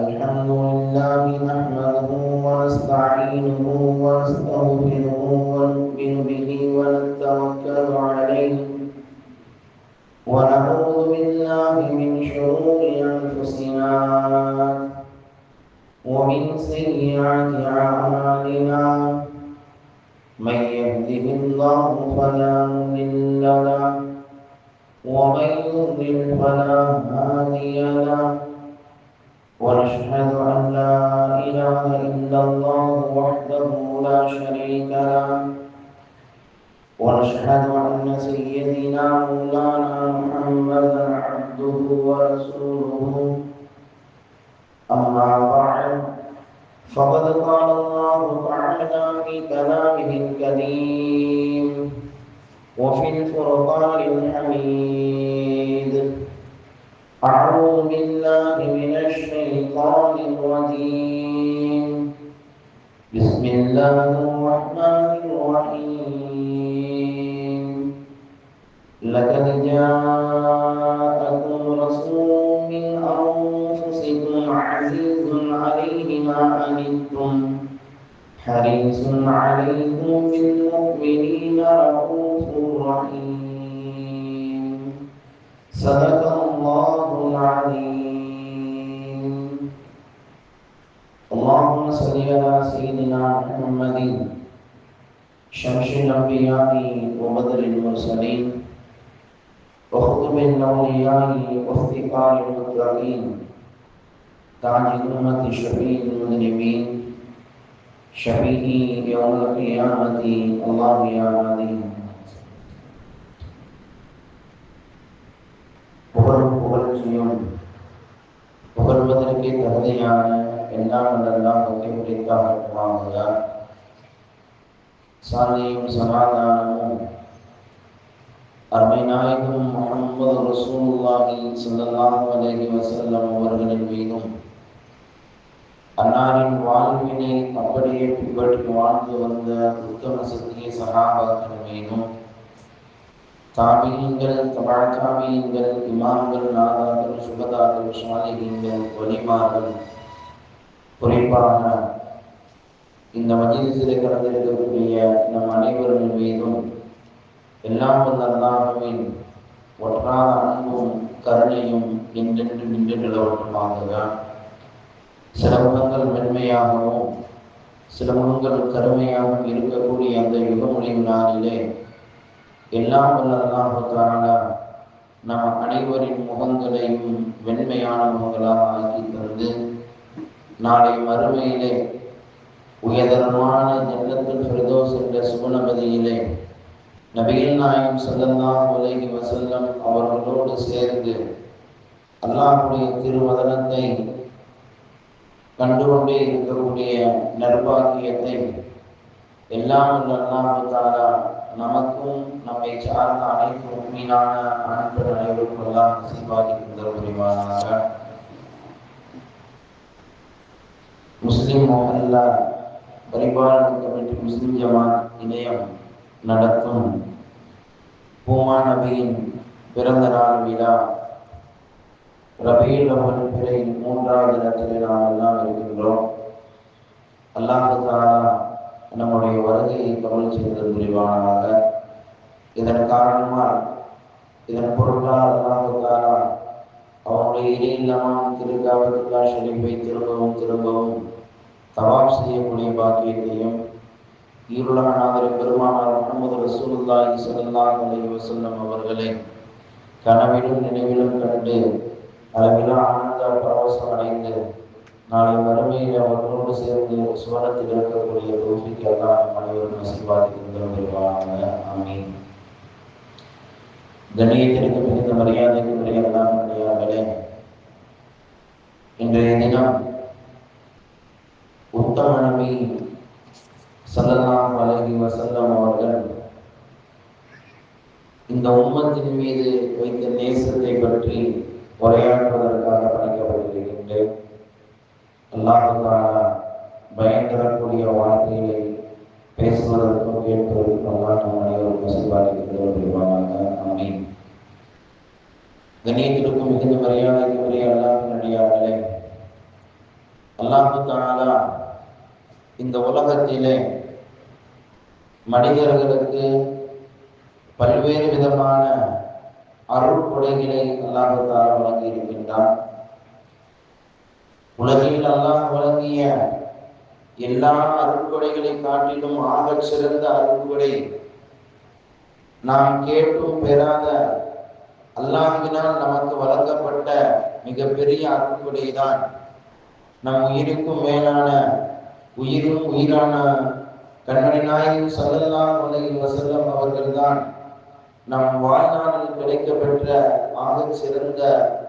الحمد لله نحمده ونستعينه ونستغفره ونؤمن به ونتوكل عليه ونعوذ بالله من شرور أنفسنا ومن سيئات أعمالنا من يهده الله فلا مضل له ومن يضلل فلا هادي له ونشهد أن لا إله إلا الله وحده لا شريك له ونشهد أن سيدنا مولانا محمدا عبده ورسوله أما بعد فقد قال الله تعالى في كلامه الكريم وفي الفرقان الحميد أعوذ بالله من الشيطان الرجيم بسم الله الرحمن الرحيم لقد جاءكم رسول من أنفسكم عزيز عليه ما عنتم حريص عليكم بالمؤمنين رؤوف رحيم صدق الله العظيم اللهم صل على سيدنا محمد شمس الأنبياء وبدر المرسلين وخطب الأولياء وافتقار المتقين تاج أمة شفيع المذنبين شفيع يوم القيامة الله يا عظيم புகழ்ச்சியும் புகழ்வதற்கு தகுதியான எல்லாம் அல்லாஹ்வுக்கு உரித்தாகுமாக. சாந்தியும் சமாதானமும் அருமை நாயகம் முஹம்மது ரசூலுல்லாஹி ஸல்லல்லாஹு அலைஹி வஸல்லம் அவர்களின் மீதும் அன்னாரின் வாழ்வினை அப்படியே பின்பற்றி வாழ்ந்து வந்த உத்தம சத்திய சஹாபாக்கள் மீதும் தாபீன்கள், தபா தாபீன்கள், இமாம்கள், நாதாக்கள், சுபதாக்கள், சாலிஹீன்கள், வலிமார்கள், குறிப்பாக இந்த மஜ்லிஸிலே கலந்திருக்கக்கூடிய நம் அனைவரின் மீதும் எல்லாம் வல்ல அல்லாஹ்வின் ஒற்றாத அன்பும் கருணையும் என்றென்று நின்று நிலவட்டுமாக. சில முகங்கள் மென்மையாகவும் சில முகங்கள் கருமையாகவும் இருக்கக்கூடிய அந்த யுக முடிவு நாளிலே எல்லாம் வல்ல அல்லாஹ் தஆலா நம் அனைவரின் முகங்களையும் வெண்மையான முகங்களாக ஆக்கி தந்து நாளை மறுமையிலே உயர்தரமான ஜன்னத்துல் ஃபிர்தௌஸ் என்ற சுவனபதியிலே நபிகள் நாயகம் ஸல்லல்லாஹு அலைஹி வஸல்லம் அவர்களோடு சேர்ந்து அல்லாஹ்வுடைய திருவதனத்தை கண்டுகொண்டே இருக்கக்கூடிய நற்பாக்கியத்தை எல்லாம் அல்லாஹ் தஆலா நமக்கும் நம்மை சார்ந்த அனைத்து உண்மையான அன்பு அனைவருக்கும் எல்லாம் நசீபாக்கி தந்தல் புரிவானாக. முஸ்லிம் மொஹல்லா பரிபாலன கமிட்டி முஸ்லிம் ஜமாத் இணையம் நடத்தும் பூமா நபியின் பிறந்த நாள் விழா ரபீஉல் அவ்வல் பிறை 3வது தினத்திலே நாம் எல்லாம் இருக்கின்றோம். அல்லாஹ் தஆலா நம்முடைய வருகையை கபூல் செய்தல் புரிவானாக. இதன் காரணமாக இதன் பொருளால் அல்லாஹ் தஆலா அவனுடைய இறையில்லாமல் திருக்காபத்துல்லா ஷரீஃபை திரும்பவும் தவாப் செய்யக்கூடிய பாக்கியத்தையும் ஈருலக நாதர் பெருமானார் முஹம்மது ரசூலுல்லாஹி ஸல்லல்லாஹு அலைஹி வஸல்லம் அவர்களை கனவிலும் நினைவிலும் கண்டு அளவிலா ஆனந்த பரவசம் அடைந்து நாளை மறுமையில் அவர்களோடு சேர்ந்து சுவனத்தில் இருக்கக்கூடிய தௌஃபீக் அல்லாஹ் நம் அனைவரும் நசீபாக்கி தந்தருள்வானாக. ஆமீன். கண்ணியத்திற்கு மிகுந்த மரியாதைக்குரிய அல்லாஹ்வினர்களே, இன்றைய தினம் உத்தம நபி ஸல்லல்லாஹு அலைஹி வஸல்லம் அவர்கள் இந்த உம்மத்தின் மீது வைத்த நேசத்தை பற்றி உரையாற்றுவதற்காக படைக்கப்பட்டிருக்கின்றேன். அல்லாஹ் தஆலா பயங்கரக்கூடிய வார்த்தைகளை பேசுவதற்கும் கேட்பதற்கும் அல்லாஹ் நம் அனைவரும் நசீபாக்கி தந்தருள்வானாக. ஆமீன். கண்ணியத்திற்கும் மிகுந்த மரியாதைக்குரிய அல்லாஹ்வின் அடியார்களே, அல்லாஹு தஆலா இந்த உலகத்திலே மனிதர்களுக்கு பல்வேறு விதமான அருள் கொடைகளை அல்லாஹு தஆலா வழங்கி இருக்கின்றான். உலகில் அல்லாஹ் வழங்கிய எல்லா அருள்கொடைகளை காட்டிலும் ஆகச் சிறந்த அருள்கொடை நாம் கேட்டும் பெறாத அல்லாஹ்வினால் நமக்கு வழங்கப்பட்ட மிகப்பெரிய அருள்கொடை தான் நம் உயிருக்கும் மேலான உயிரும் உயிரான கண்மணி நாயகம் ஸல்லல்லாஹு அலைஹி வஸல்லம் அவர்கள்தான் நம் வாழ்நாளில் கிடைக்கப்பெற்ற ஆகச் சிறந்த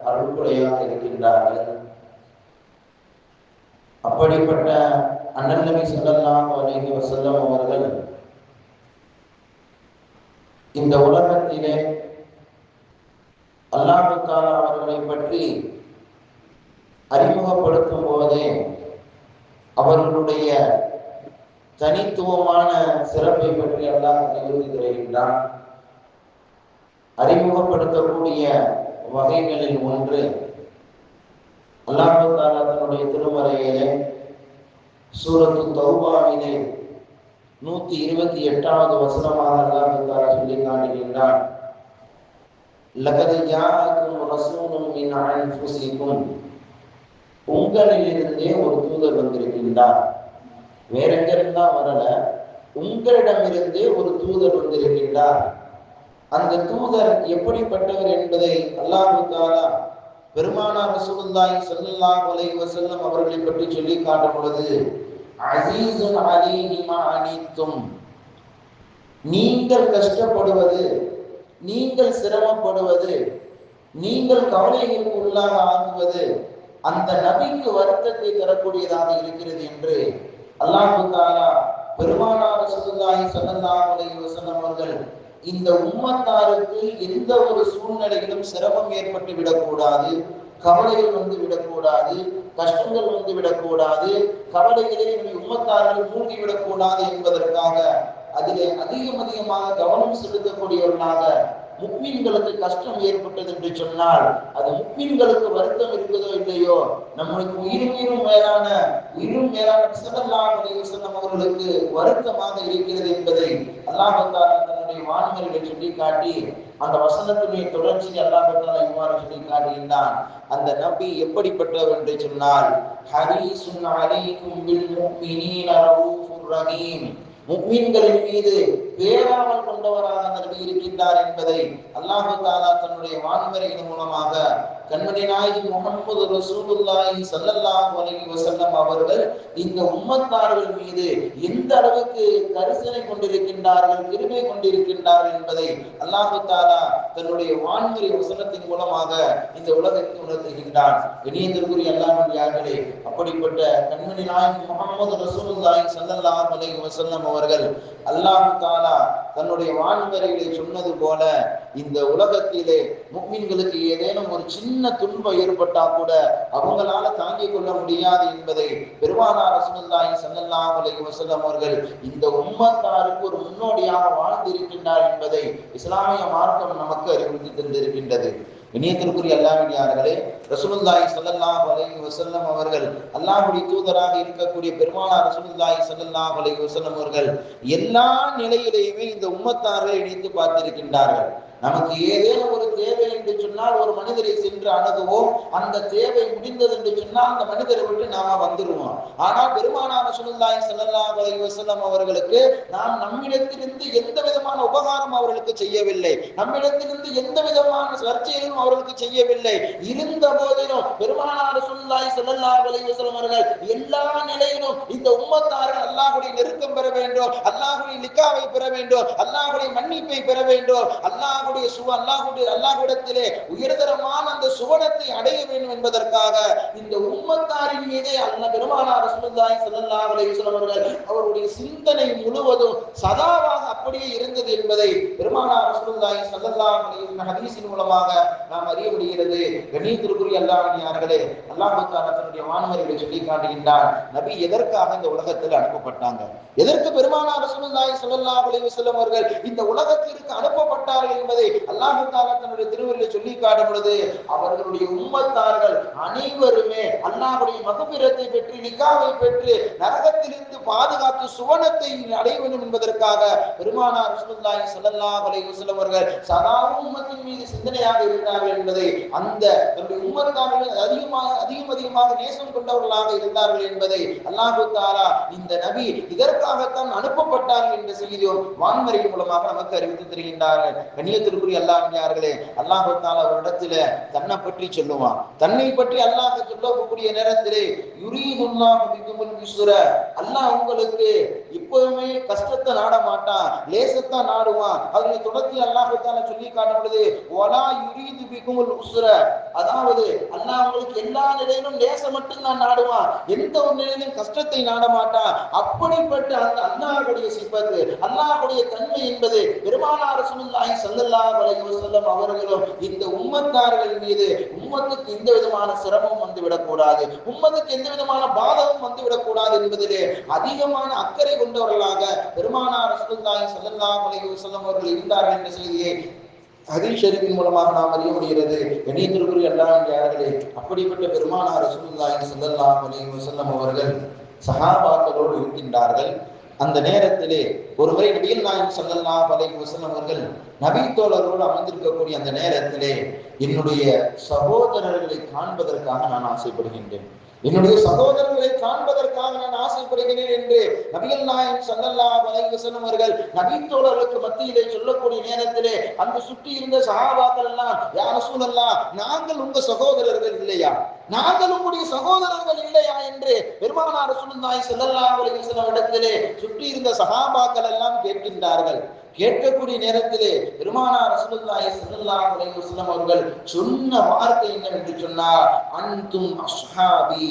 அருள்கொடையாக இருக்கின்றார்கள். அப்படிப்பட்ட அண்ணல் நபி ஸல்லல்லாஹு அலைஹி வஸல்லம் அவர்கள் இந்த உலகத்திலே அல்லாஹ் தஆலா அவர்களை பற்றி அறிமுகப்படுத்தும் போதே அவர்களுடைய தனித்துவமான சிறப்பை பற்றி அல்லாஹ் அறிவுறுத்துகிறான். அறிமுகப்படுத்தக்கூடிய வகைகளில் ஒன்று அல்லாஹ் தஆலா தன்னுடைய திருமறையிலே சூரத்து தௌபாவிலே 128வது வசனமாக அல்லாஹ் தஆலா சொல்லி காட்டுகின்றான். லகத் ஜாஅக்கும் ரசூலுன் மின் அன்ஃபுசிக்கும், உங்களிலிருந்தே ஒரு தூதர் வந்திருக்கின்றார். வேற எங்கிருந்தா வரல, உங்களிடமிருந்தே ஒரு தூதர் வந்திருக்கின்றார். அந்த தூதர் எப்படிப்பட்டவர் என்பதை அல்லாஹ் தஆலா பெருமானார் ரசூலுல்லாஹி ஸல்லல்லாஹு அலைஹி வஸல்லம் அவர்களை பற்றி சொல்லி காட்டும் பொழுது, அஸீஸுன் அலைஹி மா அனித்தும், நீங்கள் கஷ்டப்படுவது, நீங்கள் சிரமப்படுவது, நீங்கள் கவலைகளுக்கு உள்ளாக ஆகுவது அந்த நபிக்கு வருத்தத்தை தரக்கூடியதாக இருக்கிறது என்று அல்லாஹ் தஆலா பெருமானார் ரசூலுல்லாஹி ஸல்லல்லாஹு அலைஹி வஸல்லம் அவர்கள் இந்த உம்மத்தாருக்கு எந்த ஒரு சூழ்நிலையிலும் சிரமம் ஏற்பட்டு விடக்கூடாது, கவலைகள் வந்து விடக்கூடாது, கஷ்டங்கள் வந்து விடக்கூடாது, கவலைகளை உம்மத்தார்கள் மூழ்கிவிடக்கூடாது என்பதற்காக அதிலே அதிகமாக கவனம் செலுத்தக்கூடியவர்களாக முக்மீன்களுக்கு கஷ்டம் ஏற்பட்டது என்று சொன்னால் அது முக்மீன்களுக்கு வருத்தம் இருக்குதோ இல்லையோ, நம்மளுக்கு உயிரும் மேலான ஸல்லல்லாஹு அலைஹி வஸல்லம் அவர்களுக்கு வருத்தமாக இருக்கிறது என்பதை அல்லாஹ் தஆலா தன்னுடைய வான்மறையை சொல்லி காட்டி அந்த வசனத்துடைய தொடர்ச்சியை அல்லாஹ் தஆலா இவ்வாறு சொல்லி காட்டுகின்றான். அந்த நபி எப்படிப்பட்டவர் என்று சொன்னால், ஹரீஸுன் அலைக்கும் பில் முஃமினீன ரഊஃபுர் ரஹீம், முஃமின்களின் மீது பேராவல் கொண்டவராக நபி இருக்கின்றார் என்பதை அல்லாஹ் தஆலா தன்னுடைய வான்மறையின் மூலமாக கண்மணி நாயகி முஹம்மது ரசூலுல்லாஹி ஸல்லல்லாஹு அலைஹி வஸல்லம் அவர்கள் இந்த உம்மத்தார்கள் மீது எந்த அளவுக்கு கரிசனை கொண்டிருக்கின்றார்கள், கிருபை கொண்டிருக்கின்றார்கள் என்பதை அல்லாஹ் தஆலா தன்னுடைய வான்மறை வசனத்தின் மூலமாக இந்த உலகத்தை உணர்த்துகின்றான். இனியத்திற்குரிய அல்லாஹ்வின் யார்களே, அப்படிப்பட்ட கண்மணி நாயகி முஹம்மது ரசூலுல்லாஹி ஸல்லல்லாஹு அலைஹி வஸல்லம் அவர்கள் அல்லாஹ் தஆலா தன்னுடைய வான்மறையிலே சொன்னது போல இந்த உலகத்திலே முஃமின்களுக்கு ஏதேனும் ஒரு சின்ன துன்பம் ஏற்பட்டா கூட அவங்களால தாங்கிக் கொள்ள முடியாது என்பதை பெருமானார் ரசூலுல்லாஹி ஸல்லல்லாஹு அலைஹி வஸல்லம் அவர்கள் இந்த உம்மத்தாருக்கு ஒரு முன்னோடியாக வாழ்ந்திருக்கின்றார் என்பதை இஸ்லாமிய மார்க்கம் நமக்கு அறிவுறுத்தி தந்திருக்கின்றது. இனியத்திற்குரிய அல்லாஹ்வின் யார்களே, ரசூலுல்லாஹி ஸல்லல்லாஹு அலைஹி வஸல்லம் அவர்கள் அல்லாஹ்வுடைய தூதராக இருக்கக்கூடிய பெருமானார் ரசூலுல்லாஹி ஸல்லல்லாஹு அலைஹி வஸல்லம் அவர்கள் எல்லா நிலையிலேயுமே இந்த உம்மத்தாரை இணைத்து பார்த்திருக்கின்றார்கள். நமக்கு ஏதேனும் ஒரு தேவை என்று சொன்னால் ஒரு மனிதரை சென்று அணுகுவோம், அந்த தேவை முடிந்தது என்று சொன்னால் அந்த மனிதரை விட்டு நாம வந்துருவோம். ஆனால் பெருமானார் ரசூலுல்லாஹி ஸல்லல்லாஹு அலைஹி வஸல்லம் அவர்களுக்கு நாம் நம்மிடத்திலிருந்து எந்த விதமான உபகாரம் அவர்களுக்கு செய்யவில்லை, நம்மிடத்திலிருந்து எந்த விதமான சர்ச்சையும் அவர்களுக்கு செய்யவில்லை. இருந்த போதிலும் பெருமானார் ரசூலுல்லாஹி ஸல்லல்லாஹு அலைஹி வஸல்லம் அவர்கள் எல்லா நிலையிலும் இந்த உம்மத்தார்கள் அல்லாஹ்வுடைய நெருக்கம் பெற வேண்டும், அல்லாஹ்வுடைய லிகாவை பெற வேண்டும், அல்லாஹ்வுடைய மன்னிப்பை பெற வேண்டும், அல்லாஹ்விடத்திலே உயர்தரமான அந்த சுவனத்தை அடைய வேண்டும் என்பதற்காக இந்த உம்மத்தாரின் மீதே அல்லாஹ் பெருமானார் ரசூலுல்லாஹி ஸல்லல்லாஹு அலைஹி வஸல்லம் அவர்கள் அவருடைய சிந்தனை முழுவதும் சதாவாக அப்படியே இருந்தது என்பதை பெருமானார் ரசூலுல்லாஹி ஸல்லல்லாஹு அலைஹி வஸல்லம் ஹதீஸின் மூலமாக நாம் அறிய முடிகிறது. கண்ணியத்திற்குரிய அல்லாஹ்வின் யார்களே, அல்லாஹ் தஆலா தன்னுடைய வான்மறையை சொல்லி காட்டுகின்றார். நபி எதற்காக இந்த உலகத்தில் அனுப்பப்பட்டாங்க, எதற்கு பெருமானார் ரசூலுல்லாஹி ஸல்லல்லாஹு அலைஹி வஸல்லம் அவர்கள் இந்த உலகத்திற்கு அனுப்பப்பட்டார்கள் என்பதை அல்லாஹ் தஆலா தன்னுடைய திருமறையிலே சொல்லி காட்டும் பொழுது அவர்களுடைய உம்மத்தார்கள் அனைவருமே அல்லாஹ்வுடைய மக்ஃபிரத்தை பெற்று நிக்காவை பெற்று நரகத்திலிருந்து பாதுகாத்து சுவனத்தை அடைய வேண்டும் என்பதற்காக பெருமானார் ரசூலுல்லாஹி ஸல்லல்லாஹு அலைஹி வஸல்லம் அவர்கள் சதா உம்மத்தின் மீது சிந்தனையாக இருந்தார்கள் என்பதை அந்த தன்னுடைய உம்மத்தார்கள் அதிகமாக நேசம் கொண்டவர்களாக இருந்தார்கள் என்பதை அல்லாஹ் தஆலா இந்த நபி இதற்காகத்தான் அனுப்பப்பட்டார்கள் என்ற செய்தியும் வான்மறை மூலமாக நமக்கு அறிவித்து தருகின்றார்கள். கண்ணியத்திற்குரிய அல்லாஹ்வியார்களே, அல்லாஹ் தஆலா அவரிடத்திலே தன்னை பற்றி சொல்லுவான். தன்னை பற்றி அல்லாஹ் சொல்லக்கூடிய நேரத்திலே யுரீதுல்லாஹு பிகுமுல் யுஸ்ர, அல்லாஹ் உங்களுக்கு எப்பவுமே கஷ்டத்தை நாட மாட்டான், லேசத்தான் நாடுவான். அதனை தொடர்ந்து அல்லாஹ் தஆலா சொல்லி காட்டும் பொழுது வலா யுரீது பிகுமுல் உஸ்ர, அதாவது அல்லாஹ் உங்களுக்கு எல்லா நிலையிலும் லேசம் மட்டும் தான் நாடுவான், எந்த ஒரு நிலையிலும் கஷ்டத்தை நாட மாட்டான். அப்படிப்பட்ட அந்த அல்லாஹ்வுடைய சிஃபத், அல்லாஹ்வுடைய தன்மை என்பது பெருமானார் ரசூலுல்லாஹி ஸல்லல்லாஹு அலைஹி வஸல்லம் அவர்களும் இந்த உம்மத்தார்கள் மீது உம்மத்துக்கு எந்த விதமான சிரமம் வந்துவிடக் கூடாது, உம்மத்துக்கு எந்த விதமான பாதகம் வந்துவிடக் கூடாது என்பதிலே அதிகமான அக்கறை கொண்டவர்களாக பெருமானார் ரசூலுல்லாஹி ஸல்லல்லாஹு அலைஹி வஸல்லம் அவர்கள் இருந்தார்கள் என்ற செய்தியை ஹதீஸ் ஷரீஃபின் மூலமாக நாம் அறிய முடிகிறது. கண்ணியத்திற்குரிய அல்லாஹ்வியார்களே, அப்படிப்பட்ட பெருமானார் ரசூலுல்லாஹி ஸல்லல்லாஹு அலைஹி வஸல்லம் அவர்கள் சஹாபாக்களோடு இருக்கின்றார்கள். அந்த நேரத்திலே ஒருமுறை நபிகள் நாயகம் ஸல்லல்லாஹு அலைஹி வஸல்லம் அவர்கள் நபி தோழர்களோடு அமர்ந்திருக்கக்கூடிய அந்த நேரத்திலே என்னுடைய சகோதரர்களை காண்பதற்காக நான் ஆசைப்படுகின்றேன், என்னுடைய சகோதரர்களை காண்பதற்காக நான் ஆசைப்படுகிறேன் என்று நபிகள் நாயகம் ஸல்லல்லாஹு அலைஹி வஸல்லம் அவர்கள் நபி தோழர்களுக்கு மத்தியிலே சொல்லக்கூடிய நேரத்திலே அந்த சுற்றி இருந்த சஹாபாக்கள் எல்லாம் யா ரசூலல்லாஹ், நாங்கள் உங்க சகோதரர்கள் இல்லையா, நாங்கள் உங்களுடைய சகோதரர்கள் இல்லையா என்று பெருமானார் ரசூலுல்லாஹி ஸல்லல்லாஹு அலைஹி வஸல்லம் இடத்திலே சுற்றி இருந்த சஹாபாக்கள் எல்லாம் கேட்கின்றார்கள். கேட்கக்கூடிய நேரத்திலே பெருமானார் ரசூலுல்லாஹி ஸல்லல்லாஹு அலைஹி வஸல்லம் அவர்கள் சொன்ன வார்த்தை என்னவென்று சொன்னார், அன்தும் அஸ்ஹாபி,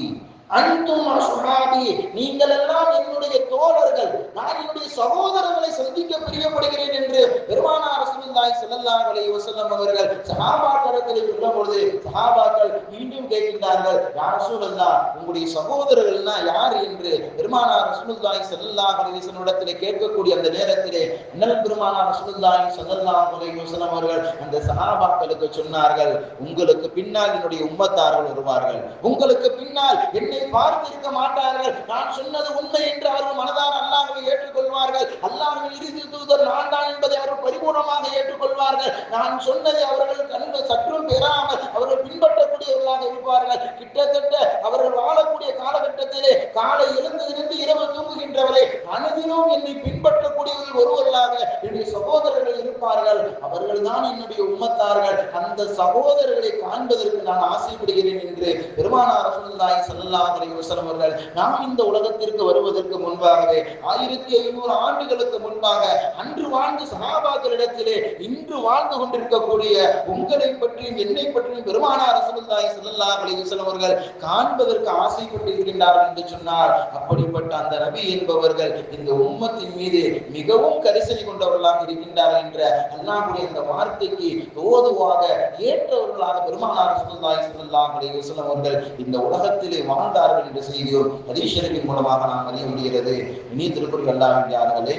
அன்தும் அஸ்ஹாபி, நீங்கள் எல்லாம் என்னுடைய தோழர்கள், நான் என்னுடைய சகோதரர்களை சந்திக்க பிரியப்படுகிறேன் என்று பெருமானார் ரசூலுல்லாஹி ஸல்லல்லாஹு அலைஹி வஸல்லம் அவர்கள் சஹாபாக்களிடத்தில் சொல்லும் பொழுது சஹாபாக்கள் மீண்டும் கேட்கின்றார்கள், யா ரசூலல்லாஹ், உங்களுடைய சகோதரர்கள்னா யார் என்று பெருமானார் ரசூலுல்லாஹி ஸல்லல்லாஹு அலைஹி வஸல்லம் இடத்திலே கேட்கக்கூடிய அந்த நேரத்திலே அண்ணல் பெருமானார் ரசூலுல்லாஹி ஸல்லல்லாஹு அலைஹி வஸல்லம் அவர்கள் அந்த சஹாபாக்களுக்கு சொன்னார்கள், உங்களுக்கு பின்னால் என்னுடைய உம்மத்தார்கள் வருவார்கள், உங்களுக்கு பின்னால் என்னை பார்த்திருக்க மாட்டார்கள், நான் சொன்னது உண்மை என்று அவர்கள் மனதார அல்லாஹ்வை ஏற்றுக்கொள்வார்கள், அல்லாஹ்வின் இறுதி தூதர் நான் தான் என்பதை அவர்கள் பரிபூர்ணமாக ஏற்றுக்கொள்வார்கள், நான் சொன்னதை அவர்கள் கண்டு சற்றும் பெறாமல் அவர்கள் பின்பற்றக்கூடியவர்களாக இருப்பார்கள். கிட்டத்தட்ட அவர்கள் வாழக்கூடிய காலகட்டத்திலே காலை எழுந்ததிலிருந்து இரவு தூங்குகின்றவரை அனுதினம் என்னை பின்பற்றக்கூடியவர்கள் ஒருவர்களாக என்னுடைய சகோதரர்கள் இருப்பார்கள், அவர்கள் தான் என்னுடைய உம்மத்தார்கள், அந்த சகோதரர்களை காண்பதற்கு நான் ஆசைப்படுகிறேன் என்று பெருமானார் ரசூலுல்லாஹி ஸல்லல்லாஹு அலைஹி வஸல்லம் அவர்கள் நாம் இந்த உலகத்திற்கு வருவதற்கு முன்பாகவே 1500 ஆண்டுகளுக்கு முன்பாக அன்று வாழ்ந்த சஹாபாக்களிடத்திலே இன்று வாழ்ந்து கொண்டிருக்கக்கூடிய உங்களை பற்றியும் என்னை பற்றியும் பெருமானார் ரசூலுல்லாஹி ஸல்லல்லாஹு அலைஹி வஸல்லம் அவர்கள் காண்பதற்கு ஆசைப்பட்டு இருக்கின்றார்கள் என்று சொன்னார். அப்படிப்பட்ட அந்த நபி என்பவர்கள் இந்த உம்மத்தின் மீது மிகவும் கரிசனை கொண்டவர்களாக இருக்கின்றார்கள் என்ற அல்லாஹ்வுடைய அந்த வார்த்தைக்கு தோதுவாக ஏற்றவர்களாக பெருமானார் ரசூலுல்லாஹி ஸல்லல்லாஹு அலைஹி வஸல்லம் அவர்கள் இந்த உலகத்திலே வாழ்ந்தார்கள் என்ற செய்தியும் ஹதீஸ் ஷரீஃபின் மூலமாக நாம் அறிய முடிகிறது. இனியத்திற்குரிய அல்லாஹ்வியார்களே,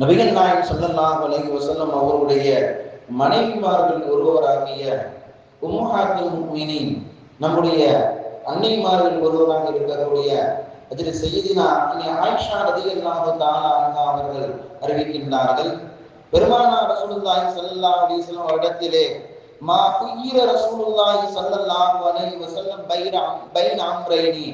நபிகள் நாயகம் ஸல்லல்லாஹு அலைஹி வஸல்லம் அவருடைய மனைவிமார்கள் ஒருவராகிய உம்மஹாத்துல் முஃமினீன், நம்முடைய அன்னைமார்கள் ஒருவராக இருக்கக்கூடிய அதில் சையதினா ஆயிஷா ரலியல்லாஹு தஆலா அன்ஹா அவர்கள் அறிவிக்கின்றார்கள், பெருமானார் ரசூலுல்லாஹி ஸல்லல்லாஹு அலைஹி வஸல்லம் இடத்திலே மா குய்யிர ரசூலுல்லாஹி ஸல்லல்லாஹு அலைஹி வஸல்லம் பைன அம்ரைனி,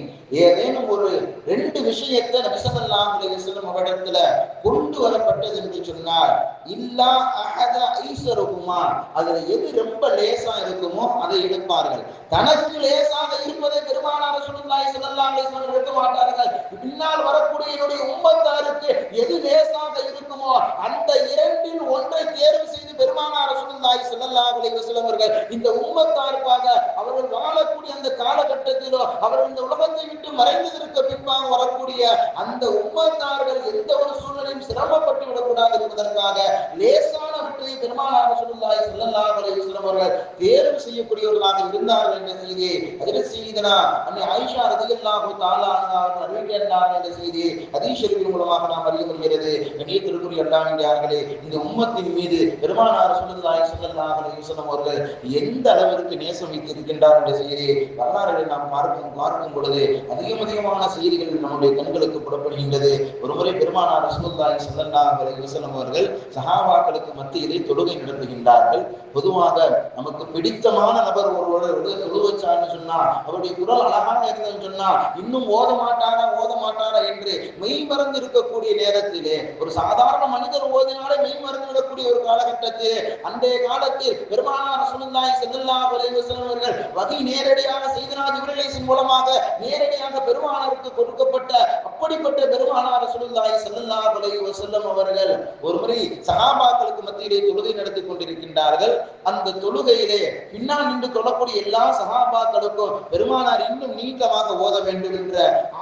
ஏதேனும் ஒரு ரெண்டு விஷயத்தை நபி ஸல்லல்லாஹு அலைஹி வஸல்லம் அவரிடத்துல கொண்டு வரப்பட்டது என்று சொன்னார், இல்லா அஹத ஐஸருஹுமா, அதுல எது ரொம்ப லேசா இருக்குமோ அதை எடுப்பார்கள். தனக்கு லேசாக இருப்பதை பெருமானார் ரசூலுல்லாஹி ஸல்லல்லாஹு அலைஹி வஸல்லம் எடுக்க மாட்டார்கள். பின்னால் வரக்கூடிய என்னுடைய உம்மத்தாருக்கு எது லேசாக இருக்குமோ அந்த இரண்டில் ஒன்றை தேர்வு செய்து பெருமானார் ரசூலுல்லாஹி ஸல்லல்லாஹு அலைஹி வஸல்லம் அவர்கள் இந்த உம்மத்தாருக்காக அவர்கள் வாழக்கூடிய அந்த காலகட்டத்திலோ அவர்கள் இந்த உலகத்தை விட்டு மறைந்ததற்கு பின்பாக வரக்கூடிய வாழக்கூடிய அந்த உம்மத்தார்கள் எந்த ஒரு சூழ்நிலையும் சிரமப்பட்டு விடக்கூடாது என்பதற்காக லேசான விட்டையை பெருமானார் ரசூலுல்லாஹி ஸல்லல்லாஹு அலைஹி வஸல்லம் அவர்கள் தேர்வு செய்யக்கூடியவர்களாக இருந்தார்கள் என்ற செய்தியை அதில் செய்தனா அன்னை ஆயிஷா ரலியல்லாஹு தஆலா அன்ஹா அவர்கள் அறிவிக்கின்றார்கள் என்ற செய்தியை ஹதீஸ் ஷரீஃபின் மூலமாக நாம் அறிய முடிகிறது. கண்ணியத்திற்குரிய அல்லாஹ்வின் இந்த உம்மத்தின் மீது பெருமானார் ரசூலுல்லாஹி ஸல்லல்லாஹு அலைஹி வஸல்லம் அவர்கள் எந்த அளவிற்கு நேசம் வைத்திருக்கின்றார் என்ற செய்தியை வரலாறுகளை நாம் பார்க்கும் பொழுது அதிகமான செய்திகள் நம்முடைய கண்களுக்கு புறப்படுகின்றது. ஒருமுறை பெருமானார் ரசூலுல்லாஹி ஸல்லல்லாஹு அலைஹி வஸல்லம் அவர்கள் சஹாபாக்களுக்கு மத்தியிலே தொழுகை நடத்துகின்றார்கள். பொதுவாக நமக்கு பிடித்தமான நபர் ஒருவர் தொழு வச்சான்னு சொன்னா, அவருடைய குரல் அழகாக இருந்ததுன்னு சொன்னா, இன்னும் ஓத மாட்டாரா என்று மெய் மறந்து இருக்கக்கூடிய நேரத்திலே ஒரு சாதாரண மனிதர் ஓதினாலே மெய் மறந்து விடக்கூடிய ஒரு காலகட்டத்தில் அன்றைய காலத்தில் பெருமானார் ரசூலுல்லாஹி ஸல்லல்லாஹு அலைஹி வஸல்லம் அவர்கள் வகை நேரடியாக சையதுனா ஜிப்ரீல் மூலமாக நேரடியாக பெருமானாருக்கு கொடுக்கப்பட்ட அப்படிப்பட்ட பெருமானார் ரசூலுல்லாஹி ஸல்லல்லாஹு அலைஹி வஸல்லம் அவர்கள் ஒருமுறை சஹாபாக்களுக்கு மத்தியிலே தொழுகை நடத்தி கொண்டிருக்கின்றார்கள். அந்த தொழுகையிலே பின்னால் நின்று தொழக்கூடிய எல்லா சஹாபாக்களுக்கும் பெருமானார் இன்னும் நீட்டமாக ஓத வேண்டும் என்ற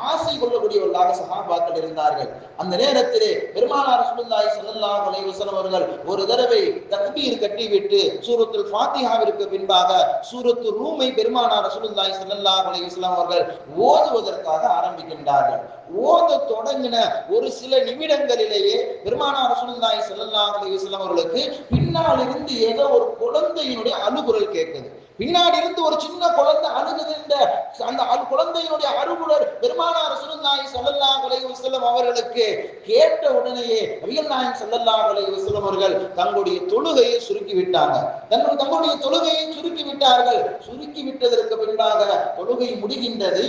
ஆசை கொள்ளக்கூடியவர்களாக சஹாபாக்கள் இருந்தார்கள். அந்த நேரத்திலே பெருமானார் ரசூலுல்லாஹி ஸல்லல்லாஹு அலைஹி வஸல்லம் அவர்கள் ஒரு தடவை தக்பீர் கட்டிவிட்டு சூரத்துல் ஃபாத்திஹாவிற்கு பின்பாக சூரத்துல் ரூமை பெருமானார் ரசூலுல்லாஹி ஸல்லல்லாஹு அலைஹி வஸல்லம் அவர்கள் ஓதுவதற்காக ஆரம்பிக்கின்றார்கள். ஓத தொடங்கின ஒரு சில நிமிடங்களிலேயே பெருமானார் ரசூலுல்லாஹி ஸல்லல்லாஹு அலைஹி வஸல்லம் அவர்களுக்கு பின்னால் இருந்து ஏதோ ஒரு குழந்தையினுடைய அழுகுரல் கேட்குது. பின்னாடி இருந்து ஒரு சின்ன குழந்தை அழுகுகின்ற அந்த குழந்தையினுடைய அழுகுரல் பெருமானார் ரசூலுல்லாஹி ஸல்லல்லாஹு அலைஹி வஸல்லம் அவர்களுக்கு கேட்ட உடனேயே நபிகள் நாயகம் ஸல்லல்லாஹு அலைஹி வஸல்லம் அவர்கள் தங்களுடைய தொழுகையை சுருக்கி விட்டாங்க. தங்களுடைய தொழுகையை சுருக்கி விட்டார்கள். சுருக்கி விட்டதற்கு பின்பாக தொழுகை முடிகின்றது.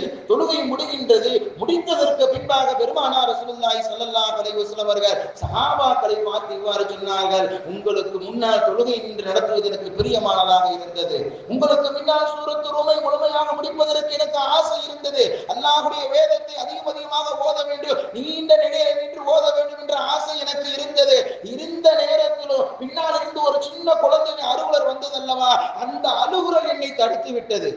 முடித்ததற்கு பின்பாக பெருமானார் ரசூலுல்லாஹி ஸல்லல்லாஹு அலைஹி வஸல்லம் அவர்கள் சஹாபாக்களை பார்த்து இவ்வாறு சொன்னார்கள், உங்களுக்கு முன்னால் தொழுகை நின்று நடத்துவது எனக்கு பிரியமானதாக இருந்தது. உங்களுக்கு முன்னால் சூரத்துல் ரூமை முழுமையாக முடிப்பதற்கு எனக்கு ஆசை இருந்தது. அல்லாஹ்வுடைய வேதத்தை அதிகமாக ஓத வேண்டும், நீண்ட நிலையில் நின்று ஓத வேண்டும் என்ற ஆசை எனக்கு இருந்தது. இருந்த நேரத்திலும் பின்னால் இருந்து ஒரு சின்ன குழந்தையின் அழுகுரல் வந்தது அல்லவா, அந்த அழுகுரல் என்னை தடுத்து விட்டது.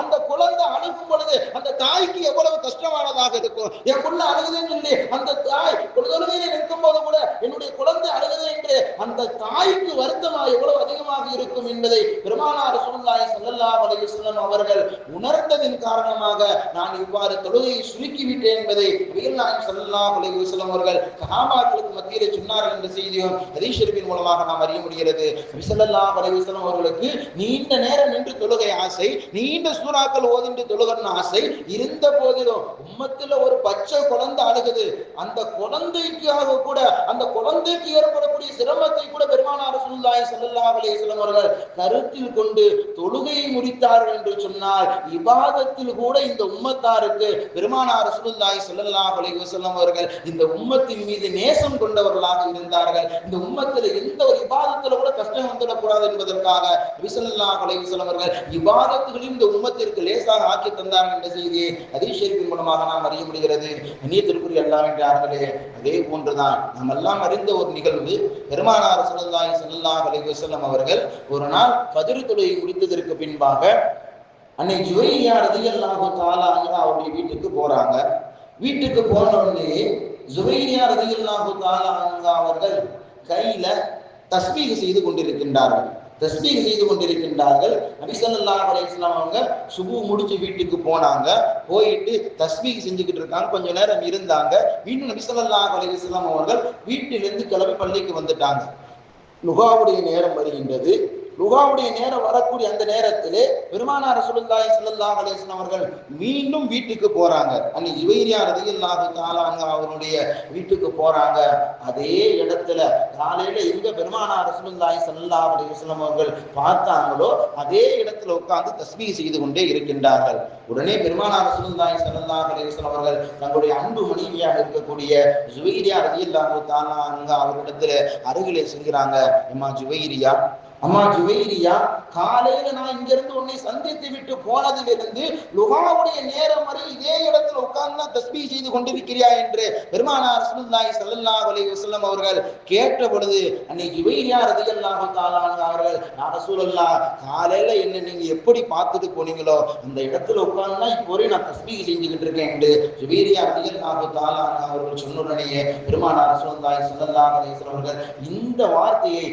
அந்த குழந்தை அழுகும் பொழுது அந்த தாய்க்கு எவ்வளவு கஷ்டமானதாக இருக்கும். என் புள்ள அழுகுதுன்னு சொல்லி அந்த தாய் தொழுகையில நிற்கும் போது கூட என்னுடைய குழந்தை அழுகுது என்று அந்த தாய்க்கு வருத்தமா எவ்வளவு அதிகமாக இருக்கும் என்பதை பெருமானார் ரசூலுல்லாஹி ஸல்லல்லாஹு அலைஹி வஸல்லம் அவர்கள் உணர்ந்ததின் காரணமாக நான் இவ்வாறு தொழுகையை சுருக்கி விட்டேன் என்பதை நபிகள் நாயகம் ஸல்லல்லாஹு அலைஹி வஸல்லம் அவர்கள் சஹாபாக்களுக்கு மத்தியிலே சொன்னார்கள் என்ற செய்தியும் ஹதீஸ் ஷரீஃபின் மூலமாக நாம் அறிய முடிகிறது. நபி ஸல்லல்லாஹு அலைஹி வஸல்லம் அவர்களுக்கு நீண்ட நேரம் நின்று தொழுகை ஆசை, நீண்ட சூறாக்கள் ஓதின்று தொழுகன்னு ஆசை இருந்த போதிலும் உம்மத்துல ஒரு பச்சை குழந்தை அழுகுது, அந்த குழந்தைக்காக கூட அந்த குழந்தைக்கு ஏற்படக்கூடிய சிரமத்தை கூட பெருமானார் ரசூலுல்லாஹி ஸல்லல்லாஹு அலைஹி வஸல்லம் அவர்கள் கருத்தில் கொண்டு தொழுகையை முடித்தார்கள் என்று சொன்னால் இபாதத்தில் கூட இந்த உம்மத்தாருக்கு பெருமானார் ரசூலுல்லாஹி ஸல்லல்லாஹு அலைஹி வஸல்லம் அவர்கள் இந்த உம்மத்தின் மீது நேசம் கொண்டவர்களாக இருந்தார்கள். இந்த உம்மத்தில் எந்த ஒரு இபாதத்துல கூட கஷ்டம் வந்துடக்கூடாது என்பதற்காக நபி ஸல்லல்லாஹு அலைஹி வஸல்லம் அவர்கள் இபாதத்துகளையும் இந்த உம்மத்திற்கு லேசாக ஆக்கி தந்தார்கள் என்ற செய்தியை ஹதீஸ் ஷரீஃபின் மூலமாக நாம் அறிய முடிகிறது. நீத்திற்குரிய அல்லாஹ்வின் அதே போன்றுதான் நாம் எல்லாம் அறிந்த ஒரு நிகழ்வு, பெருமானார் ரசூலுல்லாஹி ஸல்லல்லாஹு அலைஹி வஸல்லம் அவர்கள் ஒரு நாள் ஃபஜ்ர் தொழுகை முடித்ததற்கு பின்பாக அன்னை ஜுவைரியா ரலியல்லாஹு தஆலா அன்ஹா அவருடைய வீட்டுக்கு போறாங்க. வீட்டுக்கு போன உடனே ஜுவைரியா ரலியல்லாஹு தஆலா அன்ஹா அவர்கள் கையில தஸ்பீஹ் செய்து கொண்டிருக்கின்றார்கள். நபி ஸல்லல்லாஹு அலைஹி வஸல்லம் அவங்க சுபு முடிச்சு வீட்டுக்கு போனாங்க. போயிட்டு தஸ்பீஹ் செஞ்சுக்கிட்டு இருக்காங்க. கொஞ்ச நேரம் இருந்தாங்க. மீண்டும் நபி ஸல்லல்லாஹு அலைஹி வஸல்லம் அவர்கள் வீட்டிலிருந்து கிளம்பி பள்ளிக்கு வந்துட்டாங்க. லுகாவுடைய நேரம் வருகின்றது. லுகாவுடைய நேரம் வரக்கூடிய அந்த நேரத்திலே பெருமானார் ரசூலுல்லாஹி ஸல்லல்லாஹு அலைஹி வஸல்லம் அவர்கள் மீண்டும் வீட்டுக்கு போறாங்க. அன்னை ஜுவைரியா ரலியல்லாஹு தஆலா அன்ஹா அவருடைய வீட்டுக்கு போறாங்க. அதே இடத்துல காலையில எங்க பெருமானார் ரசூலுல்லாஹி ஸல்லல்லாஹு அலைஹி வஸல்லம் அவர்கள் பார்த்தாங்களோ அதே இடத்துல உட்கார்ந்து தஸ்பீஹ் செய்து கொண்டே இருக்கின்றார்கள். உடனே பெருமானார் ரசூலுல்லாஹி ஸல்லல்லாஹு அலைஹி வஸல்லம் அவர்கள் தங்களுடைய அன்பு மனைவியாக இருக்கக்கூடிய ஜுவைரியா ரலியல்லாஹு தஆலா அன்ஹா அவரிடத்துல அருகிலே செல்கிறாங்க. அம்மா ஜுவைரியா, அம்மா ஜுவைரியா, காலையில நான் இங்க இருந்து உன்னை சந்தித்து விட்டு போனதிலிருந்து லுஹாவுடைய நேரம் வரை இதே இடத்துல உட்கார்ந்து தஸ்பீஹ் செய்து கொண்டிருக்கிறியா என்று பெருமானார் ரசூலுல்லாஹி ஸல்லல்லாஹு அலைஹி வஸல்லம் அவர்கள் கேட்ட பொழுது அன்னை ஜுவைரியா ரலியல்லாஹு தஆலா அன்ஹா அவர்கள், யா ரசூலல்லாஹ், காலையில என்ன நீங்க எப்படி பார்த்துட்டு போனீங்களோ அந்த இடத்துல உட்கார்ந்து இப்போ நான் தஸ்பீஹ் செஞ்சுக்கிட்டு இருக்கேன் என்று ஜுவைரியா ரலியல்லாஹு தஆலா அன்ஹா அவர்கள் சொன்னுடனேயே பெருமானார் ரசூலுல்லாஹி ஸல்லல்லாஹு அலைஹி வஸல்லம் அவர்கள் இந்த வார்த்தையை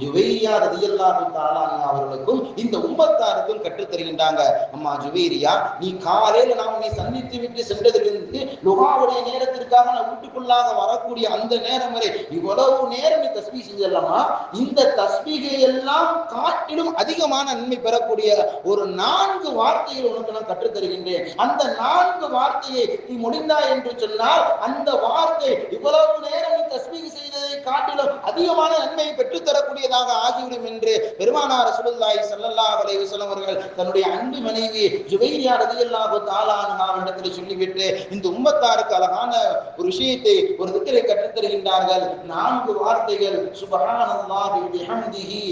ஜுவைரியா ரலியல்லாஹு தஆலா அவர்களுக்கும் இந்த உம்மத்தாருக்கும் கற்றுத் தருகின்றாங்க. அம்மா ஜுவைரியா, நீ காலையில நான் உன்னை சந்தித்து விட்டு சென்றதிலிருந்து லுஹாவுடைய நேரத்திற்காக நான் வீட்டுக்குள்ளாக வரக்கூடிய அந்த நேரம் வரை இவ்வளவு நேரம் நீ தஸ்பீஹ் செஞ்சல்லமா, இந்த தஸ்பீஹை எல்லாம் காட்டிலும் அதிகமான நன்மை பெறக்கூடிய ஒரு 4 வார்த்தைகள் உனக்கு நான் கற்றுத் தருகின்றேன். அந்த 4 வார்த்தையை நீ முடிந்தாய் என்று சொன்னால் அந்த வார்த்தை இவ்வளவு நேரம் நீ தஸ்பீஹ் செய்ததை காட்டிலும் அதிகமான நன்மையை பெற்றுத் தரக்கூடிய ஆகிவிடும் என்று பெருமானார் ரசூலுல்லாஹி ஸல்லல்லாஹு அலைஹி வஸல்லம் அவர்கள் தன்னுடைய அன்பு மனைவி ஜுவைரியா ரலியல்லாஹு தஆலா அன்ஹா இடத்தில் சொல்லிவிட்டு இந்த உம்மத்தாருக்கு அழகான ஒரு விஷயத்தை, ஒரு திக்ரை கற்றுத் தருகின்றார்கள். 4 வார்த்தைகள். சுப்ஹானல்லாஹி பிஹம்திஹி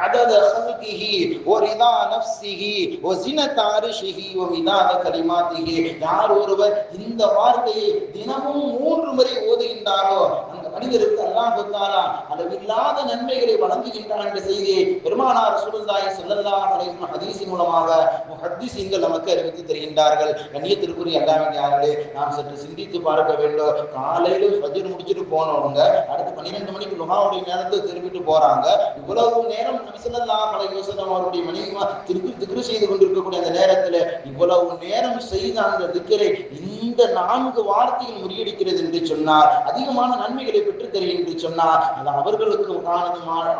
அதத ஹல்கிஹி வ ரிதா நஃப்ஸிஹி வ ஸினத அர்ஷிஹி வ மிதாத கலிமாத்திஹி. யார் ஒருவர் இந்த வார்த்தையை தினமும் 3 முறை ஓதுகின்றாரோ அந்த மனிதருக்கு அல்லாஹ் தஆலா அளவில்லாத நன்மைகளை வழங்குகின்றான் என்ற செய்தியை பெருமானார் ரசூலுல்லாஹி ஸல்லல்லாஹு அலைஹி வஸல்லம் ஹதீஸின் மூலமாக முஹத்திஸீன்கள் நமக்கு அறிவித்து தருகின்றார்கள். கண்ணியத்திற்குரிய அல்லாஹ்வின் நாம் சற்று சிந்தித்து பார்க்க வேண்டும். காலையில ஃபஜ்ர் முடிச்சிட்டு போனவங்க அடுத்து 12 மணிக்கு லுஹாவுடைய நேரத்தை திரும்பிட்டு போறாங்க. இவ்வளவு நேரம் நபி ஸல்லல்லாஹு அலைஹி வஸல்லம் அவருடைய மனைவி திக்ர் செய்து கொண்டிருக்கக்கூடிய அந்த நேரத்தில் இவ்வளவு நேரம் செய்த அந்த திக்ரை இந்த 4 வார்த்தையில் முறியடிக்கிறது என்று சொன்னார், அதிகமான நன்மைகளை பெற்று தருகிறது என்று சொன்னார். அது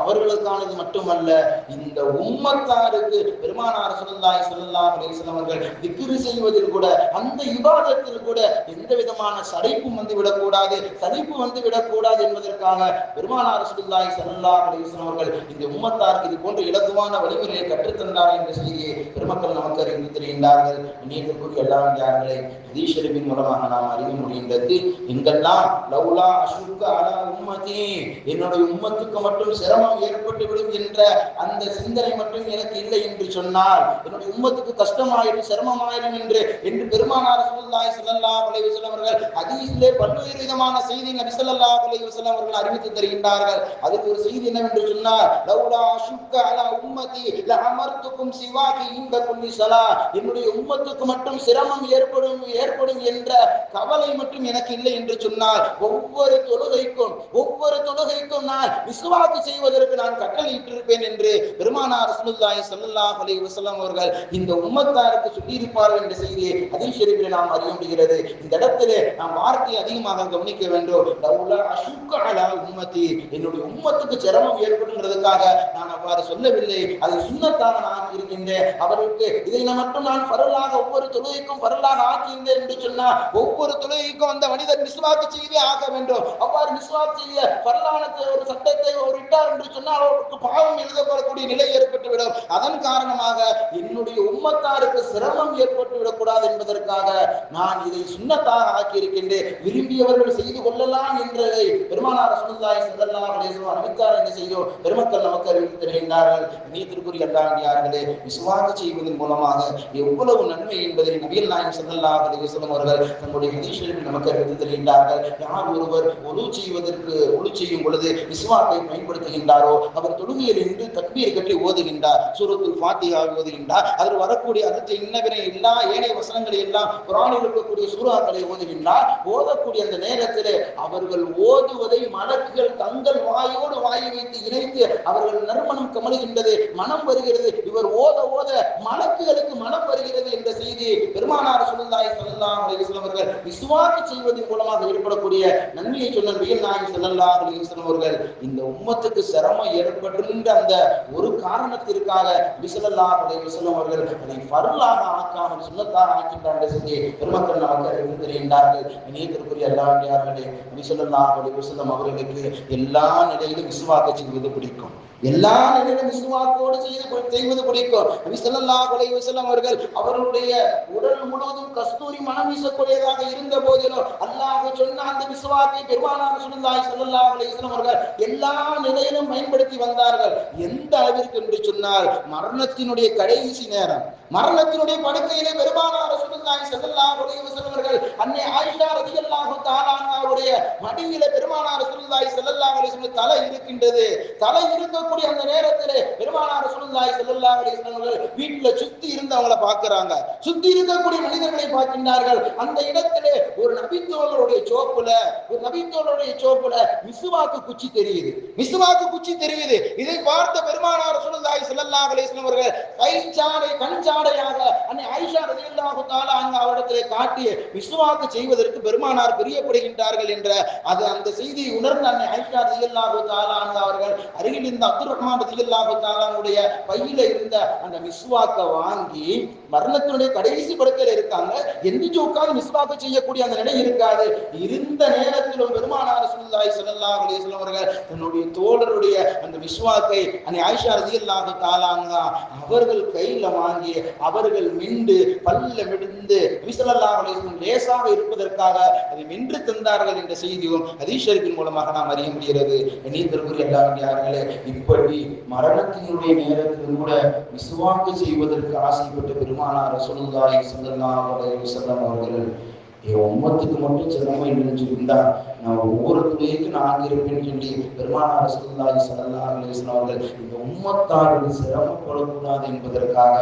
அவர்களுக்கானது மட்டுமல்ல, இந்த உம்மத்தாருக்கு பெருமானார் ரசூலுல்லாஹி ஸல்லல்லாஹு அலைஹி வஸல்லம் அவர்கள் திக்ர் செய்வதில் கூட, அந்த இபாதத்தில் கூட எந்த விதமான சடைப்பும் வந்து விடக்கூடாது, சலிப்பு வந்து விடக்கூடாது என்பதற்காக பெருமானார் ரசூலுல்லாஹி ஸல்லல்லாஹு அலைஹி வஸல்லம் அவர்கள் இந்த உம்மத்தாருக்கு இது போன்ற இலகுவான வழிமுறையை கற்றுத்தந்தார் என்ற செய்தியை பெருமக்கள் நமக்கு அறிந்து தருகின்றார்கள். நீதிக்குரிய எல்லாம் யார்களே ஹதீஸ் ஷரீஃபின் மூலமாக நாம் அறிய முடிகின்றது. எங்கெல்லாம் லௌலா அஷுக்க அலா உம்மதி, என்னுடைய உம்மத்துக்கு மட்டும் சிரமம் ஏற்பட்டு விடும் என்ற அந்த சிந்தனை மட்டும் எனக்கு இல்லை என்று சொன்னால், என்னுடைய உம்மத்துக்கு கஷ்டமாயிடும் சிரமமாயிடும் என்று பெருமானார் ரசூலுல்லாஹி ஸல்லல்லாஹு அலைஹி வஸல்லம் அவர்கள் ஹதீஸிலே பல்வேறு விதமான செய்தி நபி ஸல்லல்லாஹு அலைஹி வஸல்லம் அவர்கள் அறிவித்து தருகின்றார்கள். அதுக்கு ஒரு செய்தி என்னவென்று சொன்னால், லௌலா அஷுக்க அலா உம்மதி லஅமர்துகும் சிவாகி இன்த குல்லி ஸலா, என்னுடைய உம்மத்துக்கு மட்டும் சிரமம் ஏற்படும் என்ற கவலை மட்டும் எனக்கு இல்லை என்று சொன்னால், ஒவ்வொரு தொழுகைக்கும் நான் மிஸ்வாக் செய்வதற்கு நான் கட்டளையிட்டிருப்பேன் என்று பெருமானார் ரசூலுல்லாஹி ஸல்லல்லாஹு அலைஹி வஸல்லம் அவர்கள் இந்த உம்மத்தாருக்கு சொல்லியிருப்பார்கள் என்ற செய்தியை ஹதீஸ் ஷரீஃபில் நாம் அறிய முடிகிறது. இந்த இடத்திலே நாம் வார்த்தையை அதிகமாக கவனிக்க வேண்டும். லௌலா அஷுக்க அலா உம்மதி, என்னுடைய உம்மத்துக்கு சிரமம் ஏற்படுங்கிறதுக்காக நான் அவ்வாறு சொல்லவில்லை, அது சுன்னத்தாக நான் இருக்கின்றேன். அவருக்கு இதை மட்டும் நான் ஃபரலாக ஒவ்வொரு தொழுகைக்கும் ஃபரலாக ஆக்கியிருந்தேன் என்று சொன்னால், ஒவ்வொரு தொழுகைக்கும் அந்த மனிதர் மிஸ்வாக் செய்தே ஆக வேண்டும். அவ்வாறு மிஸ்வாக் செய்ய ஃபரலான ஒரு சட்டத்தை ஒரு இட்டார் என்று சொன்னால் அவருக்கு பாவம் எழுதப்படக்கூடிய நிலை ஏற்பட்டுவிடும். அதன் காரணமாக என்னுடைய உம்மத்தாருக்கு சிரமம் ஏற்பட்டு விடக்கூடாது என்பதற்காக நான் இதை சுன்னத்தாக ஆக்கியிருக்கின்றேன், விரும்பியவர்கள் செய்து கொள்ளலாம் என்றதை பெருமானார் ரசூலுல்லாஹி ஸல்லல்லாஹு அலைஹி வஸல்லம் அறிவித்தார் என்று செய்யும் பெருமக்கள் நமக்கு அறிவித்து தருகின்றார்கள். நீதிக்குரிய அல்லாஹ்வியார்களே, மிஸ்வாக் செய்வதன் மூலமாக எவ்வளவு நன்மை என்பதை நபிகள் நாயகம் ஸல்லல்லாஹு அலைஹி வஸல்லம் அவர்கள் தங்களுடைய ஹதீஸ் ஷரீஃபில் நமக்கு அறிவித்து தருகின்றார்கள். யார் ஒருவர் ஒது செய்யும் பொழுது மிஸ்வாக்கை பயன்படுத்துகின்றாரோ அவர் தொழுகையில் நின்று தக்பீர் கட்டி ஓதுகின்றார், சூரத்துல் ஃபாத்திஹா ஓதுகின்றார், அதில் வரக்கூடிய அடுத்த இன்னவினை எல்லா ஏனைய வசனங்களை எல்லாம் குர்ஆனில் இருக்கக்கூடிய சூறாக்களை ஓதுகின்றார். ஓதக்கூடிய அந்த நேரத்தில் அவர்கள் ஓதுவதை மலக்குகள் தங்கள் வாயோடு வாயை வைத்து இணைத்து அவர்கள் நறுமணம் கமழுகின்றது, மனம் வருகிறது. இவர் ஓத ஓத மலக்குகளுக்கு மனம் வருகிறது என்ற செய்தி பெருமானார் ரசூலுல்லாஹி ஸல்லல்லாஹு அலைஹி வஸல்லம் அவர்கள் மிஸ்வாக் செய்வதன் மூலமாக ஏற்படக்கூடிய நன்மையை சொன்ன நபிகள் நாயகம் ஸல்லல்லாஹு அலைஹி வஸல்லம் அவர்கள் இந்த உம்மத்துக்கு சிரமம் ஏற்படுகின்ற அந்த ஒரு காரணத்திற்காக நபி ஸல்லல்லாஹு அலைஹி வஸல்லம் அவர்கள் அதை ஃபர்லாக ஆக்காமல் சுன்னத்தாக ஆக்கின்றார் என்ற செய்தியை பெருமக்கள் நமக்கு அறிவித்து தருகின்றார்கள். இணையத்திற்குரிய அல்லாஹ்வியார்களே, நபி ஸல்லல்லாஹு அலைஹி வஸல்லம் அவர்களுக்கு எல்லா நிலையிலும் மிஸ்வாக் செய்வது பிடிக்கும், எல்லா நிலையிலும் மிஸ்வாக்கோடு செய்வது பிடிக்கும். நபி ஸல்லல்லாஹு அலைஹி வஸல்லம் அவர்கள் அவர்களுடைய உடல் முழுவதும் கஸ்தூரி மனம் வீசக்கூடியதாக இருந்த போதிலும் அல்லாஹ் சொன்ன அந்த மிஸ்வாக்கை பெருமானார் ரசூலுல்லாஹி ஸல்லல்லாஹு அலைஹி வஸல்லம் அவர்கள் எல்லா நிலையிலும் பயன்படுத்தி வந்தார்கள். எந்த அளவிற்கு என்று சொன்னால் மரணத்தினுடைய கடைசி நேரம், மரணத்தினுடைய படுக்கையிலே பெருமானார் ரசூலுல்லாஹி ஸல்லல்லாஹு அலைஹி வஸல்லம் அவர்கள் அன்னை ஆயிஷா ரலியல்லாஹு தஆலா அன்ஹாவுடைய மடியிலே பெருமானார் ரசூலுல்லாஹி ஸல்லல்லாஹு அலைஹி வஸல்லம் தலை இருக்கின்றது. தலை இருக்கக்கூடிய அந்த நேரத்திலே பெருமானார் ரசூலுல்லாஹி ஸல்லல்லாஹு அலைஹி வஸல்லம் அவர்கள் வீட்டுல சுத்தி இருந்தவங்களை பார்க்கறாங்க. சுத்தி இருக்கக்கூடிய மனிதர்களை பார்க்கின்றார்கள். அந்த இடத்திலே ஒரு நபித்தோழருடைய சோப்புல மிஸ்வாக்கு குச்சி தெரியுது. இதை பார்த்த பெருமானார் ரசூலுல்லாஹி ஸல்லல்லாஹு அலைஹி வஸல்லம் அவர்கள் கண்சாடையாக அன்னை ஆயிஷா ரலியல்லாஹு தஆலா அன்ஹா அவரிடத்திலே காட்டி மிஸ்வாக்கு செய்வதற்கு பெருமானார் பிரியப்படுகின்றார்கள் என்ற அந்த செய்தியை உணர்ந்த அன்னை ஆயிஷா ரலியல்லாஹு தஆலா அன்ஹா அவர்கள் அருகில் இருந்த அப்துர் ரஹ்மான் ரலியல்லாஹு தஆலாவுடைய பையில இருந்த அந்த மிஸ்வாக்கை வாங்கி, மரணத்தினுடைய கடைசி படுக்கையில இருக்காங்க, எந்திரிச்சு உட்கார்ந்து மிஸ்வாக்கு செய்யக்கூடிய அந்த நிலை இருக்காது. இருந்த நேரத்திலும் பெருமானார் ரசூலுல்லாஹி ஸல்லல்லாஹு அலைஹி வஸல்லம் அவர்கள் தன்னுடைய தோழருடைய அந்த மிஸ்வாக்கை அன்னை ஆயிஷா ரலியல்லாஹு தஆலா அன்ஹா அவர்கள் கையில வாங்கி அவர்கள் மென்று பல்ல மெடுந்து நபி ஸல்லல்லாஹு அலைஹி வஸல்லம் லேசாக இருப்பதற்காக அதை மென்று தந்தார்கள் என்ற செய்தியும் ஹதீஸ் ஷரீஃபின் மூலமாக நாம் அறிய முடிகிறது. நீதிற்குரிய அல்லாஹ்வியார்களே, இப்படி மரணத்தினுடைய நேரத்தில் கூட மிஸ்வாக்கு செய்வதற்கு ஆசைப்பட்ட பெருமானார் ரசூலுல்லாஹி ஸல்லல்லாஹு அலைஹி வஸல்லம் அவர்கள் உம்மத்துக்கு மட்டும் சிரமம் நினைச்சிருந்தா நான் ஒவ்வொரு துறைக்கும் நான் இருப்பேன்னு சொல்லி பெருமானார் ரசூலுல்லாஹி ஸல்லல்லாஹு அலைஹி வஸல்லம் அவர்கள் இந்த உம்மத்தாருக்கு சிரமப்படக்கூடாது என்பதற்காக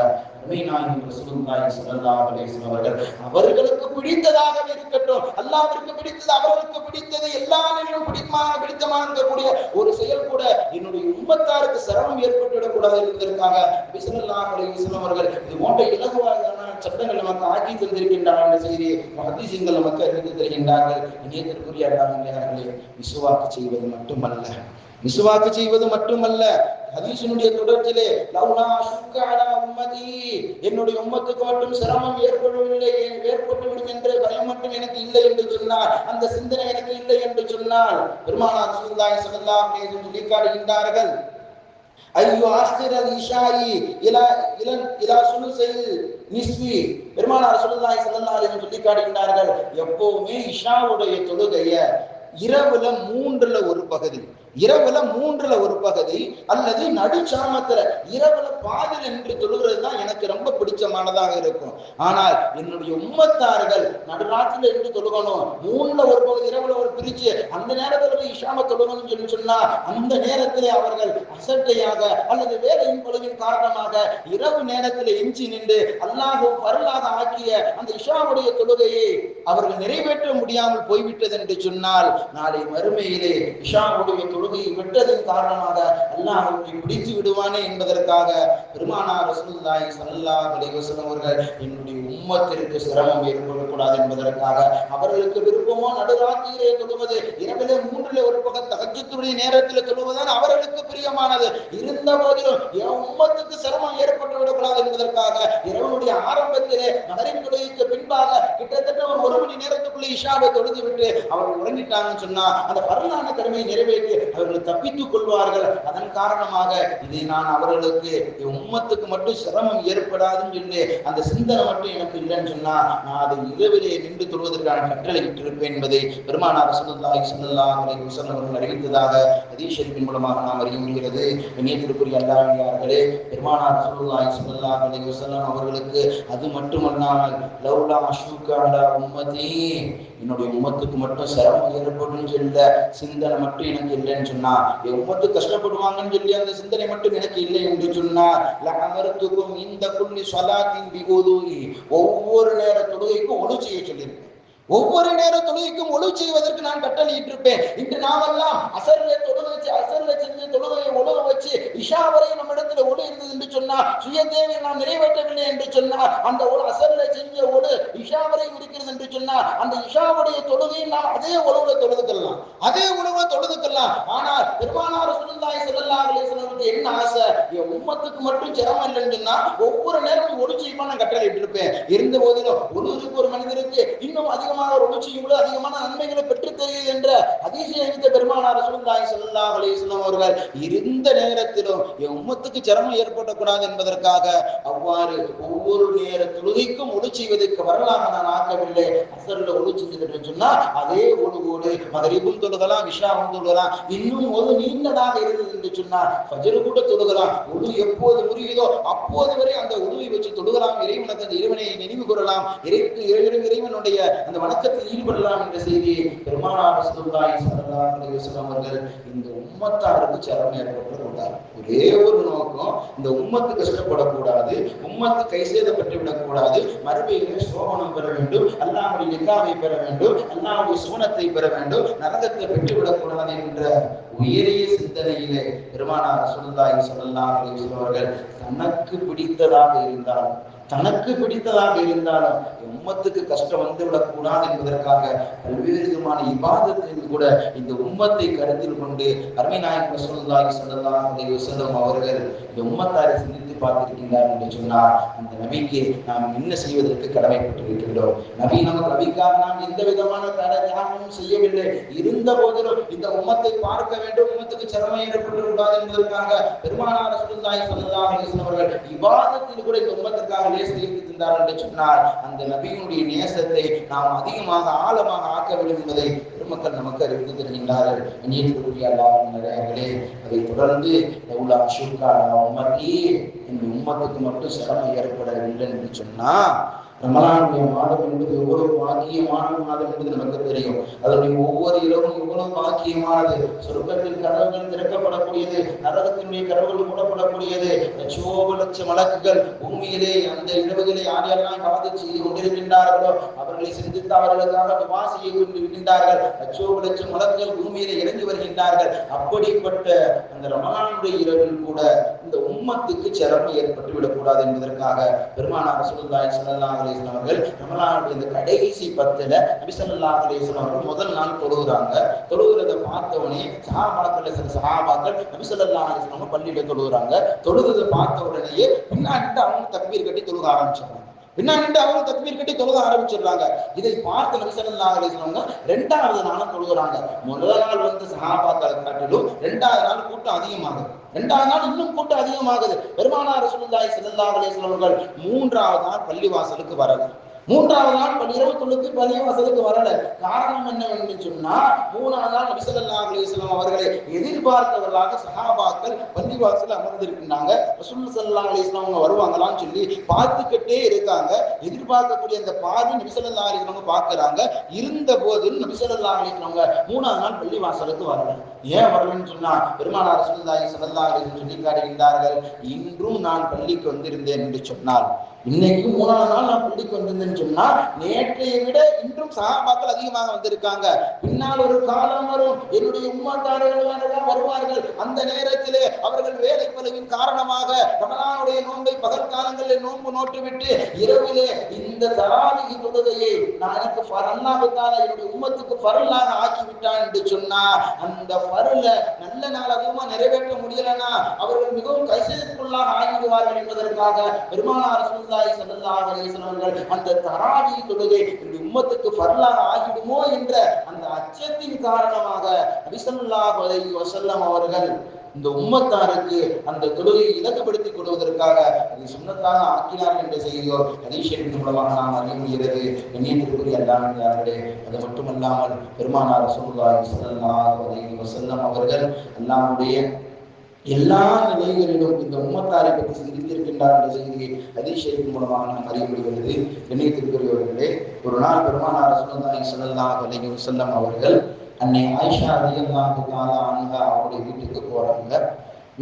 அவர்களுக்கு பிடித்ததாக இருக்கட்டும், அல்லாஹ்விற்கு பிடித்தது, அவர்களுக்கு பிடித்தது, எல்லா நிலையிலும் பிடித்தமாக இருக்கக்கூடிய ஒரு செயல் கூட என்னுடைய உம்மத்தாருக்கு சிரமம் ஏற்பட்டுவிடக் கூடாது என்பதற்காக நபி ஸல்லல்லாஹு அலைஹி வஸல்லம் அவர்கள் இது போன்ற இலகுவான சட்டங்கள் நமக்கு ஆக்கி தந்திருக்கின்றார் என்ற செய்தியை ஹதீஸ்கள் நமக்கு அறிவித்து தருகின்றார்கள். இணையத்திற்குரிய அல்லாஹ்வியார்களே, மிஸ்வாக்கு செய்வது மட்டுமல்ல, ஹதீஸினுடைய தொடர்ச்சியிலே லவ்லா ஷுக்க அலா உம்மதி, என்னுடைய உம்மத்துக்கு மட்டும் சிரமம் ஏற்பட்டுவிடும் என்ற பயம் மட்டும் எனக்கு இல்லை என்று சொன்னால், அந்த சிந்தனை எனக்கு இல்லை என்று சொன்னால், பெருமானார் ரசூலுல்லாஹி ஸல்லல்லாஹு அலைஹி வஸல்லம் சொல்லி காட்டுகின்றார்கள், ஐயோ ஆஸ்திரல் இஷாயி இலா சுலுஸில் நிஸ்வி. பெருமானார் ரசூலுல்லாஹி ஸல்லல்லாஹு அலைஹி வஸல்லம் சொல்லி காட்டுகின்றார்கள், எப்பவுமே இஷாவுடைய தொழுகைய இரவுல மூன்றுல ஒரு பகுதி அல்லது நடுச்சாமத்துல இரவுல பாதில் என்று தொழுகிறது தான் எனக்கு ரொம்ப பிடிச்சமானதாக இருக்கும். ஆனால் என்னுடைய உம்மத்தார்கள் நடுராத்திரில என்று தொழுகணும், மூணுல ஒரு பகுதி இரவுல ஒரு பிரிச்சு அந்த நேரத்துல இஷாம தொழுகணும்னு சொல்லி சொன்னா, அந்த நேரத்திலே அவர்கள் அசட்டையாக அல்லது வேலையின் பொழுதின் காரணமாக இரவு நேரத்தில் எஞ்சி நின்று அல்லாஹ் பரலாக ஆக்கிய அந்த இஷாவுடைய தொழுகையை அவர்கள் நிறைவேற்ற முடியாமல் போய்விட்டது என்று சொன்னால், நாளை மறுமையிலே இஷாவுடைய தொழுகையை விட்டதன் காரணமாக அல்லாஹ் பிடித்து விடுவானே என்பதற்காக பெருமானார் ரசூலுல்லாஹி ஸல்லல்லாஹு அலைஹி வஸல்லம் அவர்கள் என்னுடைய உம்மத்திற்கு சிரமம் ஏற்படக்கூடாது என்பதற்காக அவர்களுக்கு விருப்பமோ நடுராத்திரியிலே தொழுவது, இரவிலே மூன்றிலே ஒரு பக்கம் தஹஜ்ஜுடைய நேரத்தில் தொழுவதுதான் அவர்களுக்கு பிரியமானது. இருந்த போதிலும் என் உம்மத்துக்கு சிரமம் ஏற்பட்டு விடக்கூடாது என்பதற்காக இரவனுடைய ஆரம்பத்திலே மகரிப் தொழுகைக்கு பின்பாக கிட்டத்தட்ட ஒரு மணி நேரத்துக்குள்ளே இஷாவை தொழுது விட்டு அவர்கள் உறங்கிட்டாங்கன்னு சொன்னா அந்த பரலான கடமையை நிறைவேற்றி அவர்கள் தப்பித்துக் கொள்வார்கள். அதன் காரணமாக இதை நான் அவர்களுக்கு உம்மத்துக்கு மட்டும் சிரமம் ஏற்படாதுன்னு சொல்லி அந்த சிந்தனை மட்டும் எனக்கு இல்லைன்னு சொன்னா, நான் அதை இரவிலே நின்று தொழுவதற்கான கட்டளை விட்டிருப்பேன் என்பதை பெருமானார் ரசூலுல்லாஹி ஸல்லல்லாஹு அலைஹி வஸல்லம் அவர்கள் அறிவித்ததாக ஹதீஸ் ஷரீஃபின் மூலமாக நாம் அறிய முடிகிறது. கண்ணியத்திற்குரிய அல்லாஹ்வியார்களே, பெருமானார் ரசூலுல்லாஹி ஸல்லல்லாஹு அலைஹி வஸல்லம் அவர்களுக்கு அது மட்டுமல்லாமல் லவ்லா அஷ்குக அலா உம்மதி, என்னுடைய உம்மத்துக்கு மட்டும் சிரமம் ஏற்படும் சொல்ல சிந்தனை மட்டும் எனக்கு இல்லைன்னு சொன்னா, என் உம்மத்து கஷ்டப்படுவாங்கன்னு சொல்லி அந்த சிந்தனை மட்டும் எனக்கு இல்லை என்று சொன்னார், லஅமர்துகும் இந்த குல்லி ஸலாத்தின் பிவுதுஇ, ஒவ்வொரு நேர தொழுகைக்கும் ஒழு செய்ய சொல்லியிருக்கேன். ஒவ்வொரு நேர தொழுகைக்கும் ஒழு செய்வதற்கு நான் கட்டளையிட்டு இருப்பேன். இன்று நாமெல்லாம் அசர்ல செஞ்ச தொழுகையை ஒழுக வச்சு இஷா வரை நம்ம இடத்துல ஒழு இருந்தது என்று சொன்னா, சுய தேவையை நாம் நிறைவேற்றவில்லை என்று சொன்னா, அந்த ஒரு அசர்ல செஞ்ச ஒழு இஷா வரை இருக்கிறது என்று சொன்னா, அந்த இஷாவுடைய தொழுகையை நாம் அதே உழவுல தொழுதுக்கலாம். ஆனால் பெருமானார் ரசூலுல்லாஹி ஸல்லல்லாஹு அலைஹி வஸல்லம் என்ன ஆசை, என் உம்மத்துக்கு மட்டும் சிரமம் இல்லைன்னு சொன்னா ஒவ்வொரு நேரமும் ஒழு செய்யுமா நான் கட்டளையிட்டு இருப்பேன். இருந்த போதிலும் ஒழுவுக்கு ஒரு மனிதருக்கு இன்னும் அதிகமாக ஒழு செய்யும் பொழுது அதிகமான நன்மைகளை பெற்றுத் தருகிறது என்ற ஹதீஸை அறிவித்த பெருமானார் ரசூலுல்லாஹி ஸல்லல்லாஹு அலைஹி வஸல்லம் அவர்கள் இருந்த நேரத்திலும் என் உம்மத்துக்கு சிரமம் ஏற்படக்கூடாது என்பதற்காக அவ்வாறு ஒவ்வொரு நேர தொழுகைக்கும் ஒளி செய்வதற்கு வரலாக நான் ஆக்கவில்லை. அசர்ல ஒளி செஞ்சுட்டு சொன்னா அதே ஒழுவோடு மகரிபும் தொழுகலாம், விஷாவும் தொழுகலாம். இன்னும் ஒரு நீண்டதாக இருந்தது என்று சொன்னால் ஃபஜ்ர் கூட தொழுகலாம். ஒளி எப்போது முறியுதோ அப்போது வரை அந்த ஒழுவை வச்சு தொழுகலாம். இறைவனுக்கு அந்த இறைவனை நினைவு கூறலாம், இறைவனுடைய அந்த வணக்கத்தில் ஈடுபடலாம் என்ற செய்தி பெருமானார் ரசூலுல்லாஹி ஸல்லல்லாஹு அலைஹி வஸல்லம் அவர்கள் இந்த உம்மத்தாருக்கு சிரமம் ஏற்படக்கூடாது. ஒரே ஒரு நோக்கம், இந்த உம்மத்து கஷ்டப்படக்கூடாது, உம்மத்து கைசேதப்பட்டு விடக்கூடாது, மறுமையிலே சோபனம் பெற வேண்டும், அல்லாஹ்வுடைய நிக்காவை பெற வேண்டும், அல்லாஹ்வுடைய சுவனத்தை பெற வேண்டும், நரகத்தை பெற்றுவிடக்கூடாது என்ற உயரிய சிந்தனையிலே பெருமானார் ரசூலுல்லாஹி ஸல்லல்லாஹு அலைஹி வஸல்லம் அவர்கள் தனக்கு பிடித்ததாக இருந்தாலும் உம்மத்துக்கு கஷ்டம் வந்துவிடக் கூடாது என்பதற்காக பல்வேறு விதமான இபாதத்தில் கூட இந்த உம்மத்தை கருத்தில் கொண்டு அருமை நாயகம் ரசூலுல்லாஹி ஸல்லல்லாஹு அலைஹி வஸல்லம் அவர்கள் இந்த உம்மத்தாரை சிந்தித்து பார்த்திருக்கிறார் என்று சொன்னார். அந்த நபிக்கு நாம் என்ன செய்வதற்கு கடமைப்பட்டிருக்கின்றோம். நபிக்காக நாம் எந்த விதமான தியாகமும் செய்யவில்லை. இருந்த போதிலும் இந்த உம்மத்தை பார்க்க வேண்டும், உம்மத்துக்கு சிரமம் ஏற்பட்டுவிடாது என்பதற்காக பெருமானார் ரசூலுல்லாஹி ஸல்லல்லாஹு அலைஹி வஸல்லம் அவர்கள் இபாதத்தில் கூட இந்த உம்மத்துக்காக நேசித்திருந்தார் என்று சொன்னார். அந்த நபியினுடைய நேசத்தை நாம் அதிகமாக ஆழமாக ஆக்க வேண்டும் என்பதை பெருமக்கள் நமக்கு அறிவித்து தருகின்றார்கள். அதை தொடர்ந்து உம்மத்துக்கு மட்டும் சிரமம் ஏற்படவில்லை என்று சொன்னா ரமலானுடைய மாதம் என்பது எவ்வளவு பாக்கியமான மாதம் என்பது நமக்கு தெரியும். அதனுடைய ஒவ்வொரு இரவும் எவ்வளவு பாக்கியமானது. சொர்க்கத்தில் கதவுகள் திறக்கப்படக்கூடியது, நரகத்தினுடைய கதவுகள் மூடப்படக்கூடியது. லட்சோப மலக்குகள் பூமியிலே அந்த இரவுகளை யாரெல்லாம் இபாதத் செய்து கொண்டிருக்கின்றார்களோ அவர்களை சிந்தித்து அவர்களுக்காக துஆ செய்ய கொண்டிருக்கின்றார்கள். லட்சோப மலக்குகள் பூமியிலே இறங்கி வருகின்றார்கள். அப்படிப்பட்ட அந்த ரமலானுடைய இரவில் கூட இந்த உம்மத்துக்கு சிரமம் ஏற்பட்டு விடக்கூடாது என்பதற்காக பெருமானார் ரசூலுல்லாஹி ஸல்லல்லாஹு அலைஹி வஸல்லம் அவர்கள் ரமலானுடைய இந்த கடைசி 10ல நபி ஸல்லல்லாஹு அலைஹி வஸல்லம் அவர்கள் முதல் நாள் தொழுகிறாங்க. தொழுகிறத பார்த்தவனே சஹாபாக்கள் நபி ஸல்லல்லாஹு அலைஹி வஸல்லம் பள்ளியில தொழுகிறாங்க. தொழுகிறத பார்த்த உடனேயே பின்னாடி அவங்க தக்பீர் கட்டி தொழுக ஆரம்பிச்சாங்க. தொழுக ஆரம்பிச்சிடுறாங்க. இதை பார்த்து நபி ஸல்லல்லாஹு அலைஹி வஸல்லம் இரண்டாவது நாளும் தொழுகிறாங்க. முதல் நாள் வந்து சஹாபாக்களை காட்டிலும் இரண்டாவது நாள் கூட்டம் அதிகமாகுது. இரண்டாவது நாள் இன்னும் கூட்டம் அதிகமாகுது. பெருமானார் ரசூலுல்லாஹி ஸல்லல்லாஹு அலைஹி வஸல்லம் அவர்கள் மூன்றாவது நாள் பள்ளிவாசலுக்கு வரல. மூன்றாவது நாள் இரவு தொழுக்கு பள்ளிவாசலுக்கு வரல. காரணம் என்னவென்று சொன்னா மூணாவது நாள் நபி ஸல்லல்லாஹு அலைஹி வஸல்லம் அவர்களை எதிர்பார்த்தவர்களாக சஹாபாக்கள் பள்ளிவாசல் அமர்ந்திருக்கின்றாங்க. ரசூல் ஸல்லல்லாஹு அலைஹி வஸல்லம் அவங்க வருவாங்களான்னு சொல்லி பார்த்துக்கிட்டே இருக்காங்க. எதிர்பார்க்கக்கூடிய அந்த பார்வை நபி ஸல்லல்லாஹு அலைஹி வஸல்லம் பார்க்கறாங்க. இருந்த போதிலும் நபி ஸல்லல்லாஹு அலைஹி வஸல்லம் மூணாவது நாள் பள்ளிவாசலுக்கு வரல. ஏன் வரலன்னு சொன்னா பெருமானார் ரசூலுல்லாஹி ஸல்லல்லாஹு அலைஹி வஸல்லம் சொல்லி காட்டுகின்றார்கள், இன்றும் நான் பள்ளிக்கு வந்திருந்தேன் என்று சொன்னால், இன்னைக்கு மூணாவது நாள் நான் பள்ளிக்கு வந்திருந்தேன்னு சொன்னா நேற்றையை விட இன்றும் சஹாபாக்கள் அதிகமாக வந்திருக்காங்க. பின்னால் ஒரு காலம் வரும், என்னுடைய உம்மத்தார்கள் வருவார்கள். அந்த நேரத்திலே அவர்கள் வேலை பளுவின் காரணமாக ரமலானுடைய நோன்பை பகல் காலங்களில் நோன்பு நோட்டுவிட்டு இரவிலே இந்த தராவிஹ் தொழுகையை நான் எனக்கு அல்லாஹ் தஆலா என்னுடைய உம்மத்துக்கு ஃபர்லாக ஆக்கிவிட்டான் என்று சொன்னா அந்த ஃபர்ல நல்ல நாள் அதிகமா நிறைவேற்ற முடியலன்னா அவர்கள் மிகவும் கைசேதத்துக்குள்ளாக ஆகிவிடுவார்கள் என்பதற்காக பெருமானார் ரசூலுல்லாஹி ஸல்லல்லாஹு அலைஹி வஸல்லம் அந்த தராவிஹ் தொழுகை இந்த உம்மத்துக்கு ஃபர்லாக ஆகிடுமோ என்ற அந்த அச்சத்தின் காரணமாக நபி ஸல்லல்லாஹு அலைஹி வஸல்லம் அவர்கள் இந்த உம்மத்தாருக்கு அந்த தொழுகையை இலக்குப்படுத்திக் கொள்வதற்காக அதை சுன்னத்தாக ஆக்கினார் என்ற செய்தியோ ஹதீஸ் ஷரீஃப் மூலமாக நாம் அறிய முடிகிறது. கண்ணியத்திற்குரிய அல்லாஹ்விலே அது மட்டுமல்லாமல் பெருமானார் ரசூலுல்லாஹி ஸல்லல்லாஹு அலைஹி வஸல்லம் அவர்கள் அல்லாஹ்வுடைய எல்லா நிலைகளிலும் இந்த உம்மத்தாரை பற்றி சிந்தித்திருக்கின்றார் என்ற செய்தியை ஹதீஸ் ஷரீஃப் மூலமாக நாம் அறிய முடிகிறது. கண்ணியத்திற்குரியவர்களே, ஒரு நாள் பெருமானார் ரசூலுல்லாஹி ஸல்லல்லாஹு அலைஹி வஸல்லம் அவர்கள் அன்னை ஆயிஷா ரலியல்லாஹு தஆலா அன்ஹா அவருடைய வீட்டுக்கு போறாங்க.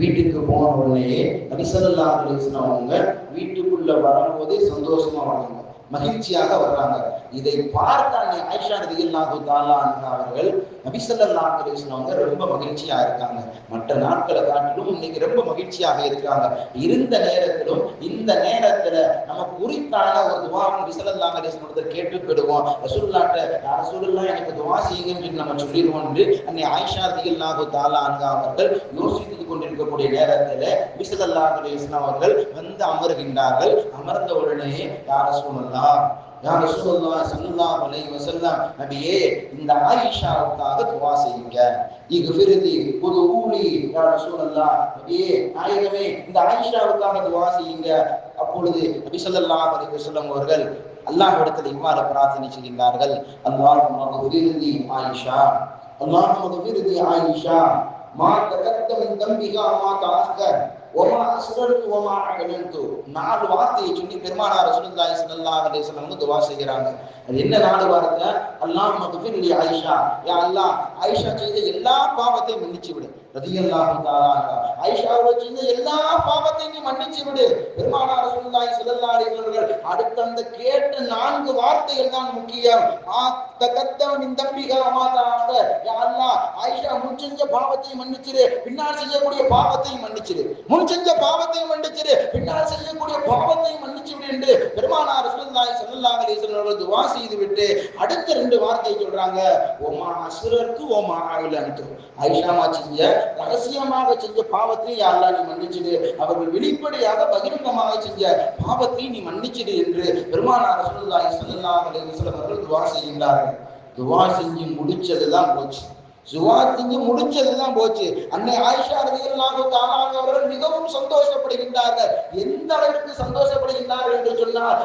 வீட்டுக்கு போன உடனே நபி ஸல்லல்லாஹு அலைஹி வஸல்லம் அவங்க வீட்டுக்குள்ள வரும்போதே சந்தோஷமா வராங்க, மகிழ்ச்சியாக வர்றாங்க. இதை பார்த்த அன்னை ஆயிஷா ரலியல்லாஹு தஆலா அன்ஹா அவர்கள் நபி ஸல்லல்லாஹு அலைஹி வஸல்லம் ரொம்ப மகிழ்ச்சியா இருக்காங்க. மற்ற நாட்களை காட்டிலும் இன்னைக்கு ரொம்ப மகிழ்ச்சியாக இருக்காங்க. இருந்த நேரத்திலும் இந்த நேரத்துல நம்ம குறித்தான ஒரு துஆ நபி ஸல்லல்லாஹு அலைஹி வஸல்லம் கேட்டுக்கிடுவோம். ரசூலுல்லாஹ்ட்ட யா ரசூலுல்லாஹ் எனக்கு துஆ செய்யுங்கன்னு சொல்லி நம்ம சொல்லிடுவோம் என்று அன்னை ஆயிஷா ரலியல்லாஹு தஆலா அன்ஹா அவர்கள் யோசித்துக் கொண்டிருக்கக்கூடிய நேரத்துல நபி ஸல்லல்லாஹு அலைஹி வஸல்லம் அவர்கள் வந்து அமர்கின்றார்கள். அமர்ந்த உடனே யா ரசூலுல்லாஹ் யா ரசூலுல்லாஹி ஸல்லல்லாஹு அலைஹி வஸல்லம், நபியே இந்த ஆயிஷாவுக்காக துஆ செய்யுங்க. இக்ஃபிர்லி உதுஊலி யா ரசூலுல்லாஹ், நபியே நாயகமே இந்த ஆயிஷாவுக்காக துஆ செய்யுங்க. அப்பொழுது நபி ஸல்லல்லாஹு அலைஹி வஸல்லம் அவர்கள் அல்லாஹ்விடத்தில் இவ்வாறு பிரார்த்தனை செய்கின்றார்கள். அல்லாஹும்ம இக்ஃபிர்லி ஆயிஷா, அல்லாஹும்ம இக்ஃபிர்லி ஆயிஷா மா தகத்தம மின் தம்பிஹா மா தஅக்கர் வமா அஸ்ரர்து வமா அஅலன்து. 4 வார்த்தையை சொல்லி பெருமானார் ரசூலுல்லாஹி ஸல்லல்லாஹு அலைஹி வஸல்லம் துஆ செய்கிறாங்க. அது என்ன 4 வார்த்தை? அல்லாஹும்ம இக்ஃபிர்லி ஆயிஷா, யா அல்லாஹ் ஆயிஷா செய்த எல்லா பாவத்தையும் மன்னிச்சு விடு. ரலியல்லாஹு தஆலா அன்ஹா, ஆயிஷாவோட செய்த எல்லா பாவத்தையும் நீ மன்னிச்சு விடு. பெருமானார் ரசூலுல்லாஹி ஸல்லல்லாஹு அலைஹி வஸல்லம் அடுத்த அந்த கேட்ட 4 வார்த்தைகள் தான் முக்கியம். தகத்தம மின் தம்பிஹா மா தஅக்கர், யா அல்லாஹ் ஆயிஷா முன் செஞ்ச பாவத்தை மன்னிச்சிரு, பின்னால் செய்யக்கூடிய பாவத்தையும் மன்னிச்சிரு. முன் செஞ்ச பாவத்தையும் மன்னிச்சிரு, பின்னால் செய்யக்கூடிய பாவத்தையும் மன்னிச்சு விடு என்று பெருமானார் ரசூலுல்லாஹி ஸல்லல்லாஹு அலைஹி வஸல்லம் துஆ செய்து விட்டு அடுத்த 2 வார்த்தையை சொல்றாங்க. ஓமா அஸ்ரர்து ஓமா அஅலன்து, ஆயிஷாமா செஞ்ச ரகசியமாக செஞ்ச பாவத்தை யா அல்லாஹ் நீ மன்னிச்சிடு, அவர்கள் வெளிப்படையாக பகிரங்கமாக செஞ்ச பாவத்தை நீ மன்னிச்சிடு என்று பெருமானார் ரசூலுல்லாஹி ஸல்லல்லாஹு அலைஹி வஸல்லம் அவர்கள் துஆ செய்கின்றார்கள். துஆ செஞ்சு முடிச்சதுதான் போச்சு. முடிச்சதுதான் போச்சு. அன்னை ஆயிஷா ரலியல்லாஹு தஆலா அவர்கள் மிகவும் சந்தோஷப்படுகின்றார்கள். எந்த அளவிற்கு சந்தோஷப்படுகின்றார்கள் என்று சொன்னால்,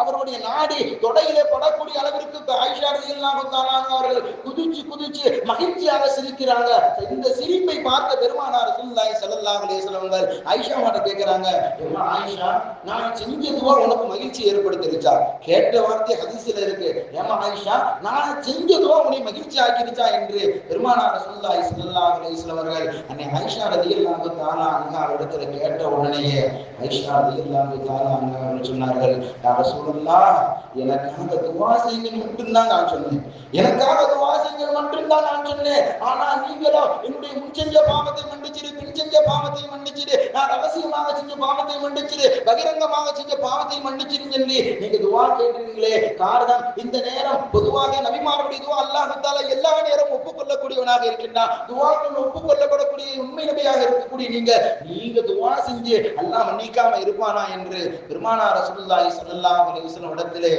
அவருடைய நாடி தொடையிலே படக்கூடிய அளவிற்கு ஆயிஷா ரலியல்லாஹு தஆலா அவர்கள் குதிச்சு மகிழ்ச்சியாக சிரிக்கிறாங்க. இந்த சிரிப்பை பார்த்த பெருமானார் ரசூலுல்லாஹி ஸல்லல்லாஹு அலைஹி வஸல்லம் ஆயிஷா கிட்ட கேக்குறாங்க, ஏம்மா ஆயிஷா, நான் செஞ்ச துஆ உனக்கு மகிழ்ச்சி ஏற்படுத்திருச்சா? கேட்ட வார்த்தை ஹதீஸ்ல இருக்கு. ஏம்மா ஆயிஷா, நான் செஞ்ச துஆ உன்னை மகிழ்ச்சி ஆக்கிருச்சா என்று பெருமானார் ரசூலுல்லாஹி ஸல்லல்லாஹு அலைஹி வஸல்லம் அவர்கள் அன்னை ஆயிஷா ரலியல்லாஹு தஆலா அன்ஹா இடத்துல கேட்ட உடனேயே ஆயிஷா ரலியல்லாஹு தஆலா அன்ஹா அவர்கள் சொன்னார்கள், யா ரசூலுல்லாஹ், எனக்காக துஆ செய்யுங்க மட்டும்தான் நான் சொன்னேன். எனக்காக துஆ செய்யுங்க மட்டும்தான் நான் சொன்னேன். ஆனா நீங்களோ என்னுடைய முன் செஞ்ச பாவத்தை மன்னிச்சிடு, பின் செஞ்ச பாவத்தை மன்னிச்சிடு, நான் ரகசியமாக செஞ்ச பாவத்தை மன்னிச்சிடு, பகிரங்கமாக செஞ்ச பாவத்தை மன்னிச்சிடு சொல்லி நீங்க துஆ கேட்டீங்களே. காரணம், இந்த நேரம் பொதுவாக நபிமாருடைய துஆ அல்லாஹ் தஆலா எல்லா நேரம் ஒப்புக்கொள்ளக்கூடியவனாக இருக்கின்றான். துஆக்கள் ஒப்புக்கொள்ளப்படக்கூடிய உண்மை நபியாக இருக்கக்கூடிய நீங்க துஆ செஞ்சு அல்லாஹ் மன்னிக்காம இருப்பானா என்று பெருமானார் ரசூலுல்லாஹி ஸல்லல்லாஹு அலைஹி வஸல்லம் இடத்திலே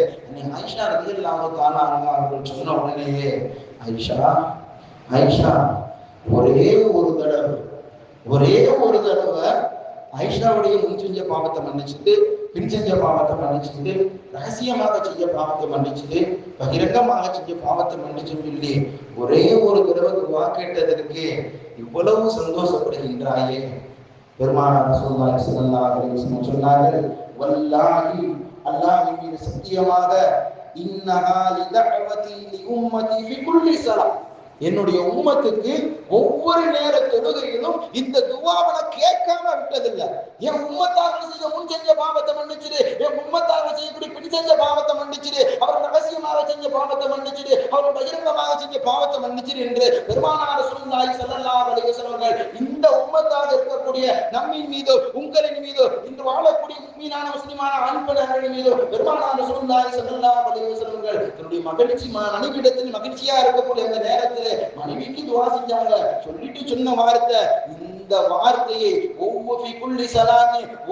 ஆயிஷா ரலியல்லாஹு தஆலா அன்ஹா அவர்கள் சொன்ன உடனேயே, ஆயிஷா ஒரே ஒரு தடவை ஆயிஷாவுடைய முன் செஞ்ச பாவத்தை மன்னிச்சுட்டு, பின் செஞ்ச பாவத்தை மன்னிச்சுட்டு, ரகசியமாக செஞ்ச பாவத்தை மன்னிச்சுட்டு, பகிரங்கமாக செஞ்ச பாவத்தை மன்னிச்சு சொல்லி ஒரே ஒரு தடவை துஆ கேட்டதற்கு இவ்வளவு சந்தோஷப்படுகின்றாயே. பெருமானார் ரசூலுல்லாஹி ஸல்லல்லாஹு அலைஹி வஸல்லம் சொன்னார்கள், வல்லாஹி, அல்லாஹ்வின் மீது சத்தியமாக, இன்னஹா லிதஅவதி லிஉம்மதி ஃபி குல்லி ஸலா, என்னுடைய உம்மத்துக்கு ஒவ்வொரு நேர தொழுகையிலும் இந்த துஆவை கேட்காம விட்டதில்லை. என் உம்மத்தாக செய்ய முன் செஞ்ச பாவத்தை மன்னிச்சிடு, என் உம்மத்தாக செய்யக்கூடிய பின் செஞ்ச பாவத்தை மன்னிச்சிடு, அவர் ரகசியமாக செஞ்ச பாவத்தை மன்னிச்சிடு, அவர் பகிரங்கமாக செஞ்ச பாவத்தை மன்னிச்சிடு என்று பெருமானார் ரசூலுல்லாஹி ஸல்லல்லாஹு அலைஹி வஸல்லம் இந்த உம்மத்தாக இருக்கக்கூடிய நம்மின் மீது, உங்களின் மீது, இன்று வாழக்கூடிய முஸ்லிமான முஸ்லிமான ஆண் பெண்களின் மீது பெருமானார் ரசூலுல்லாஹி ஸல்லல்லாஹு அலைஹி வஸல்லம் தன்னுடைய மனைவியிடத்தில் மகிழ்ச்சியா இருக்கக்கூடிய அந்த நேரத்தில் மனைவிக்கு துஆ செஞ்சாங்க. சொல்லிட்டு சொன்ன வார்த்தை, இந்த வார்த்தையை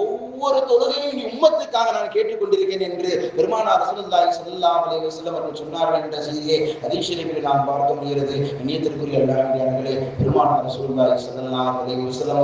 ஒவ்வொரு தொழுகையும் உம்மத்துக்காக நான் கேட்டுக்கொண்டிருக்கேன் என்று பெருமானார் ரசூலுல்லாஹி ஸல்லல்லாஹு அலைஹி வஸல்லம் அவர்கள் சொன்னார்கள் என்ற செய்தியை ஹதீஸ் ஷரீஃபில் நாம் பார்க்க முடிகிறது. கண்ணியத்திற்குரிய அல்லாஹ்வியார்களே, பெருமானார் ரசூலுல்லாஹி ஸல்லல்லாஹு அலைஹி வஸல்லம்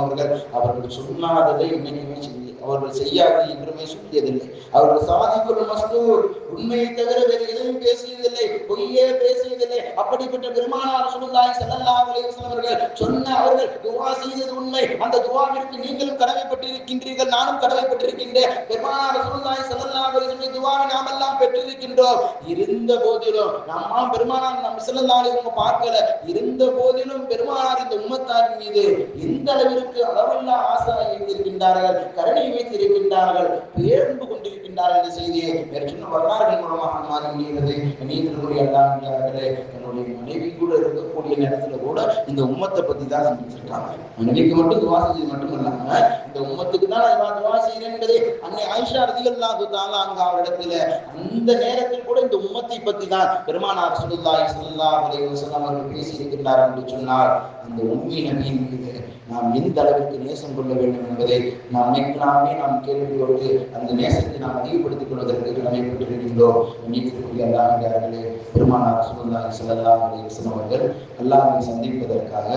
அவர்கள் சொன்னாததை இன்னைக்குமே அவர்கள் செய்யாது என்றுமே சொல்லியதில்லை. அவர்கள் சாதிக்குள் மஸ்தூர், உண்மையை தவிர வேறு எதுவும் பேசியதில்லை, பொய்யே பேசியதில்லை. அப்படிப்பட்ட பெருமானார் ரசூலுல்லாஹி ஸல்லல்லாஹு அலைஹி வஸல்லம் அவர்கள் சொன்ன, அவர்கள் துஆ செய்தது உண்மை. அந்த துஆவிற்கு நீங்களும் கடமைப்பட்டிருக்கின்றீர்கள், நானும் கடமைப்பட்டிருக்கின்றேன். பெருமானார் ரசூலுல்லாஹி ஸல்லல்லாஹு அலைஹி வஸல்லம் துஆவை நாம் எல்லாம் பெற்றிருக்கின்றோம். இருந்த போதிலும் நம்ம பெருமானார் நம்ம ஸல்லல்லாஹு அலைஹி வஸல்லம் பார்க்கல. இருந்த போதிலும் பெருமானார் இந்த உம்மத்தாரின் மீது எந்த அளவிற்கு அளவில்லா ஆசை வைத்திருக்கின்றார்கள், கருணை வைத்திருக்கின்றார்கள், பேர்ந்து கொண்டிருக்கின்றார்கள் என்ற செய்தியை சொன்ன வரலாறுகள் மூலமாக மாறி முடிகிறது. நீதிக்குரிய அல்லாஹ்வியார்களே, என்னுடைய மனைவி கூட இருக்கக்கூடிய நேரத்துல கூட இந்த உம்மத்தை பத்தி தான் செஞ்சிருக்காங்க. மனைவிக்கு மட்டும் துஆ செஞ்சது மட்டும் இல்லாம இந்த உம்மத்துக்கு தான் நான் துஆ செய்கிறேன் என்பதை அன்னை ஆயிஷா ரலியல்லாஹு தஆலா அன்ஹா இடத்துல அந்த நேரத்தில் கூட இந்த உம்மத்தை பத்தி தான் பெருமானார் ரசூலுல்லாஹி ஸல்லல்லாஹு அலைஹி வஸல்லம் அவர்கள் பேசி இருக்கின்றார் என்று சொன்னார். அந்த உண்மை நபியின் மீது நாம் எந்த அளவிற்கு நேசம் கொள்ள வேண்டும் என்பதை நாம் கேள்வியோடு அந்த நேசத்தை நாம் அதிகப்படுத்திக் கொள்வதற்கு கடமைப்பட்டிருக்கின்றோம். நீதிக்குரிய அல்லாஹ்விலே பெருமானார் ரசூலுல்லாஹி ஸல்லல்லாஹு அலைஹி வஸல்லம் அவர்கள் அல்லாஹ்வை சந்திப்பதற்காக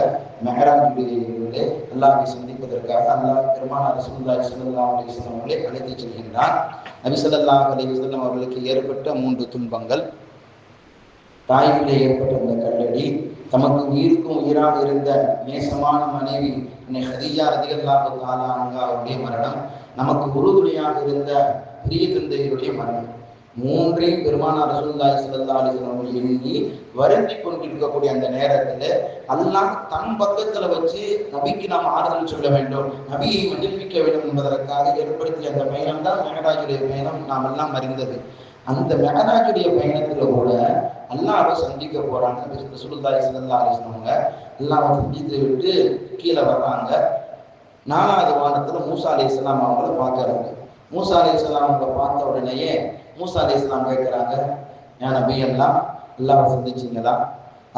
மெஹராஜுடைய அல்லாஹ்வை சந்திப்பதற்காக பெருமானார் ரசூலுல்லாஹி ஸல்லல்லாஹு அலைஹி வஸல்லம் அவர்களை அழைத்துச் செல்கின்றார். நபி ஸல்லல்லாஹு அலைஹி வஸல்லம் அவர்களுக்கு ஏற்பட்ட 3 துன்பங்கள், தாயிலே ஏற்பட்ட அந்த கல்லடி, தமக்கு உயிருக்கும் உயிராக இருந்த நேசமான மனைவி ஹதீஜா ரலியல்லாஹு தஆலா அன்ஹாவுடைய மரணம், நமக்கு உறுதுணையாக இருந்த பிரிய தந்தையருடைய மரணம், 3ஐயும் பெருமானார் ரசூலுல்லாஹி ஸல்லல்லாஹு அலைஹி வஸல்லம் எண்ணி வருந்தி கொண்டிருக்கக்கூடிய அந்த நேரத்துல அல்லாஹ் தன் பக்கத்துல வச்சு நபிக்கு நாம் ஆறுதல் சொல்ல வேண்டும், நபியை மகிழ்விக்க வேண்டும் என்பதற்காக ஏற்படுத்திய அந்த பயணம் தான் மெஹராஜுடைய பயணம். நாம் எல்லாம் அறிந்தது. அந்த மெஹராஜுடைய பயணத்துல கூட அல்லாஹ்வை சந்திக்க போறாங்க. ரசூலுல்லாஹி ஸல்லல்லாஹு அலைஹி வஸல்லம் அல்லாஹ்வை சந்தித்து விட்டு கீழே வர்றாங்க. 4வது வானத்துல மூசா அலைஹிஸ்ஸலாம் அவங்கள பார்க்கறாங்க. மூசா அலைஹிஸ்ஸலாம் அவங்கள பார்த்த உடனேயே மூசா அலைஹிஸ்ஸலாம் கேட்கிறாங்க, யா நபி அல்லாஹ்வை சந்திச்சிங்களா?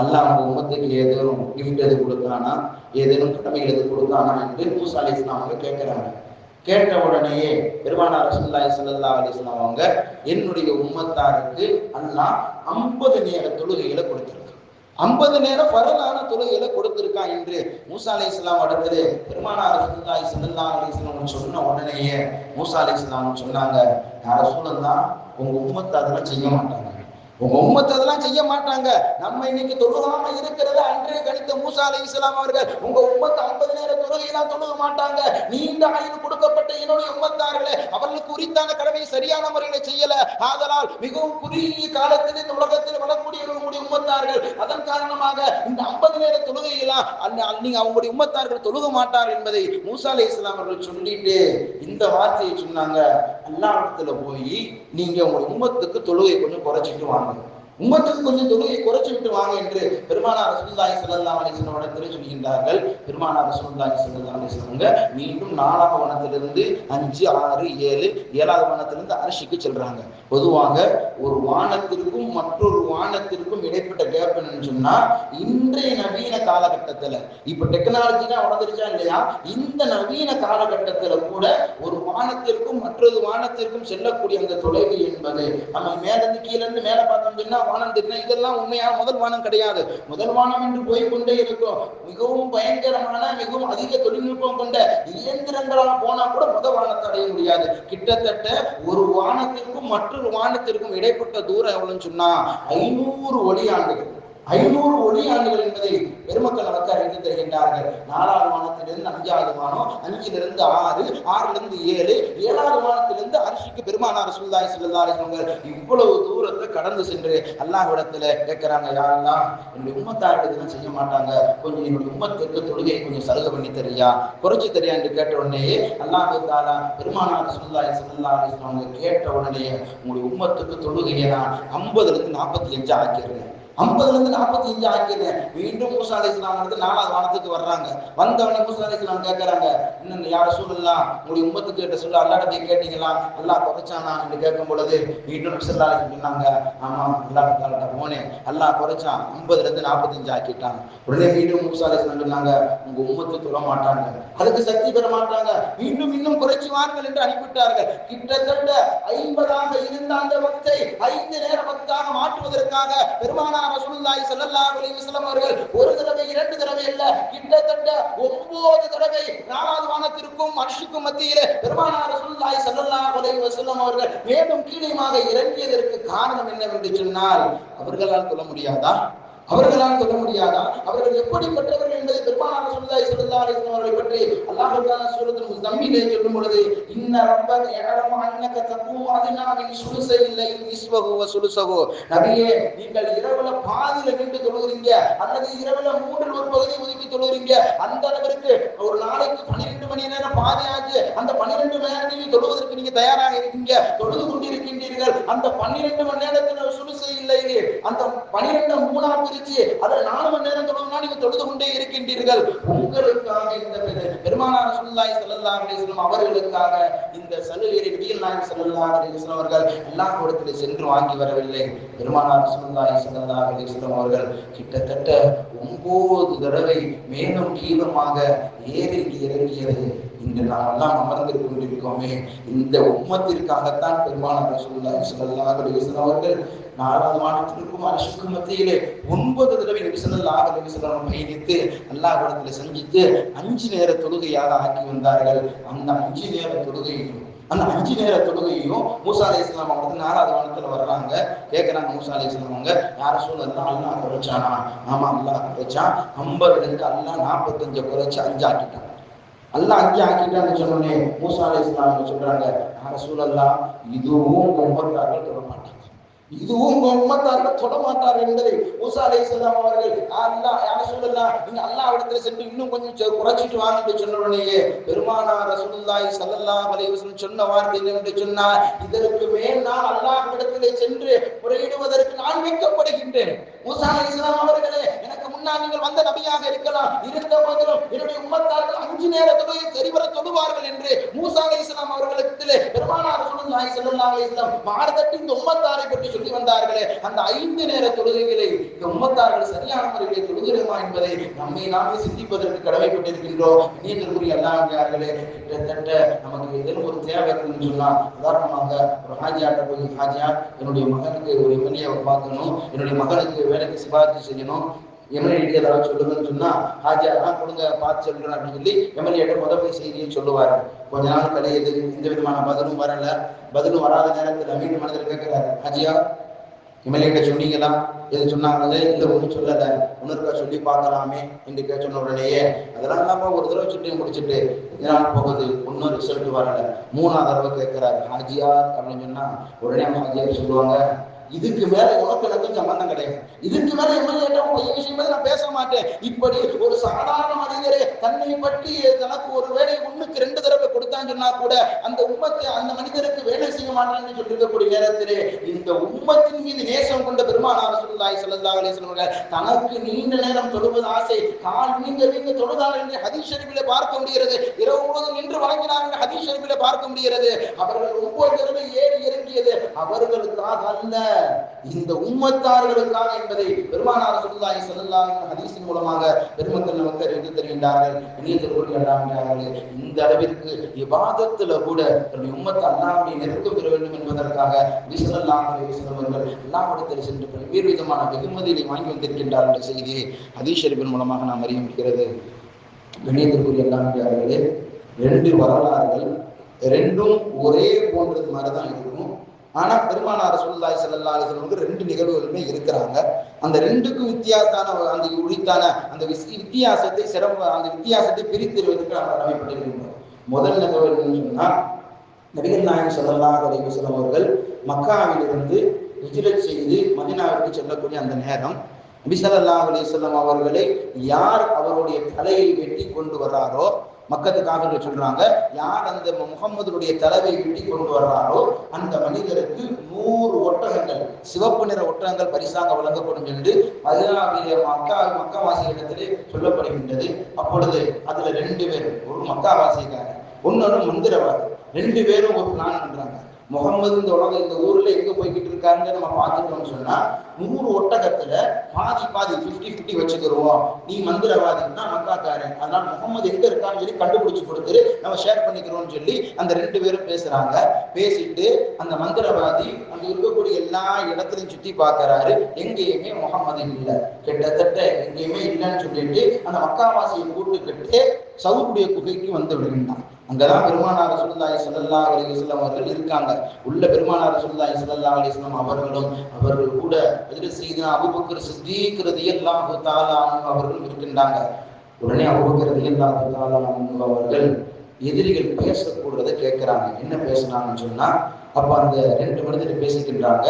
அல்லாஹ் அவங்க உம்மத்துக்கு ஏதேனும் கிஃப்ட் எது கொடுத்தானா, ஏதேனும் கடமைகள் எது கொடுத்தானா என்று மூசா அலைஹிஸ்ஸலாம் அவங்க கேட்கிறாங்க. கேட்ட உடனேயே பெருமானார் ரசூலுல்லாஹி ஸல்லல்லாஹு அலைஹி வஸல்லம் அவங்க என்னுடைய உம்மத்தாருக்கு அல்லாஹ் 50 நேர தொழுகைகளை கொடுத்திருக்கான், 50 நேரம் ஃபரலான தொழுகைகளை கொடுத்திருக்கான் என்று மூசா அலைஹிஸ்ஸலாம் இடத்துல பெருமானார் ரசூலுல்லாஹி ஸல்லல்லாஹு அலைஹி வஸல்லம் சொன்ன உடனேயே மூசா அலைஹிஸ்ஸலாம் சொன்னாங்க, யா ரசூலல்லாஹ் உங்க உம்மத்து அதெல்லாம் செய்ய மாட்டாங்க, உங்க உம்மத்து அதெல்லாம் செய்ய மாட்டாங்க. நம்ம இன்னைக்கு தொழுகாம இருக்கிறத அன்றே கணித்த மூசா அலைஹிஸ்ஸலாம் அவர்கள் உங்க உம்மத்து 50 நேர தொழுகையெல்லாம் தொழுக மாட்டாங்க, நீண்ட ஆயுள் கொடுக்கப்பட்ட என்னுடைய உம்மத்தார்களே அவர்களுக்கு உரித்தான கடமை சரியான முறையில செய்யல, ஆதலால் மிகவும் குறுகிய காலத்திலே இந்த உலகத்தில் வரக்கூடிய உங்களுடைய உம்மத்தார்கள், அதன் காரணமாக இந்த 50 நேர தொழுகையெல்லாம் நீங்க அவங்களுடைய உம்மத்தார்கள் தொழுக மாட்டார் என்பதை மூசா அலைஹிஸ்ஸலாம் அவர்கள் சொல்லிட்டு இந்த வார்த்தையை சொன்னாங்க, அல்லாஹ்விடத்துல போய் நீங்க உங்க உம்மத்துக்கு தொழுகை கொஞ்சம் குறைச்சிட்டு வாங்க, உம்மத்துக்கு கொஞ்சம் தொழுகையை குறைச்சு விட்டு வாங்க என்று பெருமானார் ரசூலுல்லாஹி ஸல்லல்லாஹு அலைஹி வஸல்லம் இடத்திலே சொல்கின்றார்கள். பெருமானார் ரசூலுல்லாஹி ஸல்லல்லாஹு அலைஹி வஸல்லம் மீண்டும் 4வது வானத்திலிருந்து 5, 6, 7, 7வது வானத்திலிருந்து அர்ஷுக்கு செல்றாங்க. பொதுவாக ஒரு வானத்திற்கும் மற்றொரு வானத்திற்கும் இடைப்பட்ட கேப் என்னன்னு சொன்னா, இன்றைய நவீன காலகட்டத்துல இப்ப டெக்னாலஜி தான் வளர்ந்துருச்சா இல்லையா, இந்த நவீன காலகட்டத்துல கூட ஒரு வானத்திற்கும் மற்றொரு வானத்திற்கும் செல்லக்கூடிய அந்த தொலைவு என்பது நம்ம மேலிருந்து கீழே இருந்து மேல பார்த்தோம் சொன்னா வானம் தெரியும், இதெல்லாம் உண்மையான முதல் வானம் கிடையாது. முதல் வானம் என்று போய்கொண்டே இருக்கும். மிகவும் பயங்கரமான மிகவும் அதிக தொழில்நுட்பம் கொண்ட இயந்திரங்களால் போனா கூட முதல் வானத்தை அடைய முடியாது. கிட்டத்தட்ட ஒரு வானத்திற்கும் மற்றொரு வானத்திற்கும் இடைப்பட்ட தூரம் எவ்வளவுன்னு சொன்னா 500 ஒளியாண்டுகள். 500 ஒளியாண்டுகள் என்பதை பெருமக்கள் நமக்கு அறிந்து தருகின்றார்கள். 4வது வானத்திலிருந்து 5வது வானம், 5லிருந்து 6, 6லிருந்து 7, 7வது வானத்திலிருந்து அர்ஷுக்கு பெருமானார் ரசூலுல்லாஹி ஸல்லல்லாஹு அலைஹி வஸல்லம் இவ்வளவு தூரத்தை கடந்து சென்று அல்லாஹ்விடத்துல கேட்கிறாங்க, யா அல்லாஹ் என்னுடைய உம்மத்தாருக்கு இதெல்லாம் செய்ய மாட்டாங்க, கொஞ்சம் என்னுடைய உம்மத்துக்கு தொழுகையை கொஞ்சம் சலுகை பண்ணி தரியா, குறைச்சி தரியா என்று கேட்ட உடனே அல்லாஹ் தஆலா பெருமானார் ரசூலுல்லாஹி ஸல்லல்லாஹு அலைஹி வஸல்லம் கேட்ட உடனே உங்களுடைய உம்மத்துக்கு தொழுகையை நான் 50லிருந்து 45 ஆக்கிடுறேன், 50லிருந்து 45 ஆக்கிடுறேன். மீண்டும் மூசா அலைஹிஸ்ஸலாம் 4வது வானத்துக்கு வர்றாங்க. வந்தவனே மூசா அலைஹிஸ்ஸலாம் கேட்கறாங்க, இன்னும் யா ரசூலுல்லாஹ் உங்களுடைய உம்மத்துக்கு கிட்ட சொல்ல அல்லாஹ்ட்ட கேட்டீங்களா, அல்லாஹ் குறைச்சானா என்று கேட்கும் பொழுது மீண்டும் ரசூலுல்லாஹ் சொன்னாங்க, ஆமா அல்லாஹ் தஆலா போனே அல்லாஹ் குறைச்சான், 50லிருந்து 45 ஆக்கிட்டான். உடனே மீண்டும் மூசா அலைஹிஸ்ஸலாம் சொன்னாங்க, உங்க உம்மத்து தொழ மாட்டாங்க, அதுக்கு சக்தி பெற மாட்டாங்க, மீண்டும் இன்னும் குறைச்சி வாருங்கள் என்று அனுப்பிவிட்டார்கள். கிட்டத்தட்ட 50ஆக இருந்த அந்த வக்தை 5 நேர வக்தாக மாற்றுவதற்காக பெருமானார் ரசூலுல்லாஹி ஸல்லல்லாஹு அலைஹி வஸல்லம் அவர்கள் ஒரு தடவை 2 தடவை அல்ல, கிட்டத்தட்ட 9 தடவை 4வது வானத்திற்கும் அர்ஷுக்கும் மத்தியிலே பெருமானார் ரசூலுல்லாஹி ஸல்லல்லாஹு அலைஹி வஸல்லம் அவர்கள் மேலும் கீழேயுமாக இறங்கியதற்கு காரணம் என்னவென்று சொன்னால், அவர்களால் சொல்ல முடியாதா, அவர்களால் சொல்ல முடியாதா, அவர்கள் எப்படிப்பட்டவர்கள் என்பதை பெருமானார் ரசூலுல்லாஹி ஸல்லல்லாஹு அலைஹி வஸல்லம் அவர்களை பற்றி அல்லாஹ் தஆலா சூரத்துல் முஸம்மிலே சொல்லும் பொழுது, இன்ன ரப்பக யஅலமு அன்னக தகூமு அத்னா மின் சுலுஸில் லைல் நிஸ்ஃபஹு வ சுலுஸஹு, நபியே நீங்கள் இரவுல பாதியில நின்று தொழுகிறீங்க அல்லது இரவுல 3ல் ஒரு பகுதி ஒதுக்கி தொழுகிறீங்க, அந்த அளவிற்கு ஒரு நாளைக்கு 12 மணி நேரம் பாதி ஆச்சு, அந்த 12 மணி நேரம் தொழுவதற்கு நீங்க தயாராக இருக்கீங்க, தொழுது கொண்டிருக்கின்றீர்கள், அந்த 12 மணி நேரத்தில் சுலுஸை இல்லை தொழுகையிலே அந்த 12 3 பிரிச்சு அதுல 4 மணி நேரம் தொழுதுனா நீங்க தொழுது கொண்டே இருக்கின்றீர்கள். உங்களுக்காக இந்த பெருமானார் ரசூலுல்லாஹி ஸல்லல்லாஹு அலைஹி வஸல்லம் அவர்களுக்காக இந்த சலுகையை நபிகள் நாயகம் ஸல்லல்லாஹு அலைஹி வஸல்லம் அவர்கள் அல்லாஹ்விடத்திலே சென்று வாங்கி வரவில்லை. பெருமானார் ரசூலுல்லாஹி ஸல்லல்லாஹு அலைஹி வஸல்லம் அவர்கள் கிட்டத்தட்ட 9 தடவை மேலும் கீழமாக ஏறி இறங்கியது. இன்று நாம் எல்லாம் அமர்ந்து கொண்டிருக்கோமே, இந்த உம்மத்திற்காகத்தான் பெருமானார் ரசூலுல்லாஹி ஸல்லல்லாஹு அலைஹி வஸல்லம் அவர்கள் 4வது வானத்திற்கும் அர்ஷுக்கும் மத்தியிலே 9 தடவை நபி ஸல்லல்லாஹு அலைஹி வஸல்லம் பயணித்து அல்லாஹ்விடத்திலே சந்தித்து 5 நேர தொழுகையாக ஆக்கி வந்தார்கள். அந்த 5 நேர தொழுகையும் மூசா அலைஹிஸ்ஸலாம் அவங்க 4வது வானத்துல வர்றாங்க. கேட்கிறாங்க மூசா அலைஹிஸ்ஸலாம் அவங்க, யார ரசூலல்லாஹ் அல்லாஹ் குறைச்சானா? ஆமா அல்லாஹ் குறைச்சான். 50 இருந்து அல்லாஹ் 45 குறைச்சு 5 ஆக்கிட்டான். அல்லாஹ் 5 ஆக்கிட்டான்னு சொன்னோடனே மூசா அலைஹிஸ்ஸலாம் சொல்றாங்க, யார ரசூலல்லாஹ் இதுவும் உம்மத்தார்கள் தொட மாட்டாங்க, இதுவும் உம்மத்தார்கள் தொட மாட்டார்கள் என்பதை மூசா அலைஹிஸ்ஸலாம் அவர்கள் அல்லாஹ் யா ரசூலல்லாஹ் நீங்க அல்லாஹ்விடத்துல சென்று இன்னும் கொஞ்சம் குறைச்சிட்டு வாங்க சொன்ன உடனே பெருமானார் ரசூலுல்லாஹி ஸல்லல்லாஹு அலைஹி வஸல்லம் சொன்ன வார்த்தை என்னவென்று சொன்னார், இதற்கு மேல் நான் அல்லாஹ்விடத்திலே சென்று முறையிடுவதற்கு நான் வெட்கப்படுகின்றேன். மூசா அலைஹிஸ்ஸலாம் அவர்களே, எனக்கு முன்னால் நீங்கள் வந்த நபியாக இருக்கலாம், இருந்த போதிலும் என்னுடைய உம்மத்தார்கள் 5 நேர தொழுகை சரிவர தொழுவார்கள் என்று மூசா அலைஹிஸ்ஸலாம் அவர்களுக்கு பெருமானார் ரசூலுல்லாஹி ஸல்லல்லாஹு அலைஹி வஸல்லம் மார்தட்டி இந்த உம்மத்தாரை பற்றி சொல்லி வந்தார்களே, அந்த 5 நேர தொழுகைகளை இந்த உம்மத்தார்கள் சரியான முறையிலே தொழுகிறோமா என்பதை நம்மை நாமே சிந்திப்பதற்கு கடமைப்பட்டிருக்கின்றோம். நீதிக்குரிய அல்லாஹ்வியார்களே, கிட்டத்தட்ட நமக்கு ஏதேனும் ஒரு தேவை இருக்குன்னு சொன்னா, உதாரணமாக ஒரு ஹாஜியாட்ட போய், ஹாஜியா என்னுடைய மகனுக்கு ஒரு எம்எல்ஏவை பார்க்கணும், என்னுடைய மகனுக்கு வேலைக்கு சிபாரிசு செய்யணும், எம்எல்ஏ ஏதாவது சொல்லுங்கன்னு சொன்னா, ஹாஜியா தான் கொடுங்க பார்த்து சொல்றேன் அப்படின்னு சொல்லி எம்எல்ஏ போய் செய்தியை சொல்லுவாரு. கொஞ்ச நாள் கலையுது, எந்த விதமான பதிலும் வரல. பதிலும் வராத நேரத்தில் மீண்டும் மனதில் கேட்கிறாரு, ஹாஜியா எம்எல்ஏ சொன்னீங்களா? எது சொன்னாங்களே? இல்லை ஒன்றும் சொல்லல, உணர்க்கா சொல்லி பார்க்கலாமே என்று சொன்ன உடனேயே அதெல்லாம் இல்லாம ஒரு தடவை சொல்லி முடிச்சுட்டு இதனால் போகுது, ஒன்னும் ரிசல்ட் வரல. 3வது தடவை கேட்கிறாரு, ஹாஜியா அப்படின்னு சொன்னா உடனே ஹாஜியார் சொல்லுவாங்க, இதுக்கு மேல உனக்கு எனக்கு சம்பந்தம் கிடையாது, இதுக்கு மேல எம்எல்ஏ விஷயம் நான் பேச மாட்டேன். இப்படி ஒரு சாதாரண மனிதரே தன்னை பற்றி தனக்கு ஒரு வேலை 1க்கு 2 தடவை கொடுத்தான்னு சொன்னா கூட அந்த உம்மத்தை அந்த மனிதருக்கு வேலை செய்ய மாட்டேன்னு சொல்லிருக்கக்கூடிய நேரத்திலே இந்த உம்மத்தின் மீது நேசம் கொண்ட பெருமானார் ரசூலுல்லாஹி ஸல்லல்லாஹு அலைஹி வஸல்லம் தனக்கு நீண்ட நேரம் தொழுவது ஆசை, கால் நீங்க தொழுதார் என்று ஹதீஸ் ஷரீஃபிலே பார்க்க முடிகிறது. இரவு முழுவதும் நின்று வணங்கினார் என்று ஹதீஸ் ஷரீஃபிலே பார்க்க முடிகிறது. அவர்கள் 9 தடவை ஏறி இறங்கியது அவர்களுக்காக அல்ல, இந்த உம்மத்தார்களுக்காக என்பதை பெருமானார் ரசூலுல்லாஹி ஸல்லல்லாஹு அலைஹி வஸல்லம் ஹதீஸின் மூலமாக பெருமக்கள் நமக்கு அறிவித்து தருகின்றார்கள். இந்த அளவிற்கு இபாதத்துல கூட தன்னுடைய உம்மத்தை அல்லாஹ்வை நெருக்கம் பெற வேண்டும் என்பதற்காக நபி ஸல்லல்லாஹு அலைஹி வஸல்லம் அவர்கள் அல்லாஹ்விடத்தில் சென்று பல்வேறு விதமான வெகுமதிகளை வாங்கி வந்திருக்கின்றார் என்ற செய்தியை ஹதீஸ் ஷரீஃபின் மூலமாக நாம் அறிய முடிகிறது. கண்ணியத்திற்குரிய அல்லாஹ்வியார்களே, 2 வரலாறுகள் 2ம் ஒரே போன்றது மாதிரிதான் இருக்கும். ஆனா பெருமானார் ரசூலுல்லாஹி ஸல்லல்லாஹு அலைஹி வஸல்லம் 2 நிகழ்வுகளுமே இருக்கிறாங்க. அந்த 2க்கும் வித்தியாசமான அந்த உரித்தான அந்த வித்தியாசத்தை அந்த வித்தியாசத்தை பிரித்தெடுவதற்கு நாம் கடமைப்பட்டிருக்கின்றோம். முதல் நிகழ்வு என்னன்னு சொன்னா, நபிகள் நாயகம் ஸல்லல்லாஹு அலைஹி வஸல்லம் அவர்கள் மக்காவிலிருந்து ஹிஜ்ரத் செய்து மதீனாவுக்கு செல்லக்கூடிய அந்த நேரம் நபி ஸல்லல்லாஹு அலைஹி வஸல்லம் அவர்களை யார் அவருடைய தலையை வெட்டி கொண்டு வர்றாரோ, மக்கத்துக்காக சொல்றாங்க, யார் அந்த முகம்மதுடைய தலைவை வெட்டி கொண்டு வர்றாரோ அந்த மனிதருக்கு 100 ஒட்டகங்கள், சிவப்பு நிற ஒட்டகங்கள் பரிசாக வழங்கப்படும் என்று மக்காவாசிகளிடத்திலே சொல்லப்படுகின்றது. அப்பொழுது அதுல 2 பேர், ஒரு மக்காவாசிக்காரர், இன்னொரு மந்திரவாதி, 2 பேரும் ஒரு பிளான் பண்றாங்க. முகம்மது இந்த உலகம் இந்த ஊர்ல எங்க போய்கிட்டு இருக்காருன்னு நம்ம பார்த்துட்டோம்னு சொன்னா 100 ஒட்டகத்துல பாதி 50-50 வச்சுக்கிடுவோம். நீ மந்திரவாதின்னா மக்காக்காரன், அதனால முகம்மது எங்க இருக்கான்னு சொல்லி கண்டுபிடிச்சு கொடுத்துரு, நம்ம ஷேர் பண்ணிக்கிறோம்னு சொல்லி அந்த 2 பேரும் பேசுறாங்க. பேசிட்டு அந்த மந்திரவாதி அங்க இருக்கக்கூடிய எல்லா இடத்துலையும் சுத்தி பார்க்கிறாரு, எங்கேயுமே முகம்மது இல்லை, கிட்டத்தட்ட எங்கேயுமே இல்லைன்னு சொல்லிட்டு அந்த மக்காவாசியை கூட்டுக்கிட்டு சவுடைய குகைக்கு வந்து விடுகின்றான். அங்கதான் பெருமானார் ரசூலுல்லாஹி ஸல்லல்லாஹு அலைஹி வஸல்லம் அவர்கள் இருக்காங்க. உள்ள பெருமானார் ரசூலுல்லாஹி ஸல்லல்லாஹு அலைஹி வஸல்லம் அவர்கள் கூட ஹஜ்ரத் சய்யிதுனா அபூபக்கர் சித்தீக் ரலியல்லாஹு தஆலா அன்ஹு அவர்கள் இருக்கின்றாங்க. உடனே அபூபக்கர் ரலியல்லாஹு தஆலா அன்ஹு அவர்கள் எதிரிகள் பேசக்கூடதை கேட்கிறாங்க. என்ன பேசுறாங்கன்னு சொன்னா, அப்ப அந்த 2 மனிதர் பேசிக்கின்றாங்க,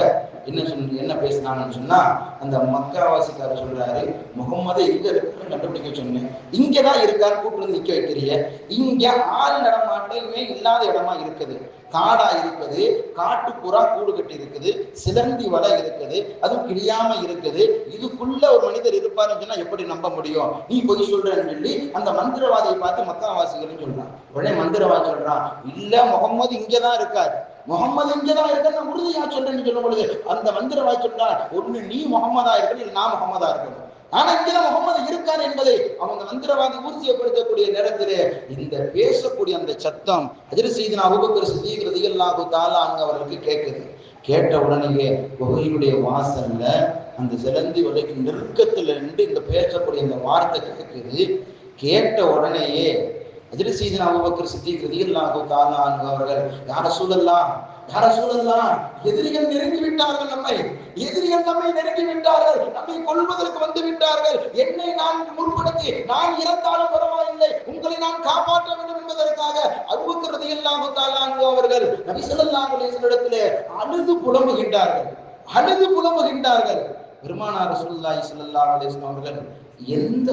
என்ன பேசினாங்கன்னு சொன்னா, அந்த மக்காவாசிக்காரர் சொல்றாரு, முகம்மது எங்க இருக்குன்னு கண்டுபிடிக்க சொன்னேன், இங்கதான் இருக்காரு, கூட்டு வந்து நிக்க வைக்கிறிய, இங்க ஆள் நடமாட்டமே இல்லாத இடமா இருக்குது, காடா இருக்குது, காட்டுப்புறா கூடு கட்டி இருக்குது, சிலந்தி வலை இருக்குது, அதுவும் கிழியாம இருக்குது, இதுக்குள்ள ஒரு மனிதர் இருப்பாருன்னு சொன்னா எப்படி நம்ப முடியும், நீ பொய் சொல்றன்னு சொல்லி அந்த மந்திரவாதியை பார்த்து மக்காவாசிகள் சொல்றான். உடனே மந்திரவாதி சொல்றான், இல்ல முகம்மது இங்கதான் இருக்காரு, முகம்மது இங்கதான் இருக்க, நான் உறுதியா சொல்றேன்னு சொல்லும் பொழுது அந்த மந்திரவாதி சொல்றான், ஒண்ணு நீ முகம்மதா இருக்கணும், இல்லை நான் முகம்மதா இருக்கணும், ஆனா இங்கதான் முகம்மது இருக்கார் என்பதை அவங்க மந்திரவாதி உறுதியப்படுத்தக்கூடிய நேரத்திலே இந்த பேசக்கூடிய அந்த சத்தம் ஹஜ்ரத் சய்யிதுனா அபூபக்கர் சித்தீக் ரலியல்லாஹு தஆலா அன்ஹு அவர்களுக்கு கேட்குது. கேட்ட உடனேயே குகையுடைய வாசல்ல அந்த சிலந்தி வலைக்கு நெருக்கத்துல இருந்து இந்த பேசக்கூடிய இந்த வார்த்தை கேட்குது. கேட்ட உடனேயே ஹஜ்ரத் சய்யிதுனா அபூபக்கர் சித்தீக் ரலியல்லாஹு தஆலா அன்ஹு அவர்கள், யா ரசூலல்லாஹ், யா ரசூலல்லாஹ், எதிரிகள் நெருங்கி விட்டார்கள், எதிரிகள் நம்மை நெருங்கி விட்டார்கள், நம்மை கொல்வதற்கு வந்து விட்டார்கள், என்னை நான் முற்படுத்தி நான் இறந்தாலும் பரவாயில்லை, உங்களை நான் காப்பாற்ற வேண்டும் என்பதற்காக அபூபக்கர் ரலியல்லாஹு தஆலா அன்ஹு அவர்கள் நபி ஸல்லல்லாஹு அலைஹி வஸல்லம் இடத்திலே அழுது புலம்புகின்றார்கள். பெருமானார் ரசூலுல்லாஹி ஸல்லல்லாஹு அலைஹி வஸல்லம் அவர்கள் எந்த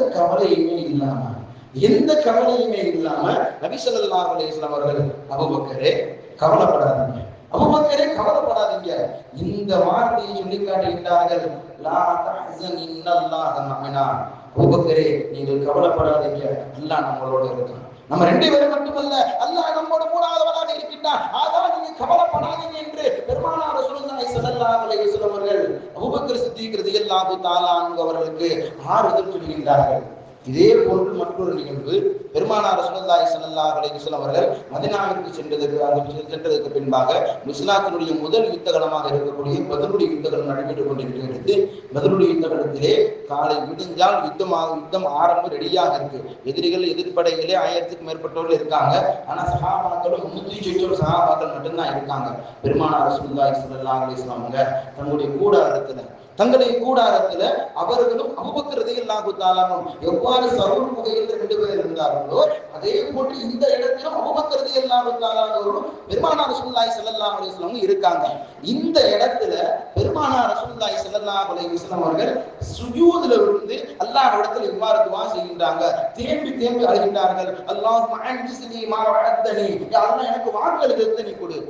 கவலையுமே இல்லாம நபி ஸல்லல்லாஹு அலைஹி வஸல்லம் அவர்கள், அபூபக்கரே கவலைப்படாதீங்க, அபூபக்கரே கவலைப்படாதீங்க, இந்த வார்த்தையை சொல்லி காட்டுகின்றார்கள், லா தஹ்சன் இன்னல்லாஹ மஅனா, அபூபக்கரே நீங்கள் கவலைப்படாதீங்க, அல்லாஹ் நம்மளோட இருக்கான், நம்ம ரெண்டு பேரும் மட்டுமல்ல, அல்லாஹ் நம்மோட மூணாவதாக இருக்கின்றான், அதான் நீங்க கவலைப்படாதீங்க என்று பெருமானார் ரசூலுல்லாஹி ஸல்லல்லாஹு அலைஹி வஸல்லம் அவர்கள் அபூபக்கர் சித்தீக் ரலியல்லாஹு தஆலா அன்ஹு அவர்களுக்கு ஆறுதல் சொல்கின்றார்கள். இதே போன்று மற்றொரு நிகழ்வு, பெருமானார் ரசூலுல்லாஹி ஸல்லல்லாஹு அலைஹி வஸல்லம் அவர்கள் மதீனாவிற்கு சென்றதற்கு பின்பாக இஸ்லாத்தினுடைய முதல் யுத்த களமாக இருக்கக்கூடிய பத்ருடைய யுத்த களம் நடைபெற்றுக் கொண்டிருக்கிறது. பத்ருடைய யுத்த களத்திலே காலை விடிஞ்சால் யுத்தம் ஆரம்பம் ரெடியாக இருக்கு. எதிரிகள் எதிர்ப்படைகளே 1000க்கும் மேற்பட்டவர்கள் இருக்காங்க. ஆனா சஹாபாக்களும் 300 சஹாபாக்கள் மட்டும்தான் இருக்காங்க. பெருமானார் ரசூலுல்லாஹி ஸல்லல்லாஹு அலைஹி வஸல்லம் அவங்க தங்களுடைய கூடாரத்துல அவர்களும் அபூபக்கர் ரலியல்லாஹு தஆலா எவ்வாறு சவுர் முகையில் 2 பேர் இருந்தார்களோ அதே போன்று இந்த இடத்திலும் அபூபக்கர் ரலியல்லாஹு தஆலா பெருமானார் ரசூலுல்லாஹி ஸல்லல்லாஹு அலைஹி வஸல்லம் இருக்காங்க. இந்த இடத்துல பெருமானார் ரசூலுல்லாஹி ஸல்லல்லாஹு அலைஹி வஸல்லம் அவர்கள் சுஜூதுல இருந்து அல்லாஹ்விடத்தில் இவ்வாறு துஆ செய்கின்றாங்க, தேம்பி அழுகின்றார்கள். அல்லாஹும்ம அன்ஜிஸ்னி மா வஅத்தனி, யா அல்லாஹ் எனக்கு வாக்களித்ததை நீ கொடு,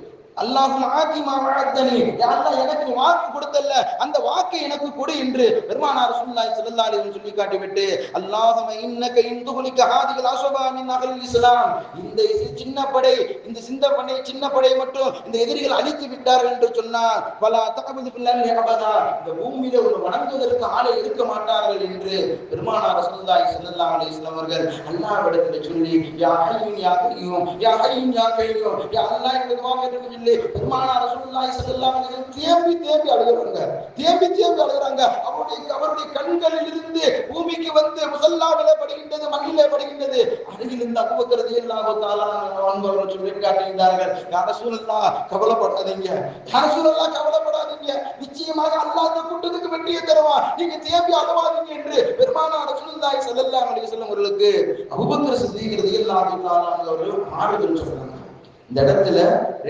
அல்லாஹும்ம ஆதி மா வஅத்தனி, யா அல்லாஹ் எனக்கு வாக்கு கொடுத்தல்ல அந்த வாக்கை எனக்கு கொடு என்று பெருமானார் ரசூலுல்லாஹி ஸல்லல்லாஹு அலைஹி வஸல்லம் சொல்லி காட்டிவிட்டு, அல்லாஹும்ம இன்னக இன்துலிக ஹாதில் அஸபா மின் அஹ்லில் இஸ்லாம், இந்த சின்ன படை மட்டும் இந்த எதிரிகள் அழித்து விட்டார்கள் என்று சொன்னார், பலா தஅபுது பில்லாஹி அபதா, இந்த பூமியில ஒரு வணங்குவதற்கு ஆளே இருக்க மாட்டார்கள் என்று பெருமானார் ரசூலுல்லாஹி ஸல்லல்லாஹு அலைஹி வஸல்லம் அவர்கள் அல்லாஹ்விடத்தில் சொல்லி, யா ஹய்யுன் யா கய்யூம், யா ஹய்யுன் யா கய்யூம், யா அல்லாஹ் இந்த துஆ கேட்டு பெருமானார் ரசூலுல்லாஹி ஸல்லல்லாஹு அலைஹி வஸல்லம் தேம்பி அழுகுறாங்க. அவருடைய கண்களில் இருந்து பூமிக்கு வந்து முஸல்லாவிலே படுகின்றது, மண்ணிலே படுகின்றது. அருகில் இருந்த அபூபக்கர் ரலியல்லாஹு தஆலா அன்ஹு அவர்கள் சொல்லி காட்டுகிறார்கள், யா ரசூலல்லாஹ் கவலைப்படாதீங்க, நிச்சயமாக அல்லாஹ் இந்த கூட்டத்துக்கு வெற்றியை தருவான், நீங்க தேம்பி அழுவாதீங்க என்று பெருமானார் ரசூலுல்லாஹி ஸல்லல்லாஹு அலைஹி வஸல்லம் அவர்களுக்கு அபூபக்கர் சித்தீக் ரலியல்லாஹு தஆலா அன்ஹு அவர்கள் ஆறுதல் சொல்றாங்க. இந்த இடத்துல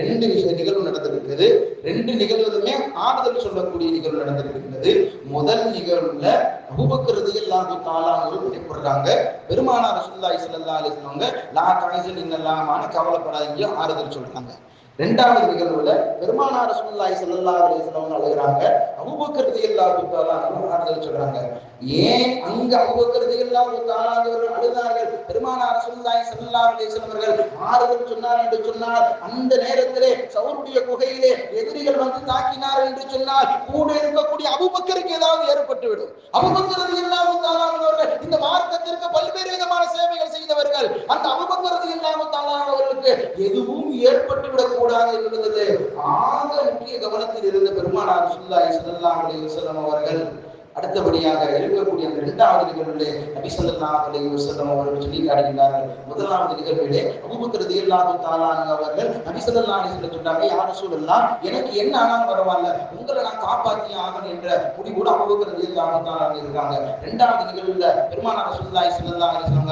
2 நிகழ்வு நடந்திருக்கிறது. 2 நிகழ்வுமே ஆறுதல் சொல்லக்கூடிய நிகழ்வு நடந்திருக்கிறது. முதல் நிகழ்வுல அபூபக்கர் ரலியல்லாஹு தஆலா அவர்கள் குறிப்பிடுறாங்க, பெருமானார் ரசூலுல்லாஹி ஸல்லல்லாஹு அலைஹி வஸல்லம் லா தஹ்சன் இன்னல்லாஹ ஆறுதல் சொல்றாங்க. 2வது நிகழ்வுல பெருமானார் ரசூலுல்லாஹி ஸல்லல்லாஹு அலைஹி வஸல்லம் அழுகுறாங்க, அபூபக்கர் ரலியல்லாஹு தஆலா ஆறுதல் சொல்றாங்க. ஏன் அங்க அபூபக்கர் ரலியல்லாஹு தஆலா அவர்கள் அழுதார்கள், பெருமானார் ரசூலுல்லாஹி ஸல்லல்லாஹு அலைஹி வஸல்லம் அவர்கள் ஆறுதல் சொன்னார் என்று சொன்னால், அந்த நேரத்திலே சவுருடைய குகையிலே எதிரிகள் வந்து தாக்கினார் என்று சொன்னால் கூட இருக்கக்கூடிய அபூபக்கருக்கு ஏதாவது ஏற்பட்டுவிடும். அபூபக்கர் ரலியல்லாஹு தஆலா அவர்கள் இந்த மார்க்கத்திற்கு பல்வேறு விதமான சேவைகள் செய்தவர்கள். அந்த அபூபக்கர் ரலியல்லாஹு தஆலா அவர்களுக்கு எதுவும் ஏற்பட்டுவிடக் கூடாது என்பது ஆக முக்கிய கவனத்தில் இருந்த பெருமானார் ரசூலுல்லாஹி ஸல்லல்லாஹு அலைஹி வஸல்லம் அவர்கள் அடுத்தபடியாக இருக்கக்கூடிய அந்த இரண்டாவது நிகழ்விலே நபி ஸல்லல்லாஹு அலைஹி வஸல்லம் அவர்கள் சொல்லி காட்டுகிறார்கள். முதலாவது நிகழ்விலே அபூபக்கர் ரலியல்லாஹு தஆலா அவர்கள் நபி ஸல்லல்லாஹு அலைஹி வஸல்லம் சொன்னாங்க, யா ரசூலல்லாஹ், எனக்கு என்ன ஆனாலும் பரவாயில்ல, உங்களை நான் காப்பாற்றியே ஆகணும் என்ற முடிவோடு அபூபக்கர் ரலியல்லாஹு தஆலா இருக்காங்க. இரண்டாவது நிகழ்வுல பெருமானார் ரசூலுல்லாஹி ஸல்லல்லாஹு அலைஹி வஸல்லம்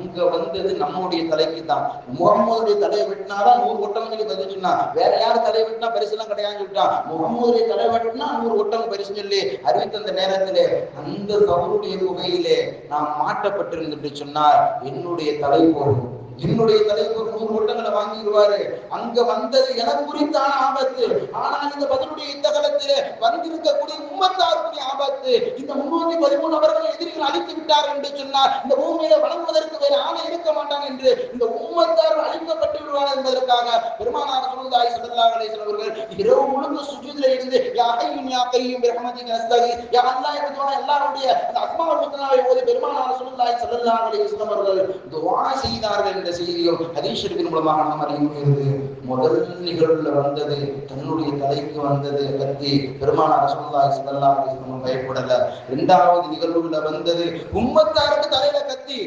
அங்க வந்தது நம்முடைய தலைக்கு தான். முகம்மதுடைய தலையை வெட்டினாரா 100 ஒட்டகம் சொல்லி பதில் சொன்னா, வேற யாரு தலையை வெட்டினா பரிசு எல்லாம் கிடையாதுன்னு சொல்லிட்டா, முகம்மதுடைய தலை வெட்டினா 100 ஒட்டகம் பரிசு சொல்லி அறிவித்த அந்த நேரத்திலே அந்த தவறுடைய குகையிலே நாம் மாட்டப்பட்டிருந்து சொன்னார், என்னுடைய தலை போகும், என்னுடைய தலைவர் 100 ஒட்டங்களை வாங்கிடுவாரு. அங்க வந்தது எனக்கு குறித்தான ஆபத்து. ஆனால் இந்த பதிலுடைய இந்த காலத்திலே வந்திருக்கக்கூடிய உம்மத்தாருடைய ஆபத்து. இந்த 313 அவர்கள் எதிரிகள் அழித்து விட்டார் என்று சொன்னார், இந்த பூமியில வழங்குவதற்கு வேறு ஆளை இருக்க மாட்டாங்க என்று இந்த உம்மத்தார் அழிக்கப்பட்டு விடுவார் என்பதற்காக பெருமானார் ரசூலுல்லாஹி ஸல்லல்லாஹு அலைஹி வஸல்லம் அவர்கள் இரவு முழுக்க சுஜூதிலே இருந்து யா ஹய்யும் யா கய்யூம் பிரஹ்மதிக அஸ்தகீஸ், யா அல்லாஹ் என்று துஆ எல்லாருடைய அந்த அஸ்மாஉல் ஹுஸ்னாவை ஓதி பெருமானார் ரசூலுல்லாஹி ஸல்லல்லாஹு அலைஹி வஸல்லம் அவர்கள் துஆ செய்தார்கள் என்ற செய்தியும் ஹதீஸ் ஷரீஃபின் மூலமாக நாம் அறியுகிறது. முதல் நிகழ்வுல வந்தது தன்னுடைய தலைக்கு வந்தது கத்தி, பெருமானார் ரசூலுல்லாஹி ஸல்லல்லாஹு அலைஹி வஸல்லம் பயப்படல. இரண்டாவது நிகழ்வுல வந்தது உம்மத்தாருக்கு தலையில கத்தி.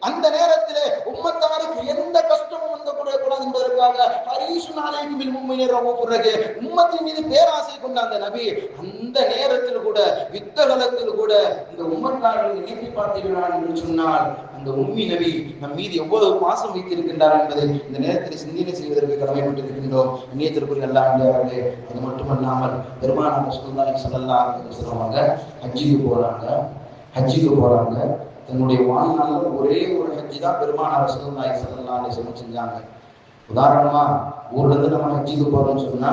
அந்த நேரத்திலே உம்மத்தாருக்கு எந்த கஷ்டமும் வந்துக்கூடாது என்பதற்காக ஹரீஸுன் அலைக்கும் பில் முஃமினீன ரഊஃபுர் ரஹீம், உம்மத்தின் மீது பேராசை கொண்ட அந்த நபி அந்த நேரத்தில் கூட யுத்த காலத்தில் கூட இந்த உம்மத்தார்களை நினைத்து பார்த்தீர்களா என்று சொன்னால் அந்த உம்மி நபி நம் மீது எவ்வளவு பாசம் வைத்திருக்கின்றார் என்பதை இந்த நேரத்தில் சிந்தனை செய்வதற்கு கடமைப்பட்டிருக்கின்றோம். இணையத்திற்குரிய எல்லாம் அவர்களே, அது மட்டுமல்லாமல் பெருமானார் ரசூலுல்லாஹி ஸல்லல்லாஹு அலைஹி வஸல்லம் ஹஜ்ஜுக்கு போறாங்க. தன்னுடைய வாழ்நாளில் ஒரே ஒரு ஹஜ்ஜி தான் பெருமானார் ரசூலுல்லாஹி ஸல்லல்லாஹு அலைஹி வஸல்லம் செஞ்சாங்க. உதாரணமா ஊர்ல இருந்து நம்ம ஹஜ்ஜுக்கு போறோம்னு சொன்னா,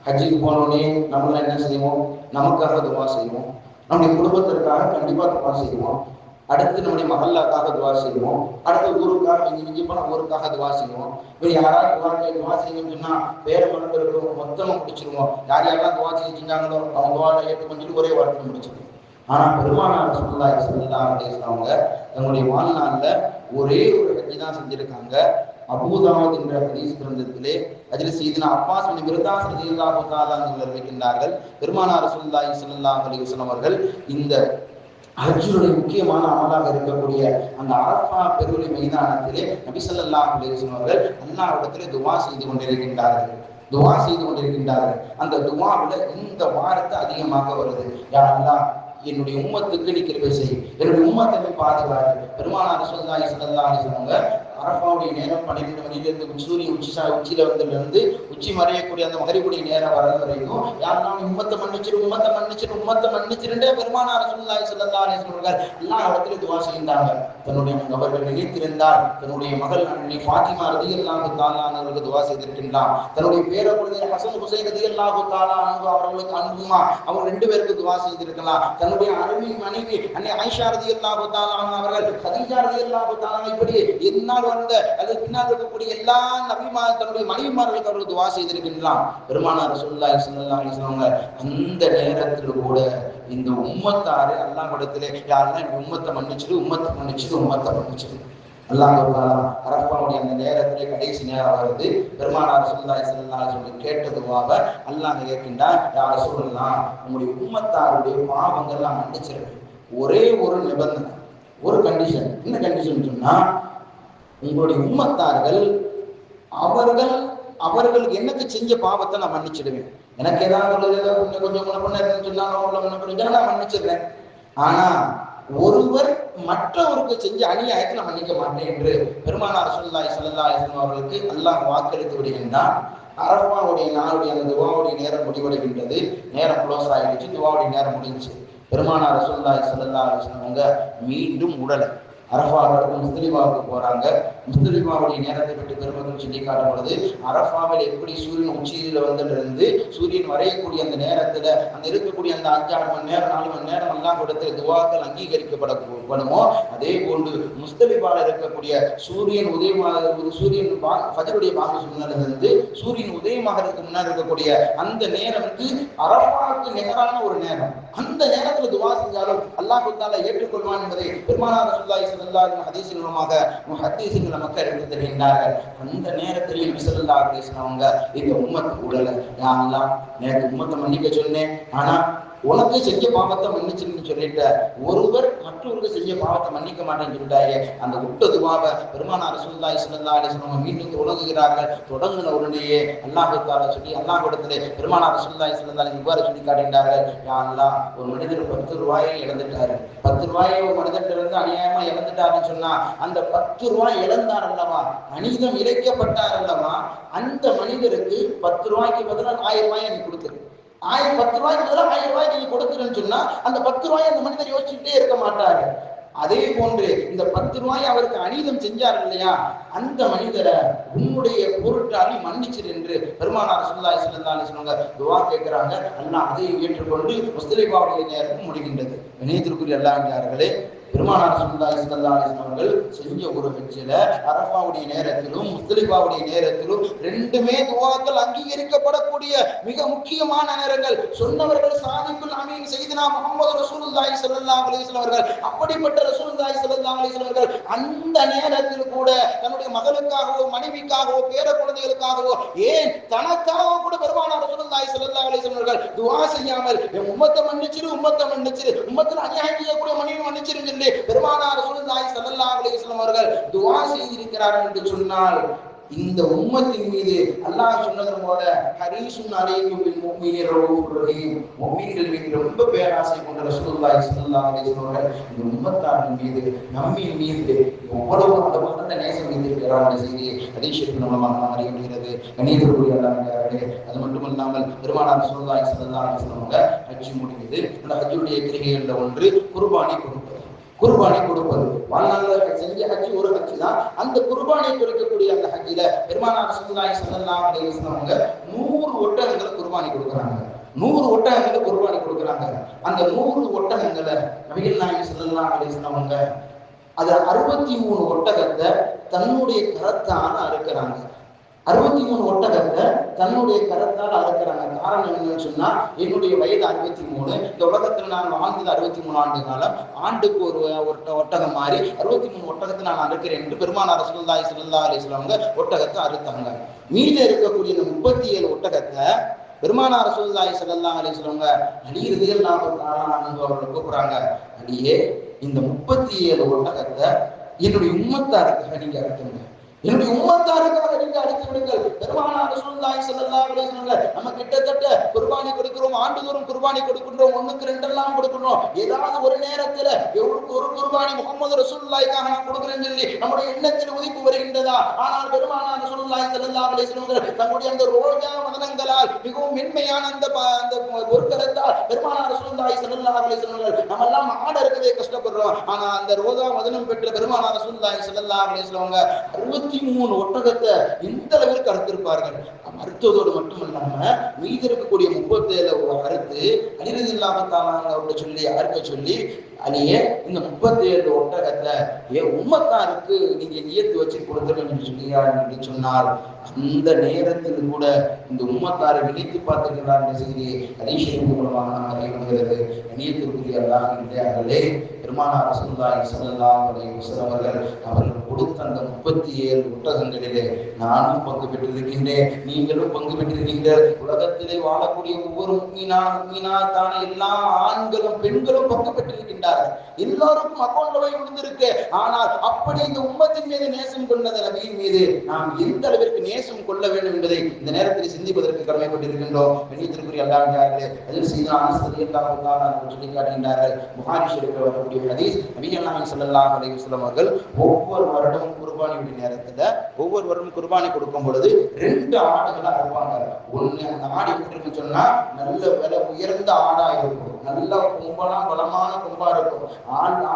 ஹஜ்ஜுக்கு போனோடனே நம்மள என்ன செய்வோம், நமக்காக துவா செய்வோம், நம்முடைய குடும்பத்திற்காக கண்டிப்பா துவா செய்வோம், அடுத்து நம்முடைய மகல்லாக்காக துவா செய்வோம், அடுத்த ஊருக்காக மிஞ்சி போன ஊருக்காக துவா செய்வோம். இப்போ யாராவது துவா செய்யணும்னு சொன்னா பேர மனதில் மொத்தமா முடிச்சிருவோம். யார் யாரெல்லாம் துவா செஞ்சாங்களோ அவங்க துவா ஏற்றுக்கொண்டு சொல்லி ஒரே வார்த்தை முடிச்சிருவோம். ஆனா பெருமானார் ரசூலுல்லாஹி ஸல்லல்லாஹு அலைஹி வஸல்லம் தங்களுடைய வாழ்நாள்ல ஒரே ஒரு ஹஜ்ஜி தான் செஞ்சிருக்காங்க. அபூதாவூத் என்ற ஹதீஸ் கிரந்தத்திலே அதில் சையதுனா அப்பாஸ் பின் மிர்தாஸ் ரலியல்லாஹு தஆலா அவர்கள் அறிவிக்கின்றார்கள், பெருமானார் ரசூலுல்லாஹி ஸல்லல்லாஹு அலைஹி வஸல்லம் அவர்கள் இந்த ஹஜ்ஜுடைய முக்கியமான அமலாக இருக்கக்கூடிய அந்த அரஃபா பெருவெளி மைதானத்திலே நபி ஸல்லல்லாஹு அலைஹி வஸல்லம் அவர்கள் அல்லாஹ்விடத்திலே துஆ செய்து கொண்டிருக்கின்றார்கள். அந்த துஆவுல இந்த வார்த்தை அதிகமாக வருது, யா அல்லாஹ் என்னுடைய உம்மத்துக்கு நீ கிருபை செய், என்னுடைய உம்மத்தை பாதுகாத்து. பெருமானார் ரசூலுல்லாஹி ஸல்லல்லாஹு அலைஹி வஸல்லம் அரஃபாவுடைய நேரம் 12 மணியிலிருந்து சூரியன் உச்சியில வந்ததிலிருந்து உச்சி மறையக்கூடிய அந்த மகரிபுடைய நேரம் வர வரைக்கும் யாரெல்லாம் உம்மத்தை மன்னிச்சிருந்தே பெருமானார் ரசூலுல்லாஹி ஸல்லல்லாஹு அலைஹி வஸல்லம் எல்லா இடத்துல துஆ செய்தாங்க. தன்னுடைய அவர்கள் நினைத்திருந்தால் தன்னுடைய மகள் அன்னை ஃபாத்திமா ரலியல்லாஹு தஆலா அவர்களுக்கு துஆ செய்திருக்கின்றார். தன்னுடைய பேர குழந்தை ஹசன் ஹுசைன் ரலியல்லாஹு தஆலா அவர்களுக்கு அன்புமா அவங்க 2 பேருக்கு துஆ செய்திருக்கலாம். தன்னுடைய அருமை மனைவி அன்னை ஆயிஷா ரலியல்லாஹு தஆலா அவர்கள், கதீஜா ரலியல்லாஹு தஆலா, இப்படி என்னால் வந்த அது பின்னால் இருக்கக்கூடிய எல்லா நபிமார் தன்னுடைய மனைவிமார்களுக்கு அவர்கள் துஆ செய்திருக்கின்றார். பெருமானார் ரசூலுல்லாஹி ஸல்லல்லாஹு அலைஹி வஸல்லம் அந்த நேரத்தில் கூட இந்த உம்மத்தாரை அல்லாஹ்விடத்திலே யாரெல்லாம் இந்த உம்மத்தை மன்னிச்சிடு அல்லாஹ் அரஃபாவுடைய அந்த நேரத்திலே கடைசி நேரம் வருது. பெருமானார் ரசூலுல்லாஹி ஸல்லல்லாஹு அலைஹி வஸல்லம் கேட்டதுவாக அல்லாஹ் கேட்கின்றார், யா ரசூலல்லாஹ் உங்களுடைய உம்மத்தாருடைய பாவங்கள்லாம் மன்னிச்சிருக்கு. ஒரே ஒரு நிபந்தனை, ஒரு கண்டிஷன். என்ன கண்டிஷன் சொன்னா, உங்களுடைய உம்மத்தார்கள் அவர்கள் எனக்கு செஞ்ச பாவத்தை நான் மன்னிச்சிடுவேன். எனக்கு ஏதாவது கொஞ்சம் சொன்னா நான் மன்னிச்சிடுறேன். ஆனா ஒருவர் மற்றவருக்கு செஞ்ச அநியாயத்தை நான் மன்னிக்க மாட்டேன் என்று பெருமானார் ரசூலுல்லாஹி ஸல்லல்லாஹு அலைஹி வஸல்லம் அவர்களுக்கு அல்லாஹ் வாக்களித்து விடுகின்றான். அரஃபாவுடைய நாளுடைய அந்த துஆவுடைய நேரம் முடிவடைகின்றது. நேரம் க்ளோஸ் ஆகிடுச்சு, துஆவுடைய நேரம் முடிஞ்சிச்சு. பெருமானார் ரசூலுல்லாஹி ஸல்லல்லாஹு அலைஹி வஸல்லம் மீண்டும் உடலை அரஃபாவிலிருந்து முஸ்தலிஃபாவுக்கு போறாங்க. முஸ்தலிஃபாவுடைய நேரத்தை பற்றி பெருமக்கள் சொல்லி காட்டும் பொழுது, அரஃபாவில் எப்படி சூரியன் உச்சியில வந்திலிருந்து சூரியன் வரையக்கூடிய அந்த நேரத்துல அந்த இருக்கக்கூடிய அந்த 5-6 மணி நேரம் 4 மணி நேரம் எல்லாம் கொடுத்து துவாக்கள் அங்கீகரிக்கப்படுமோ, அதே போன்று முஸ்தலிஃபாவில் இருக்கக்கூடிய சூரியன் சூரியன் ஃபஜ்ருடைய பாங்கு முன்னாலிருந்து சூரியன் உதயமாகிறதுக்கு முன்னாடி இருக்கக்கூடிய அந்த நேரம் அரஃபாவுக்கு நிகரான ஒரு நேரம். அந்த நேரத்துல துவா செஞ்சாலும் அல்லாஹ் தஆலா ஏற்றுக்கொள்வான் என்பதை பெருமானார் ரசூலுல்லாஹி ஸல்லல்லாஹு அலைஹி ஹதீஸின் மூலமாக முஹத்தீஸின்கள் நமக்கு அறிவித்து தருகின்றார்கள். அந்த நேரத்தில் நபி ஸல்லல்லாஹு அலைஹி வஸல்லம் இந்த உம்மத்து உடல, யா அல்லாஹ் நேற்று உம்மத்தை மன்னிக்க சொன்னேன், ஆனா உனக்கு செஞ்ச பாவத்தை மன்னிச்சுன்னு சொல்லிட்ட, ஒருவர் மற்றவருக்கு செஞ்ச பாவத்தை மன்னிக்க மாட்டேன்னு சொல்லிட்டாயே. அந்த விட்ட துவாவை பெருமானார் ரசூலுல்லாஹி ஸல்லல்லாஹு அலைஹி வஸல்லம் மீண்டும் தொடங்குகிறார்கள். தொடங்கின உடனேயே அல்லாஹ் தஆலா சொல்லி அல்லாஹ்விடத்திலே பெருமானார் ரசூலுல்லாஹி ஸல்லல்லாஹு அலைஹி இவ்வாறு சொல்லி காட்டுகிறார்கள், யா அல்லாஹ், ஒரு மனிதர் 10 ரூபாயை இழந்துட்டாரு, 10 ரூபாயை ஒரு மனிதர்கிட்ட இருந்து அநியாயமா இழந்துட்டாருன்னு சொன்னா, அந்த 10 ரூபாய் இழந்தார் அல்லவா, அநீதம் இழைக்கப்பட்டார் அல்லவா, அந்த மனிதருக்கு 10 ரூபாய்க்கு பதிலாக 1000 ரூபாயை நீ கொடுத்துரு. 10 ரூபாய்க்கு பதிலாக 1000 ரூபாய் நீங்க கொடுக்குறேன்னு சொன்னா அந்த 10 ரூபாய் அந்த மனிதர் யோசிச்சுட்டே இருக்க மாட்டாரு. அதே போன்று இந்த 10 ரூபாய் அவருக்கு அநீதம் செஞ்சார் இல்லையா, அந்த மனிதரை உன்னுடைய பொருட்டாளி மன்னிச்சிரு என்று பெருமானார் ரசூலுல்லாஹி ஸல்லல்லாஹு அலைஹி வஸல்லம் துஆ கேட்கிறாங்க. அல்லாஹ் அதையும் ஏற்றுக்கொண்டு முஸ்தலிஃபாவுடைய நேரம் முடிகின்றது. இணையத்திற்குரிய அல்லாஹ்வியார்களே, பெருமானார் ரசூலுல்லாஹி ஸல்லல்லாஹு அலைஹி வஸல்லம் செஞ்ச ஒரு ஹஜ்ஜில அரஃபாவுடைய நேரத்திலும் முஸ்தலிஃபாவுடைய நேரத்திலும் ரெண்டுமே துஆக்கள் அங்கீகரிக்கப்படக்கூடிய மிக முக்கியமான நேரங்கள். சொன்னவர்கள் சாதிக்குல் அமீன் சையதுனா முஹம்மது ரசூலுல்லாஹி ஸல்லல்லாஹு அலைஹி வஸல்லம் அவர்கள். அப்படிப்பட்ட ரசூலுல்லாஹி ஸல்லல்லாஹு அலைஹி வஸல்லம் அவர்கள் அந்த நேரத்தில் கூட தன்னுடைய மகளுக்காகவோ மனைவிக்காகவோ பேர குழந்தைகளுக்காகவோ ஏன் தனக்காகவோ கூட பெருமானார் ரசூலுல்லாஹி ஸல்லல்லாஹு அலைஹி வஸல்லம் அவர்கள் துஆ செய்யாமல் உம்மத்தை மன்னிச்சிரு, உம்மத்தை மன்னிச்சிரு, உம்மத்தில் அநியாயம் செய்யக்கூடிய மனைவி மன்னிச்சிரு பெருமானார் ரசூலுல்லாஹி ஸல்லல்லாஹு அலைஹி வஸல்லம் அவர்கள் துஆ செய்திருக்கிறார்கள் என்று சொன்னால், இந்த உம்மத்தின் மீது அல்லாஹ் சொன்னது போல ஹரீசுன் அலைக்கும் பில் முஃமினீன ரഊஃபுர் ரஹீம், முஃமின்கள் மீது ரொம்ப பேராசை கொண்ட ரசூலுல்லாஹி ஸல்லல்லாஹு அலைஹி வஸல்லம் அவர்கள் இந்த உம்மத்தாரின் மீது நம்மின் மீது எவ்வளவு அளவான நேசம் வைத்திருக்கிறார் என்ற செய்தியை ஹதீஸ் ஷரீஃபின் மூலமாக நாம் அறிய முடிகிறது. கண்ணியத்திற்குரிய அல்லாஹ்வியார்களே, அது மட்டுமல்லாமல் பெருமானார் ரசூலுல்லாஹி ஸல்லல்லாஹு அலைஹி வஸல்லம் அவங்க ஹஜ் முடிந்தது. அந்த ஹஜ்ஜுடைய கிரிகைகளில் ஒன்று குர்பானி கொடுப்பது. குர்பானி கொடுப்பது வாழ்நாளில் செஞ்ச ஹஜ் ஒரு ஹஜ் தான். அந்த குர்பானை கொடுக்கக்கூடிய அந்த ஹஜ்ஜில பெருமானார் ரசூலுல்லாஹி ஸல்லல்லாஹு அலைஹி வஸல்லம் 100 ஒட்டகங்களை குர்பானி கொடுக்குறாங்க. 100 ஒட்டகங்களை குர்பானி கொடுக்குறாங்க. அந்த 100 ஒட்டகங்களை நபிகள் நாயகம் ஸல்லல்லாஹு அலைஹி வஸல்லம் அது 63 ஒட்டகத்தை தன்னுடைய கரத்தால அறுக்கிறாங்க. 63 ஒட்டகத்தை தன்னுடைய கரத்தால் அறுக்கிறாங்க. காரணம் என்னன்னு சொன்னா, என்னுடைய வயது 63, இந்த உலகத்தில் நான் வாழ்ந்தது 63 ஆண்டு காலம், ஆண்டுக்கு ஒரு ஒட்டகம் மாறி 63 ஒட்டகத்தை நான் அறுக்கிறேன் என்று பெருமானார் ரசூலுல்லாஹி ஸல்லல்லாஹு அலைஹி வஸல்லம் ஒட்டகத்தை அறுத்தாங்க. மீதி இருக்கக்கூடிய இந்த 37 ஒட்டகத்தை பெருமானார் ரசூலுல்லாஹி ஸல்லல்லாஹு அலைஹி வஸல்லம் அலி ரலியல்லாஹு தஆலா அன்ஹு அவர்களை கூப்பிடுறாங்க, அலியே, இந்த 37 ஒட்டகத்தை என்னுடைய உம்மத்தாருக்காக நீங்க அறுத்துங்க, என்னுடைய உம்மத்தாருக்காக நீங்க அடித்து விடுங்கள். பெருமானார் ரசூலுல்லாஹி ஸல்லல்லாஹு அலைஹி வஸல்லம் நம்ம கிட்டத்தட்ட குர்பானி கொடுக்கிறோம், ஆண்டுதோறும் குர்பானி கொடுக்கின்றோம், 1க்கு 2 எல்லாம் கொடுக்கணும். ஏதாவது ஒரு நேரத்துல ஒரு குர்பானி முஹம்மது ரசூலுல்லாஹிக்காக நான் கொடுக்கிறேன்னு சொல்லி நம்முடைய எண்ணத்தில் உதிப்பு வருகின்றதா? ஆனால் பெருமானார் ரசூலுல்லாஹி ஸல்லல்லாஹு அலைஹி வஸல்லம் தங்களுடைய அந்த ரோஜா வதனங்களால் மிகவும் மென்மையான அந்த பொற்கரத்தால் பெருமானார் ரசூலுல்லாஹி ஸல்லல்லாஹு அலைஹி வஸல்லம் நம்ம எல்லாம் ஆட இருக்கவே கஷ்டப்படுறோம். ஆனா அந்த ரோஜா வதனம் பெற்ற பெருமானார் ரசூலுல்லாஹி ஸல்லல்லாஹு அலைஹி வஸல்லம் 63 ஒட்டகத்தை இந்த அளவிற்கு அறுத்திருப்பார்கள். அறுத்ததோடு மட்டுமல்லாம மீதி இருக்கக்கூடிய 37 அறுத்து அலி ரலியல்லாஹு தஆலா அவர்கிட்ட சொல்லி அறுக்க சொல்லி, அலியே, இந்த 37 ஒட்டகத்தை உம்மத்தாருக்கு நீங்க நியத்து வச்சு கொடுத்துருன்னு சொல்லியா என்று சொன்னார். அந்த நேரத்தில் கூட இந்த உம்மத்தாரை நினைத்து பார்த்திருக்கிறார் என்ற செய்தியை ஹதீஸ் ஷரீஃப் மூலமாக நாம் அறிய முடிகிறது. நியத்திற்குரிய அல்லாஹ்விலே பெருமானார் ரசூலுல்லாஹி ஸல்லல்லாஹு அலைஹி வஸல்லம் அவர்கள் கொடுத்த அந்த 37 ஒட்டகங்களிலே நானும் பங்கு பெற்றிருக்கின்றேன், நீங்களும் பங்கு பெற்றிருக்கின்றனர். உலகத்திலே வாழக்கூடிய ஒவ்வொரு முஃமினாத்தான எல்லா ஆண்களும் பெண்களும் பங்கு பெற்றிருக்கின்றார்கள். எல்லாருக்கும் அக்கௌண்ட்ல போய் விழுந்திருக்கு. ஆனால் அப்படி இந்த உம்மத்தின் மீது நேசம் கொண்டது நபியின் மீது நாம் எந்த அளவிற்கு நேசம் கொள்ள வேண்டும் என்பதை இந்த நேரத்தில் சிந்திப்பதற்கு கடமைப்பட்டிருக்கின்றோம். கண்ணியத்திற்குரிய அல்லாஹ்வியார்களே, அதில் சையதுனா அனஸ் ரலியல்லாஹு தஆலா அவர்கள் சொல்லி காட்டுகின்றார்கள். புகாரி ஷரீஃபில் வரக்கூடிய ஹதீஸ், நபிகள் நாயகம் ஸல்லல்லாஹு அலைஹி வஸல்லம் அவர்கள் ஒவ்வொரு வருடமும் குர்பானியுடைய நேரத்துல ஒவ்வொரு வருடம் குர்பானி கொடுக்கும் பொழுது 2 ஆடுகளை அறுப்பாங்க. ஒண்ணு அந்த ஆடு எப்படி சொன்னா நல்ல விலை உயர்ந்த ஆடா இருக்கும், நல்ல கும்பலா பலமான கும்பா இருக்கும்.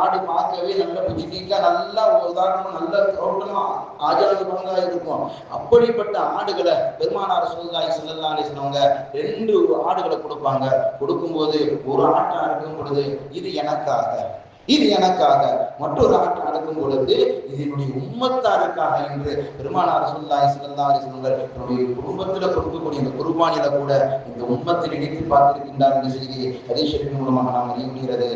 ஆடு பார்க்கவே நல்ல புஜிக்கா நல்லா உதாரணமா நல்ல தோட்டமா ஆஜானுபவங்களா இருக்கும். அப்படிப்பட்ட ஆடுகளை பெருமானார் ரசூலுல்லாஹி ஸல்லல்லாஹு அலைஹி வஸல்லம் 2 ஆடுகளை கொடுப்பாங்க. கொடுக்கும்போது ஒரு ஆட்டை அறுக்கும் பொழுது இது எனக்காக, மற்றொரு ஆட்டை அறுக்கும் பொழுது இது என்னுடைய உம்மத்தாருக்காக என்று பெருமானார் ரசூலுல்லாஹி ஸல்லல்லாஹு அலைஹி வஸல்லம் தன்னுடைய குடும்பத்தில் கொடுக்கக்கூடிய இந்த குர்பானியில கூட இந்த உம்மத்தை நினைத்து பார்த்திருக்கின்றார் என்ற செய்தியை ஹதீஸ் ஷரீஃப் மூலமாக நாம் அறிய முடிகிறது.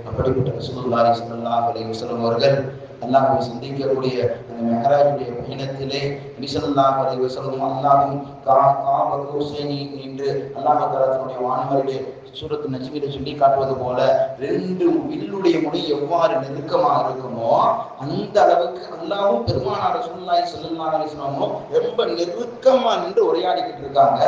அப்படிப்பட்ட ரசூலுல்லாஹி ஸல்லல்லாஹு அலைஹி வஸல்லம் அவர்கள் அல்லாஹ்வை சந்திக்கக்கூடிய அந்த மெஹராஜுடைய பயணத்திலே நபி ஸல்லல்லாஹு அலைஹி வஸல்லம் அல்லாஹ்வின் காப கௌசைனி என்று அல்லாஹ் தஆலாவுடைய வான்வரிலே சூரத்து நஜ்மிலே சொல்லி காட்டுவது போல 2 வில்லுடைய முனை எவ்வாறு நெருக்கமாக இருக்குமோ அந்த அளவுக்கு அல்லாஹ்வும் பெருமானார் ரசூலுல்லாஹி ஸல்லல்லாஹு அலைஹி வஸல்லம் ரொம்ப நெருக்கமா நின்று உரையாடிக்கிட்டு இருக்காங்க.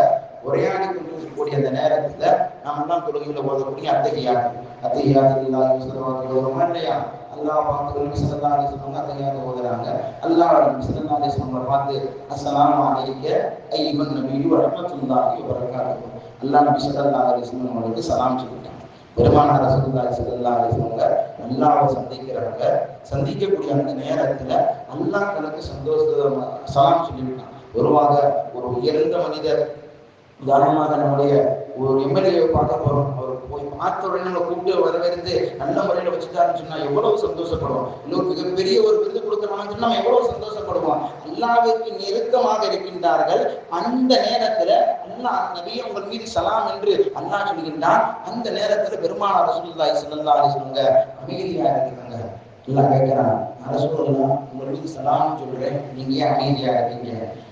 உரையாடி கொண்டிருக்கக்கூடிய அந்த நேரத்துல நாம் எல்லாம் தொழுகையில ஓதக்கூடிய அத்தஹியாத்துல்லாஹி ஸல்லல்லாஹு இல்லையா, அல்லாஹ் பார்த்து நபி ஸல்லல்லாஹு அலைஹி வஸல்லம் அத்தஹியாத்து ஓதுறாங்க. அல்லாஹ் நபி ஸல்லல்லாஹு அலைஹி வஸல்லம் பார்த்து அஸ்ஸலாமு அலைக்க அய்யுஹன் நபியு வ ரஹ்மத்துல்லாஹி வ பரகாத்துஹு, அல்லாஹ் நபி ஸல்லல்லாஹு அலைஹி வஸல்லம் அவர்களுக்கு சலாம் சொல்லிட்டாங்க. பெருமானார் ரசூலுல்லாஹி ஸல்லல்லாஹு அலைஹி வஸல்லம் அல்லாஹ்வை சந்திக்கிறாங்க. சந்திக்கக்கூடிய அந்த நேரத்துல அல்லாஹ் தனக்கு சந்தோஷமா சலாம் சொல்லிவிட்டாங்க. பொதுவாக ஒரு உயர்ந்த மனிதர், உதாரணமாக நம்முடைய ஒரு எம்எல்ஏ பார்க்க போறோம், அவர் போய் பார்த்த உடனே நம்ம கூப்பிட்டு வரவேற்று நல்ல முறையில வச்சுட்டாருன்னு சொன்னா எவ்வளவு சந்தோஷப்படுவோம். இன்னொரு மிகப்பெரிய ஒரு விருது கொடுக்கணும்னு சொன்னா நம்ம எவ்வளவு சந்தோஷப்படுவோம். அல்லாஹ்வுக்கு நெருக்கமாக இருக்கின்றார்கள். அந்த நேரத்துல அல்லாஹ் நபியே உங்கள் மீது சலாம் என்று அல்லாஹ் சொல்கின்றான். அந்த நேரத்துல பெருமானார் ரசூலுல்லாஹி ஸல்லல்லாஹு அலைஹி வஸல்லம் அமைதியா இருக்கிறாங்க. எல்லாம் கேட்கிறான், ரசூலுல்லாஹ் உங்கள் மீது சலாம் சொல்றேன், நீங்க ஏன் அமைதியா இருக்கீங்க,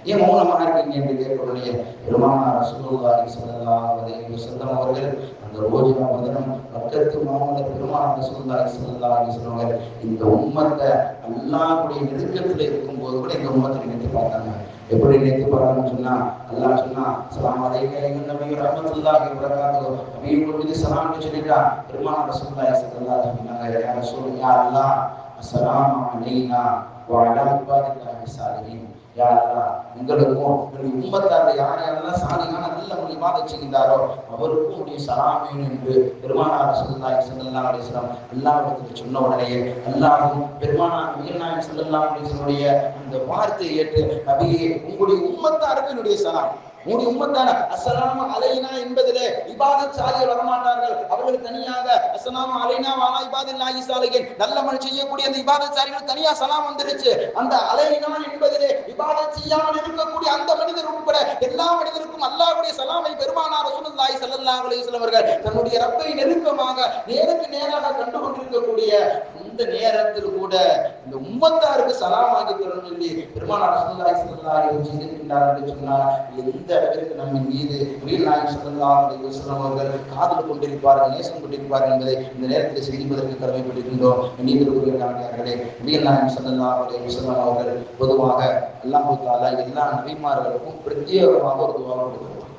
ஏன் மௌனமா இருக்கீங்க என்று கேட்கக்கூடிய பெருமானார் ரசூலுல்லாஹி ஸல்லல்லாஹு அலைஹி வஸல்லம் அவர்கள் அந்த ரோஜா மதனம் பக்கத்து மாமல்ல பெருமானார் ரசூலுல்லாஹி ஸல்லல்லாஹு அலைஹி வஸல்லம் இந்த உம்மத்தை அல்லாஹ்வுடைய நெருக்கத்தில் இருக்கும்போது கூட இந்த உம்மத்தை நினைத்து பார்த்தாங்க. எப்படி நினைத்து பார்த்தாங்கன்னு சொன்னா, அல்லாஹ் சொன்னா ஸலாம் அலைக்க அய்யுஹன் நபியு ரஹ்மத்துல்லாஹி வ பரகாத்துஹு, நபியுடைய மீது சலாம் சொல்லிட்டா பெருமானார் ரசூலுல்லாஹி ஸல்லல்லாஹு அலைஹி வஸல்லம் சொன்னாங்க, யா ரசூல் யா அல்லாஹ் அஸ்ஸலாமு அலைனா வ அலா இபாதில்லாஹி ஸாலிஹீன், யா அல்லாஹ் உங்களுக்கும் உம்மத்தார் யார் யாரெல்லாம் சாலிகான நல்ல இபாதத் செய்கின்றாரோ அவருக்கும் உடைய சலாம் வேணும் என்று பெருமானார் ரசூலுல்லாஹி ஸல்லல்லாஹு அலைஹி வஸல்லம் அல்லாஹ்விடத்தில் சொன்ன உடனே அல்லாஹ்வும் பெருமானார் நபிகள் நாயகம் ஸல்லல்லாஹு அலைஹி வஸல்லம் அந்த வார்த்தையை ஏற்று நபியே உங்களுடைய உம்மத்தாருக்கு என்னுடைய சலாம், உங்களுடைய உம்மத்தான அஸ்ஸலாமு அலைனா என்பதிலே இபாதத் சாலிகள் வரமாட்டார்கள். அவர்கள் தனியாக அஸ்ஸலாமு அலைனா வ அலா இபாதில்லாஹி ஸாலிஹீன் நல்ல அமல் செய்யக்கூடிய அந்த இபாதத் சாலிகள் தனியா சலாம் வந்துருச்சு. அந்த அலைனா என்பதிலே இபாதத் செய்யாமல் இருக்கக்கூடிய அந்த மனிதர் உட்பட எல்லா மனிதருக்கும் அல்லாஹ்வுடைய சலாமை பெருமானார் ரசூலுல்லாஹி ஸல்லல்லாஹு அலைஹி வஸல்லம் அவர்கள் தன்னுடைய ரப்பை நெருக்கமாக நேருக்கு நேராக கண்டு கொண்டிருக்கக்கூடிய இந்த நேரத்தில் கூட இந்த உம்மத்தாருக்கு சலாம் ஆகி தரணும் சொல்லி பெருமானார் ரசூலுல்லாஹி ஸல்லல்லாஹு அலைஹி வஸல்லம் செய்திருக்கிறார் என்று சொன்னார். எந்த அளவிற்கு நம்ம மீது நபிகள் நாயகம் ஸல்லல்லாஹு அலைஹி வஸல்லம் அவர்கள் காதல் கொண்டிருப்பார்கள், நேசம் கொண்டிருப்பார்கள் என்பதை இந்த நேரத்தில் சிந்திப்பதற்கு கடமைப்பட்டிருக்கின்றோம். நீதிபதிகள் நபிகள் நாயகம் ஸல்லல்லாஹு அலைஹி வஸல்லம் அவர்கள் பொதுவாக அல்லாஹ் தஆலா எல்லா நபிமார்களுக்கும் பிரத்யேகமாக ஒரு துஆ கொடுத்திருப்பார்.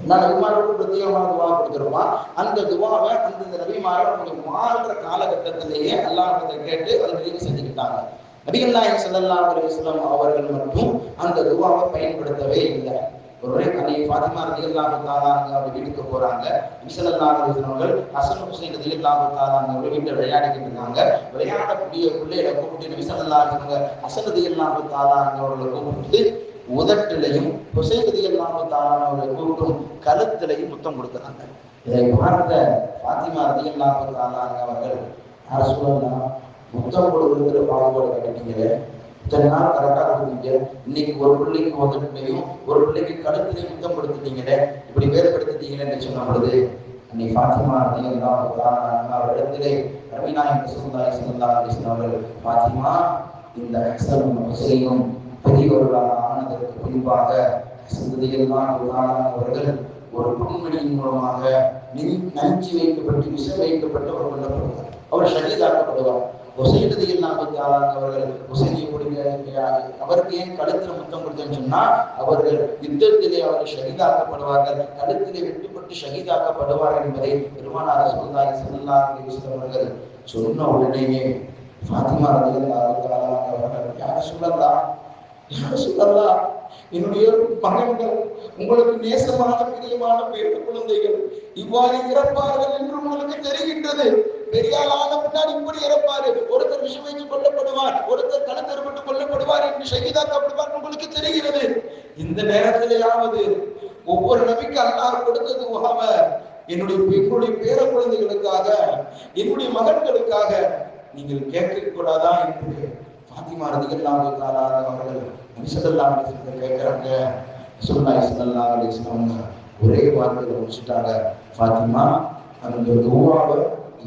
எல்லா நபிமார்களுக்கும் பிரத்யேகமான துஆ கொடுத்திருப்பான். அந்த துஆவை அந்த நபிமார்கள் வாழ்ற காலகட்டத்திலேயே அல்லாஹ்விடத்தை கேட்டு அதை நிறைவு செஞ்சுக்கிட்டாங்க. நபிகள் நாயகம் ஸல்லல்லாஹு அலைஹி வஸல்லம் அவர்கள் மட்டும் அந்த துஆவை பயன்படுத்தவே இல்லை. ஒரு அன்னை ஃபாத்திமா ரலியல்லாஹு தஆலா அவங்க வீட்டுக்கு போறாங்க. நபி ஸல்லல்லாஹு அலைஹி வஸல்லம் அவர்கள் ஹசன் ஹுசைன் ரலியல்லாஹு தஆலா அவங்க வீட்டுல விளையாடிக்கிட்டு இருக்காங்க. விளையாடக்கூடிய பிள்ளைகளை கூப்பிட்டு நபி ஸல்லல்லாஹு அலைஹி வஸல்லம் ஹசன் ரலியல்லாஹு தஆலா அவர்களை கூப்பிட்டு உதட்டிலையும் ஹுசைன் ரலியல்லாஹு தஆலா அவர்களை கூப்பிட்டும் கழுத்திலையும் முத்தம் கொடுக்குறாங்க. இதை பார்த்த ஃபாத்திமா ரலியல்லாஹு தஆலா அவர்கள் ரசூலுல்லாஹ் முத்தம் கொடுக்குற பாகுபாடு கட்டிட்டீங்களே, இத்தனை நாள் கரெக்டா கொடுத்தீங்க, இன்னைக்கு ஒரு பிள்ளைக்கு உதட்டிலையும் ஒரு பிள்ளைக்கு கழுத்திலையும் முத்தம் கொடுத்துட்டீங்களே, இப்படி வேறுபடுத்திட்டீங்களேன்னு சொன்ன பொழுது அன்னை ஃபாத்திமா ரலியல்லாஹு தஆலா அவரிடத்திலே நபி நாயகம் ஸல்லல்லாஹு அலைஹி வஸல்லம் அவர்கள், ஃபாத்திமா இந்த ஹசனும் ஹுசைனும் பெரியவர்களாக ஆனதற்கு பின்பாக ஹசன் ரலியல்லாஹு தஆலா அவர்கள் ஒரு பெண்மணியின் மூலமாக நஞ்சு வைக்கப்பட்டு விஷம் வைக்கப்பட்டு அவர் கொல்லப்படுவார், அவர் ஷஹீதாக்கப்படுவார். ஹுசைன் ரலியல்லாஹு தஆலா அவர்கள் ஹுசைனை கொடுக்க அவருக்கு ஏன் கழுத்தில் முத்தம் கொடுத்தேன்னு சொன்னா அவர்கள் யுத்தத்திலே அவர்கள் ஷஹீதாக்கப்படுவார்கள், கழுத்திலே வெட்டுப்பட்டு ஷஹீதாக்கப்படுவார்கள் என்பதை பெருமானார் ரசூலுல்லாஹி ஸல்லல்லாஹு அலைஹி வஸல்லம் அவர்கள் சொன்ன உடனேயே ஃபாத்திமா ரலியல்லாஹு தஆலா அவர்கள், யா ரசூலல்லாஹ், யா ரசூலல்லாஹ், என்னுடைய மகன்கள் உங்களுக்கு நேசமான பிரியமான பேரு குழந்தைகள் இவ்வாறு இறப்பார்கள் என்று உங்களுக்கு தெரிகின்றது. பெரியாளான பின்னாடி இப்படி இறப்பாரு, ஒருத்தர் விஷம் வைத்து கொல்லப்படுவார், ஒருத்தர் கழுத்தறுபட்டு கொல்லப்படுவார் என்று ஷஹீதாக்கப்படுவார் உங்களுக்கு தெரிகிறது. இந்த நேரத்திலேயாவது ஒவ்வொரு நபிக்கு அல்லாஹ் கொடுத்தது உகாம என்னுடைய பேர குழந்தைகளுக்காக என்னுடைய மகன்களுக்காக நீங்கள் கேட்க கூடாதா என்று ஃபாத்திமா ரலியல்லாஹு தஆலா அவர்கள் நபி ஸல்லல்லாஹு அலைஹி வஸல்லம் கேட்கிறாங்க. ரசூலுல்லாஹி ஸல்லல்லாஹு அலைஹி வஸல்லம் ஒரே வார்த்தையில முடிச்சிட்டாங்க, ஃபாத்திமா அந்த துஆவை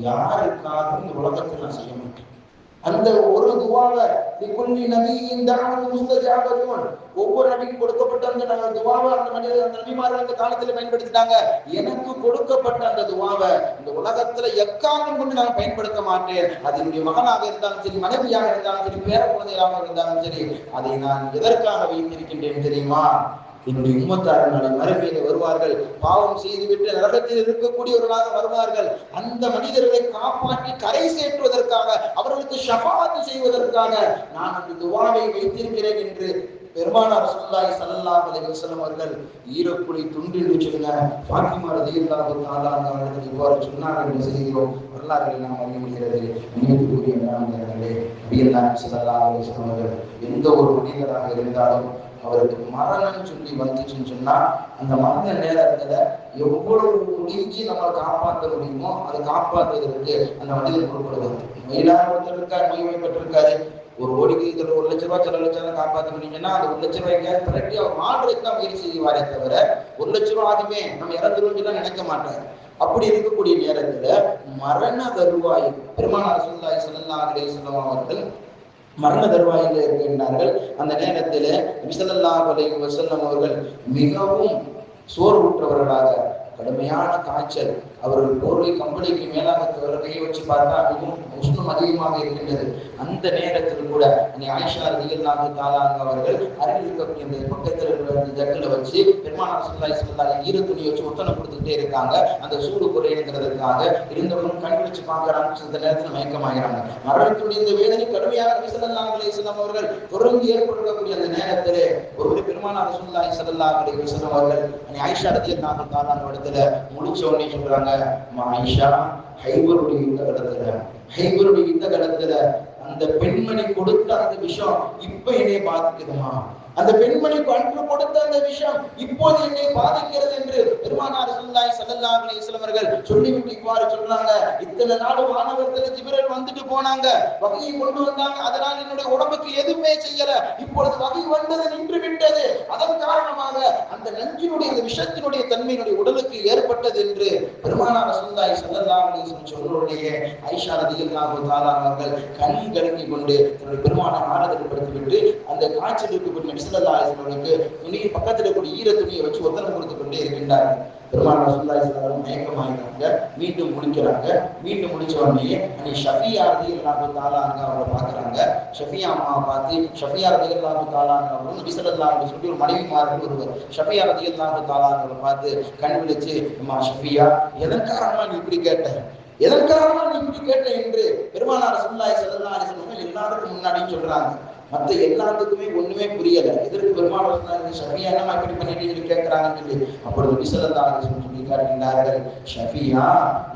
யாருக்காக இந்த உலகத்தில் நான் செய்ய மாட்டேன், அந்த ஒரு துவாவை லிகுல்லி நபியின் தஅவத்துன் முஸ்தஜாபத்துன், ஒவ்வொரு நபிக்கும் கொடுக்கப்பட்ட அந்த துவாவை அந்த மனிதர் அந்த நபிமார்கள் அந்த காலத்துல பயன்படுத்திட்டாங்க. எனக்கு கொடுக்கப்பட்ட அந்த துவாவை இந்த உலகத்துல எக்காரணம் கொண்டு நான் பயன்படுத்த மாட்டேன். அது என்னுடைய மகனாக இருந்தாலும் சரி, மனைவியாக இருந்தாலும் சரி, பேர குழந்தையாக இருந்தாலும் சரி, அதை நான் எதற்காக வைத்திருக்கின்றேன் தெரியுமா? என்னுடைய உம்மத்தார் நாளை மறுமையில வருவார்கள், பாவம் செய்துவிட்டு நரகத்தில் இருக்கக்கூடியவர்களாக வருவார்கள். அந்த மனிதர்களை காப்பாற்றி கரை சேர்த்துவதற்காக, அவர்களுக்கு ஷஃபாஅத் செய்வதற்காக நான் அந்த துவாவை வைத்திருக்கிறேன் என்று பெருமானார் ரசூலுல்லாஹி ஸல்லல்லாஹு அலைஹி வஸல்லம் அவர்கள் ஈரக்குழி துண்டில் சொன்ன ஃபாத்திமா ரலியல்லாஹு தஆலா அவர்களுக்கு இவ்வாறு சொன்னார்கள் என்று செய்கிறோம். வரலாறுகளை நாம் அறிய முடிகிறது. நினைவுக்குரிய நாமங்களே, நபியல்லாஹ் ஸல்லல்லாஹு அலைஹி வஸல்லம் அவர்கள் எந்த ஒரு மனிதராக இருந்தாலும் அவருக்கு மரணம் சொல்லி வந்துச்சுன்னு சொன்னா அந்த மரண நேரத்துல எவ்வளவு முடிஞ்சு நம்மளை காப்பாற்ற முடியுமோ அதை காப்பாற்றுவதற்கு அந்த மனிதர் பொருட்படுவார். மயிலாக ஒருத்தர் இருக்காரு, நோய்வாய்ப்பட்டிருக்காரு, ஒரு கோடிக்கு இதுல 1 லட்ச ரூபாய் சில லட்சம் காப்பாற்ற முடியுங்கன்னா அந்த 1 லட்ச ரூபாய் எங்கேயாவது திரட்டி அவர் மாடுறதுக்கு தான் முயற்சி செய்வாரே தவிர 1 லட்ச ரூபாய் ஆகுமே நம்ம இறந்துருவோம் நினைக்க மாட்டாங்க. அப்படி இருக்கக்கூடிய நேரத்துல மரண தருவாய் பெருமானார் ரசூலுல்லாஹி ஸல்லல்லாஹு அலைஹி வஸல்லம் அவர்கள் மரண தருவாயில் இருக்கின்றார்கள். அந்த நேரத்தில் நபி ஸல்லல்லாஹு அலைஹி வஸல்லம் அவர்கள் மிகவும் சோர்வுற்றவர்களாக, கடுமையான காய்ச்சல், அவர்கள் போர்வை கம்பளிக்கு மேலாக கையை வச்சு பார்த்தா மிகவும் உஷ்ணம் அதிகமாக இருக்கின்றது. அந்த நேரத்தில் கூட ஆயிஷா ரலியல்லாஹு தஆலா அவர்கள் அருகில் இருக்கக்கூடிய அந்த பக்கத்தில் இருக்கிற ஜக்கில் வச்சு பெருமானார் ஸல்லல்லாஹு அலைஹி வஸல்லம் ஈர துணியை வச்சு ஒத்தனை கொடுத்துட்டே இருக்காங்க. அந்த சூடு குறையுங்கிறதுக்காக இருந்தவரும் கண் வச்சு பார்க்கறாங்க. அந்த நேரத்தில் மயக்கமாகிறாங்க. மரணத்துடைய இந்த வேதனை கடுமையாக நபி ஸல்லல்லாஹு அலைஹி வஸல்லம் அவர்கள் தொடர்ந்து ஏற்படக்கூடிய அந்த நேரத்திலே ஒரு பெருமானார் ரசூலுல்லாஹி ஸல்லல்லாஹு அலைஹி வஸல்லம் அவர்கள் ஆயிஷா ரலியல்லாஹு தஆலா இடத்துல முடிச்ச உடனே சொல்றாங்க, ஆயிஷா, ஹைபருடைய இந்த கடத்துல அந்த பெண்மணி கொடுத்த அந்த விஷயம் இப்ப என்னை பாதிக்குதுமா? அந்த பெண்மணிக்கு அன்று கொடுத்த அந்த விஷயம் இப்போது என்னை பாதிக்கிறது என்று பெருமானார் ரசூலுல்லாஹி ஸல்லல்லாஹு அலைஹி வஸல்லம் அவர்கள் சொல்லிவிட்டு இவ்வாறு சொல்றாங்க, இத்தனை நாள் வானவர்கள் ஜிப்ரீல் வந்துட்டு போனாங்க, வகையை கொண்டு வந்தாங்க, அதனால் என்னுடைய உடம்புக்கு எதுவுமே செய்யல, இப்பொழுது வகை வந்தது நின்று விட்டது, அதன் காரணமாக அந்த நஞ்சினுடைய அந்த விஷத்தினுடைய தன்மையினுடைய உடலுக்கு ஏற்பட்டது என்று பெருமானார் ரசூலுல்லாஹி ஸல்லல்லாஹு அலைஹி வஸல்லம் சொல்லுடைய ஆயிஷா ரலியல்லாஹு தஆலா அவர்கள் கண் கலங்கி கொண்டு தன்னுடைய பெருமானார் ஆராதனைப்படுத்திவிட்டு அந்த காய்ச்சல் இருக்கக்கூடிய துணியை பக்கத்தில் இருக்கக்கூடிய ஈர துணியை வச்சு ஒத்தனை கொடுத்து கொண்டே இருக்கின்றார்கள். பெருமானார் ரசூலுல்லாஹி ஸல்லல்லாஹு அலைஹி வஸல்லம் மயக்கமாயிட்டாங்க. மீண்டும் முடிக்கிறாங்க. மீண்டும் முடிச்ச உடனே ஷஃபியா ரலியல்லாஹு தஆலா அவரை பார்க்கறாங்க. ஷஃபியா அம்மாவை பார்த்து ஷஃபியா ரலியல்லாஹு தஆலா அவங்க நபி ஸல்லல்லாஹு அலைஹி வஸல்லம் ஒரு மனைவிமார்கள் ஒருவர் ஷஃபியா ரலியல்லாஹு தஆலா அவரை பார்த்து கண் விழிச்சு, அம்மா ஷஃபியா, எதற்காக நீ இப்படி கேட்ட, எதற்காக நீ இப்படி கேட்ட என்று பெருமானார் ரசூலுல்லாஹி ஸல்லல்லாஹு அலைஹி வஸல்லம் எல்லாருக்கும் முன்னாடி சொல்றாங்க. மற்ற எல்லாத்துக்குமே ஒண்ணுமே புரியல. இதற்கு பெருமாள் ஷஃபியா என்ன இப்படி பண்ணிட்டு கேட்கிறாங்கன்னு சொல்லி அப்பொழுது நபி ஸல்லல்லாஹு அலைஹி வஸல்லம் சொல்லி காட்டுகிறார்கள், ஷஃபியா,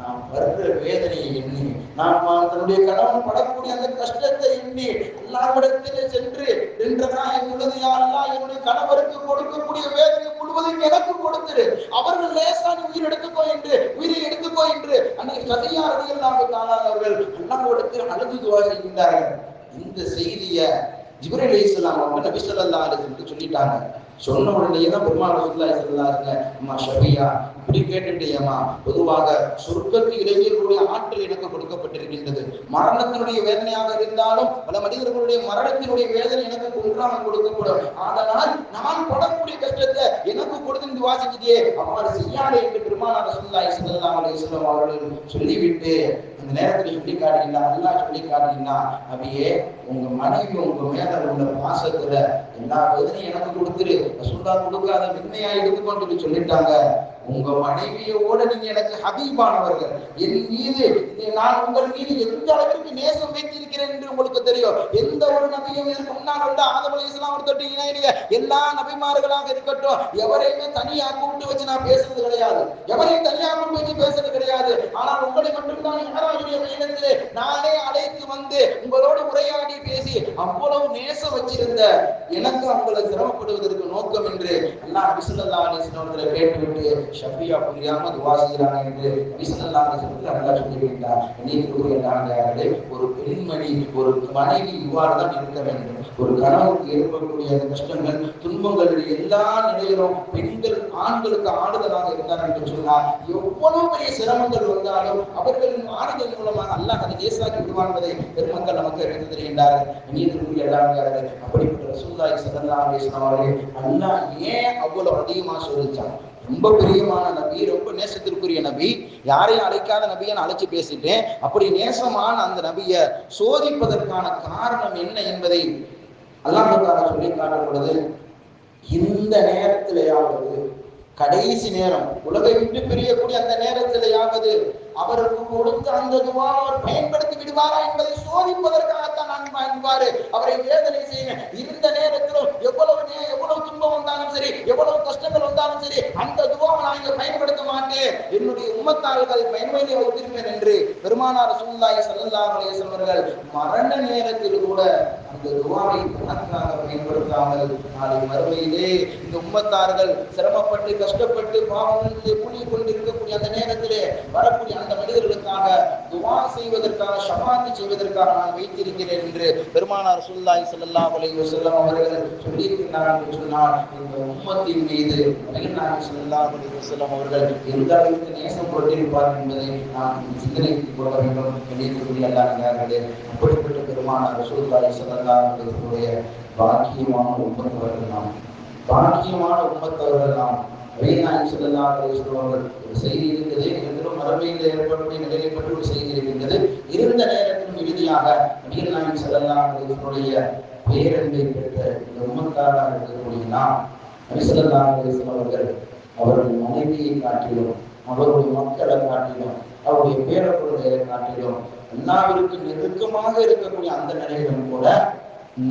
நான் வர்ற வேதனையை எண்ணி, நான் தன்னுடைய கணவன் படக்கூடிய அந்த கஷ்டத்தை எண்ணி அல்லாஹ்விடத்திலே சென்று நின்றதா என்னுடைய யா அல்லாஹ், என்னுடைய கணவருக்கு கொடுக்கக்கூடிய வேதனை முழுவதும் எனக்கு கொடுத்துரு, அவர்கள் லேசான உயிர் எடுத்துக்கோ என்று உயிரை எடுத்துக்கோ என்று அன்னைக்கு ஷஃபியா ரலியல்லாஹு தஆலா அவர்கள் அல்லாஹ்விடத்தில் அழுது துஆ செய்கின்றார்கள். இந்த செய்தியை ஜிப்ரீல் அலைஹிஸ்ஸலாம் அவங்க நபி ஸல்லல்லாஹு அலைஹி வஸல்லம் சொல்லிட்டாங்க. சொன்ன உடனே தான் பெருமாள் ரசூலுல்லாஹி ஸல்லல்லாஹு அலைஹி வஸல்லம், அம்மா ஷஃபியா, இப்படி கேட்டுட்டேம்மா, பொதுவாக சொர்க்கத்து இளைஞர்களுடைய ஆற்றல் எனக்கு கொடுக்கப்பட்டிருக்கின்றது, மரணத்தினுடைய வேதனையாக இருந்தாலும் பல மனிதர்களுடைய மரணத்தினுடைய வேதனை எனக்கு ஒன்றாக கொடுக்கப்படும், அதனால் நான் படக்கூடிய கஷ்டத்தை எனக்கு கொடுத்து துஆ செஞ்சிட்டே அவ்வாறு செய்யாதே என்று பெருமானார் ரசூலுல்லாஹி ஸல்லல்லாஹு அலைஹி வஸல்லம் அவர்கள் சொல்லிவிட்டு அந்த நேரத்தில் சொல்லி காட்டுகிறா, அல்லாஹ் சொல்லி காட்டுகிறா, நபியே, உங்க மனைவி உங்க மேல உள்ள பாசத்துல எல்லா வேதனையும் எனக்கு கொடுத்துரு, ரசூலுல்லாஹ் கொடுக்காத மென்மையா எடுத்துக்கொண்டு சொல்லிட்டாங்க. உங்க மனைவியோட நீங்க எனக்கு ஹபீபானவர்கள், என் மீது நான் உங்கள் மீது எந்த அளவிற்கு நேசம் வைத்திருக்கிறேன் என்று உங்களுக்கு தெரியும். எந்த ஒரு நபியும் இதற்கு முன்னால் வந்த ஆதம் அலைஹிஸ்ஸலாம் எடுத்துட்டீங்க, எல்லா நபிமார்களாக இருக்கட்டும், எவரையுமே தனியா கூப்பிட்டு வச்சு நான் பேசுறது கிடையாது, எவரையும் தனியா கூப்பிட்டு வச்சு பேசுறது கிடையாது. ஆனால் உங்களை மட்டும்தான் யாராவுடைய பயணத்திலே நானே அழைத்து வந்து உங்களோடு உரையாடி பேசி அவ்வளவு நேசம் வச்சிருந்த எனக்கு அவங்களை சிரமப்படுவதற்கு நோக்கம் என்று அல்லாஹ் நபி ஸல்லல்லாஹு அலைஹி வஸல்லம் கேட்டுவிட்டு ஷஃபியா புரியாம துஆ செய்றாங்க என்று நபி ஸல்லல்லாஹு அலைஹி வஸல்லம் அல்லாஹ் சொல்லியிருக்கிறார். நீங்களுடைய ஒரு பெண்மணி, ஒரு மனைவி இவ்வாறு தான் இருக்க வேண்டும். ஒரு கணவனுக்கு ஏற்படக்கூடிய அந்த கஷ்டங்கள் துன்பங்களுடைய எல்லா நிலையிலும் பெண்கள் ஆண்களுக்கு ஆறுதலாக இருந்தார் என்று சொன்னார். எவ்வளவு பெரிய சிரமங்கள் வந்தாலும் அவர்களின் ஆறுதல் மூலமாக அல்லாஹ் அதை லேசாக்கி விடுவான் என்பதை பெருமக்கள் நமக்கு எடுத்து தருகின்றார்கள். நீதிக்குரிய எல்லாரும் அப்படிப்பட்ட ரசூலுல்லாஹி ஸல்லல்லாஹு அலைஹி வஸல்லம் அவர்கள் அல்லாஹ் ஏன் அவ்வளவு அதிகமா சொல்லிச்சான்? ரொம்ப பிரியமான நபி, ரொம்ப நேசத்திற்குரிய நபி, யாரையும் அழைக்காத நபியை நான் அழைச்சு பேசிட்டேன். அப்படி நேசமான அந்த நபியை சோதிப்பதற்கான காரணம் என்ன என்பதை அல்லாஹ் தஆலா சொல்லி காட்டும் பொழுது, இந்த நேரத்திலேயாவது, கடைசி நேரம், உலகை விட்டு பிரியக்கூடிய அந்த நேரத்திலேயாவது அவருக்கு கொடுத்த அந்த துவா அவர் பயன்படுத்தி விடுவாரா என்பதை சோதிப்பதற்காகத்தான் நான் அன்பாரு அவரை வேதனை செய்வேன். இந்த நேரத்திலும் எவ்வளவு துன்பம் வந்தாலும் சரி, எவ்வளவு கஷ்டங்கள் வந்தாலும் சரி, அந்த துவாவை நான் இங்க பயன்படுத்த மாட்டேன், என்னுடைய உம்மத்தாருக்கு அதை பயன்படுத்தி வைத்திருப்பேன் என்று பெருமானார் ரசூலுல்லாஹி ஸல்லல்லாஹு அலைஹி வஸல்லம் அவர்கள் மரண நேரத்தில் கூட அந்த துவாவை தனக்காக பயன்படுத்தாமல் நாளை மறுமையிலே இந்த உம்மத்தார்கள் சிரமப்பட்டு கஷ்டப்பட்டு பாவங்களிலே மூழ்கி கொண்டிருக்கக்கூடிய அந்த நேரத்திலே வரக்கூடிய அந்த மனிதர்களுக்காக துவா செய்வதற்காக, ஷஃபாத் செய்வதற்காக நான் வைத்திருக்கிறேன் என்று பெருமானார் ரசூலுல்லாஹி ஸல்லல்லாஹு அலைஹி வஸல்லம் அவர்கள் சொல்லியிருக்கிறார்கள் என்று சொன்னால், இந்த உம்மத்தின் மீது நபிகள் நாயகம் ஸல்லல்லாஹு அலைஹி வஸல்லம் அவர்கள் எந்த அளவுக்கு நேசம் கொண்டிருப்பார்கள் என்பதை நாம் சிந்தனைக்கு கொள்ள வேண்டும். வெளியிடக்கூடிய அல்லாஹ்விலே அப்படிப்பட்ட பெருமானார் ரசூலுல்லாஹி ஸல்லல்லாஹு அலைஹி வஸல்லம் பாக்கியமான உம்மத்தவர்கள் நாம், பாக்கியமான உம்மத்தவர்கள் நாம். நபிகள் நாயகம் ஸல்லல்லாஹு அலைஹி வஸல்லம் அவர்கள் ஒரு செய்தி இருக்கிறது, என்றும் மறுமையில் ஏற்படக்கூடிய நிலையை பற்றி ஒரு செய்தி இருக்கின்றது. இருந்த நேரத்திலும் இறுதியாக நபிகள் நாயகம் ஸல்லல்லாஹு அலைஹி வஸல்லம் பேரன்பை பெற்ற இந்த உம்மத்தாராக இருக்கக்கூடிய நாம், நபி ஸல்லல்லாஹு அலைஹி வஸல்லம் அவர்கள் மனைவியை காட்டிலும், அவருடைய மக்களை காட்டிலும், அவருடைய பேரக்குழந்தைகளை காட்டிலும் அல்லாஹ்விற்கு நெருக்கமாக இருக்கக்கூடிய அந்த நிலையிலும் கூட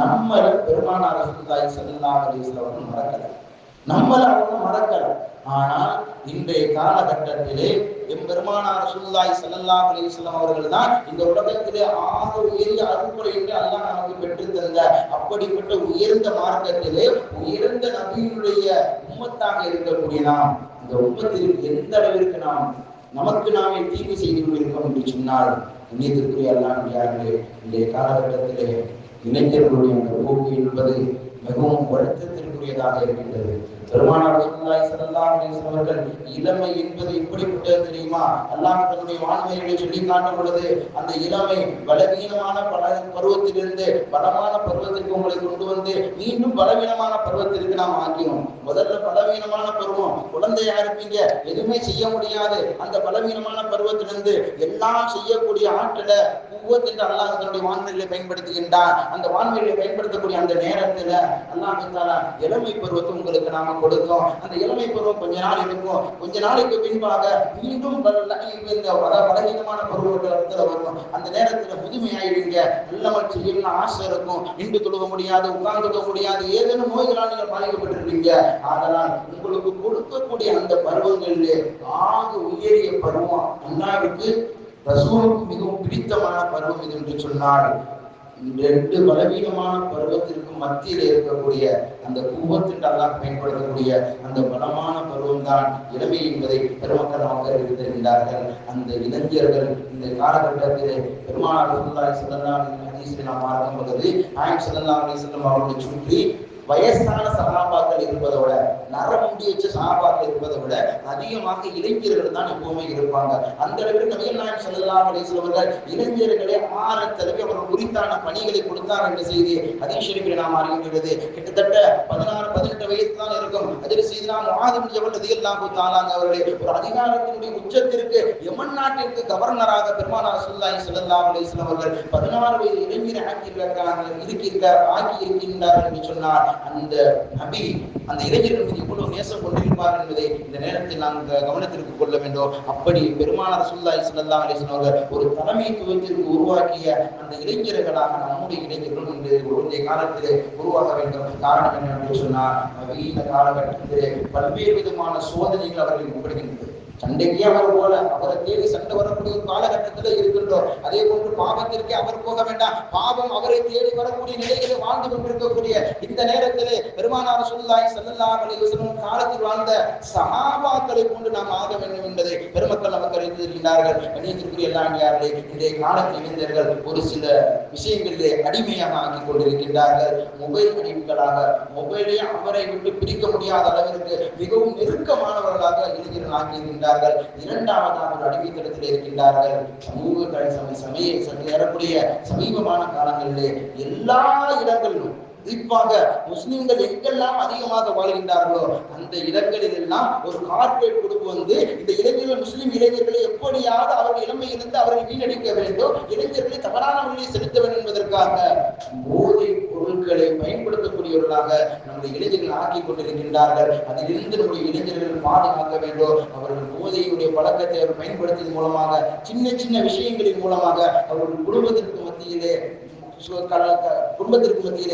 நம்மள பெருமானார் ரசூலுல்லாஹி ஸல்லல்லாஹு அலைஹி வஸல்லம் அவர்கள் மறக்கல, நம்மள அவங்க மறக்கல. ஆனால் இன்றைய காலகட்டத்திலே எம்பெருமானார் ரசூலுல்லாஹி ஸல்லல்லாஹு அலைஹி வஸல்லம் அவர்கள் தான் இந்த உலகத்திலே ஆக உயர்ந்த அருள்கொடை என்று அல்லாஹ் நமக்கு பெற்று தந்த அப்படிப்பட்ட உயர்ந்த மார்க்கத்திலே உயர்ந்த நபியினுடைய உம்மத்தாக இருக்கக்கூடிய நாம், இந்த உம்மத்திற்கு எந்த அளவிற்கு நாம் நமக்கு நாமே தீங்கு செய்து கொண்டிருக்கோம் என்று சொன்னால், இன்னத்திற்குரிய அல்லாஹ்விலே இன்றைய காலகட்டத்திலே இளைஞர்களுடைய அந்த போக்கு என்பது மிகவும் வருத்தத்திற்குரியதாக இருக்கின்றது. பெருமானார் ரசூலுல்லாஹி ஸல்லல்லாஹு அலைஹி வஸல்லம் அவர்கள் இளமை என்பது எப்படிப்பட்டது தெரியுமா? அல்லாஹ் தன்னுடைய வான்மையிலே சொல்லி காட்டும் பொழுது, அந்த இளமை பலவீனமான பருவத்திலிருந்து பலமான பருவத்திற்கு உங்களை கொண்டு வந்து மீண்டும் பலவீனமான பருவத்திற்கு நாம் ஆக்கினோம். முதல்ல பலவீனமான பருவம், குழந்தையா இருப்பீங்க, எதுவுமே செய்ய முடியாது. அந்த பலவீனமான பருவத்திலிருந்து எல்லாம் செய்யக்கூடிய ஆற்றலை என்று அல்லாஹ் தன்னுடைய வான்மையிலே பயன்படுத்துகின்றார். அந்த வான்மையிலே பயன்படுத்தக்கூடிய அந்த நேரத்துல அல்லாஹ் தஆலா இளமை பருவத்தை உங்களுக்கு நாம கொடுத்தோம். அந்த இளமை பருவம் கொஞ்ச நாள் இருக்கும், கொஞ்ச நாளைக்கு பின்பாக மீண்டும் பலவீனமான பருவத்தில் வரும். அந்த நேரத்துல முதுமையாயிடுங்க, நல்லமல் செய்யணும்னு ஆசை இருக்கும், நின்று தொழுக முடியாது, உட்கார்ந்து முடியாது, ஏதேனும் நோய்களால் நீங்கள் பாதிக்கப்பட்டிருப்பீங்க. அதனால் உங்களுக்கு கொடுக்கக்கூடிய அந்த பருவங்களிலே ஆக உயரிய பருவம், அல்லாஹ்வுக்கு ரசூலுக்கு மிகவும் பிடித்தமான பருவம் இது என்று சொன்னால், ரெண்டு பலவீனமான பருவத்திற்கு மத்தியில் இருக்கக்கூடிய அந்த குவத்தின் அல்லாஹ் பயன்படுத்தக்கூடிய அந்த பலமான பருவம் தான் இளமை என்பதை பெருமக்கள் நமக்கு அறிவித்திருக்கின்றார்கள். அந்த இளைஞர்கள் இந்த காலகட்டத்திலே பெருமானார் ரசூலுல்லாஹி ஸல்லல்லாஹு அலைஹி வஸல்லம் நாம் பார்க்கும் பொழுது, நாயகம் ஸல்லல்லாஹு அலைஹி வஸல்லம் அவர்களை சுற்றி வயசான சகாபாக்கள் இருப்பதை விட, நரமுடி வச்ச சகாபாக்கள் இருப்பதை விட அதிகமாக இளைஞர்கள் தான் எப்பவுமே இருப்பாங்க. அந்த அளவுக்கு நபிகள் நாயகம் ஸல்லல்லாஹு அலைஹி வஸல்லம் அவர்கள் இளைஞர்களை ஆரத்தளவுக்கு அவர்கள் குறித்தான பணிகளை கொடுத்தார் என்ற செய்தி ஹதீஸ் ஷரீஃபில் நாம் அறிகின்றது. கிட்டத்தட்ட 16-18 வயசு தான் இருக்கும். அதில் சீதனா முஆத் இப்னு ஜபல் ரலியல்லாஹு தஆலா அவர்களை ஒரு அதிகாரத்தினுடைய உச்சத்திற்கு யமன் நாட்டிற்கு கவர்னராக பெருமானார் ரசூலுல்லாஹி ஸல்லல்லாஹு அலைஹி வஸல்லம் அவர்கள் 16 வயது இளைஞரை ஆக்கி இருக்கின்றார்கள் என்று சொன்னார். அந்த நபி அந்த இளைஞர்கள் மீது எவ்வளவு நேசம் கொண்டிருப்பார் என்பதை இந்த நேரத்தில் நாங்கள் கவனத்திற்கு கொள்ள வேண்டும். அப்படி பெருமானார் ரசூலுல்லாஹி ஸல்லல்லாஹு அலைஹி வஸல்லம் அவர்கள் ஒரு தலைமைத்துவத்திற்கு உருவாக்கிய அந்த இளைஞர்களாக நம்முடைய இளைஞர்கள் இன்றைய காலத்திலே உருவாக வேண்டும். காரணம் என்னவென்று சொன்னால், நவீன காலகட்டத்திலே பல்வேறு விதமான சோதனைகள் அவர்களுக்கு உட்படுகின்றது. சண்டைக்கே அவர் போல அவரை தேடி சண்டை வரக்கூடிய ஒரு காலகட்டத்தில் இருக்கின்றோம். அதே போன்று பாவத்திற்கே அவர் போக வேண்டாம், பாவம் அவரை தேடி வரக்கூடிய நிலைகளை வாழ்ந்து கொண்டிருக்கக்கூடிய இந்த நேரத்திலே பெருமானார் ரசூலுல்லாஹி ஸல்லல்லாஹு அலைஹி வஸல்லம் காலத்தில் வாழ்ந்த சஹாபாக்களை கொண்டு நாம் ஆக வேண்டும் என்பதை பெருமக்கள் நமக்கு அறிந்திருக்கிறார்கள். கண்ணியத்திற்குரிய அல்லாஹ்விலே இன்றைய காலத்தில் இளைஞர்கள் ஒரு சில விஷயங்களிலே அடிமையாக ஆக்கிக் கொண்டிருக்கின்றார்கள். மொபைல் அடிமைகளாக, மொபைலை அவரை விட்டு பிரிக்க முடியாத அளவிற்கு மிகவும் நெருக்கமானவர்களாக இளைஞர்கள் ஆக்கியிருக்கின்றார்கள். இருக்கின்றார்கள். இரண்டாவதாக ஒரு அடிமைத்தளத்தில் இருக்கின்றார்கள். ஏறக்கூடிய சமீபமான காலங்களிலே எல்லா இடங்களிலும் குறிப்பாக முஸ்லிம்கள் எங்கெல்லாம் அதிகமாக வாழ்கின்றார்களோ அந்த இடங்களில் எல்லாம் ஒரு கார்பரேட் குரூப் வந்து இந்த இளைஞர்கள் முஸ்லிம் இளைஞர்களை எப்படியாவது அவர்கள் இளமையிலிருந்து அவர்களை வீணடிக்க வேண்டும், இளைஞர்களை தவறான வழியை செலுத்த வேண்டும் என்பதற்காக போதை பொருட்களை பயன்படுத்தக்கூடியவர்களாக நம்முடைய இளைஞர்கள் ஆக்கிக் கொண்டிருக்கின்றார்கள். அதிலிருந்து நம்முடைய இளைஞர்கள் பாதுகாக்க வேண்டும். அவர்கள் போதையுடைய பழக்கத்தை அவர் பயன்படுத்தியதன் மூலமாக சின்ன சின்ன விஷயங்களின் மூலமாக அவர்கள் குடும்பத்திற்கு மத்தியிலே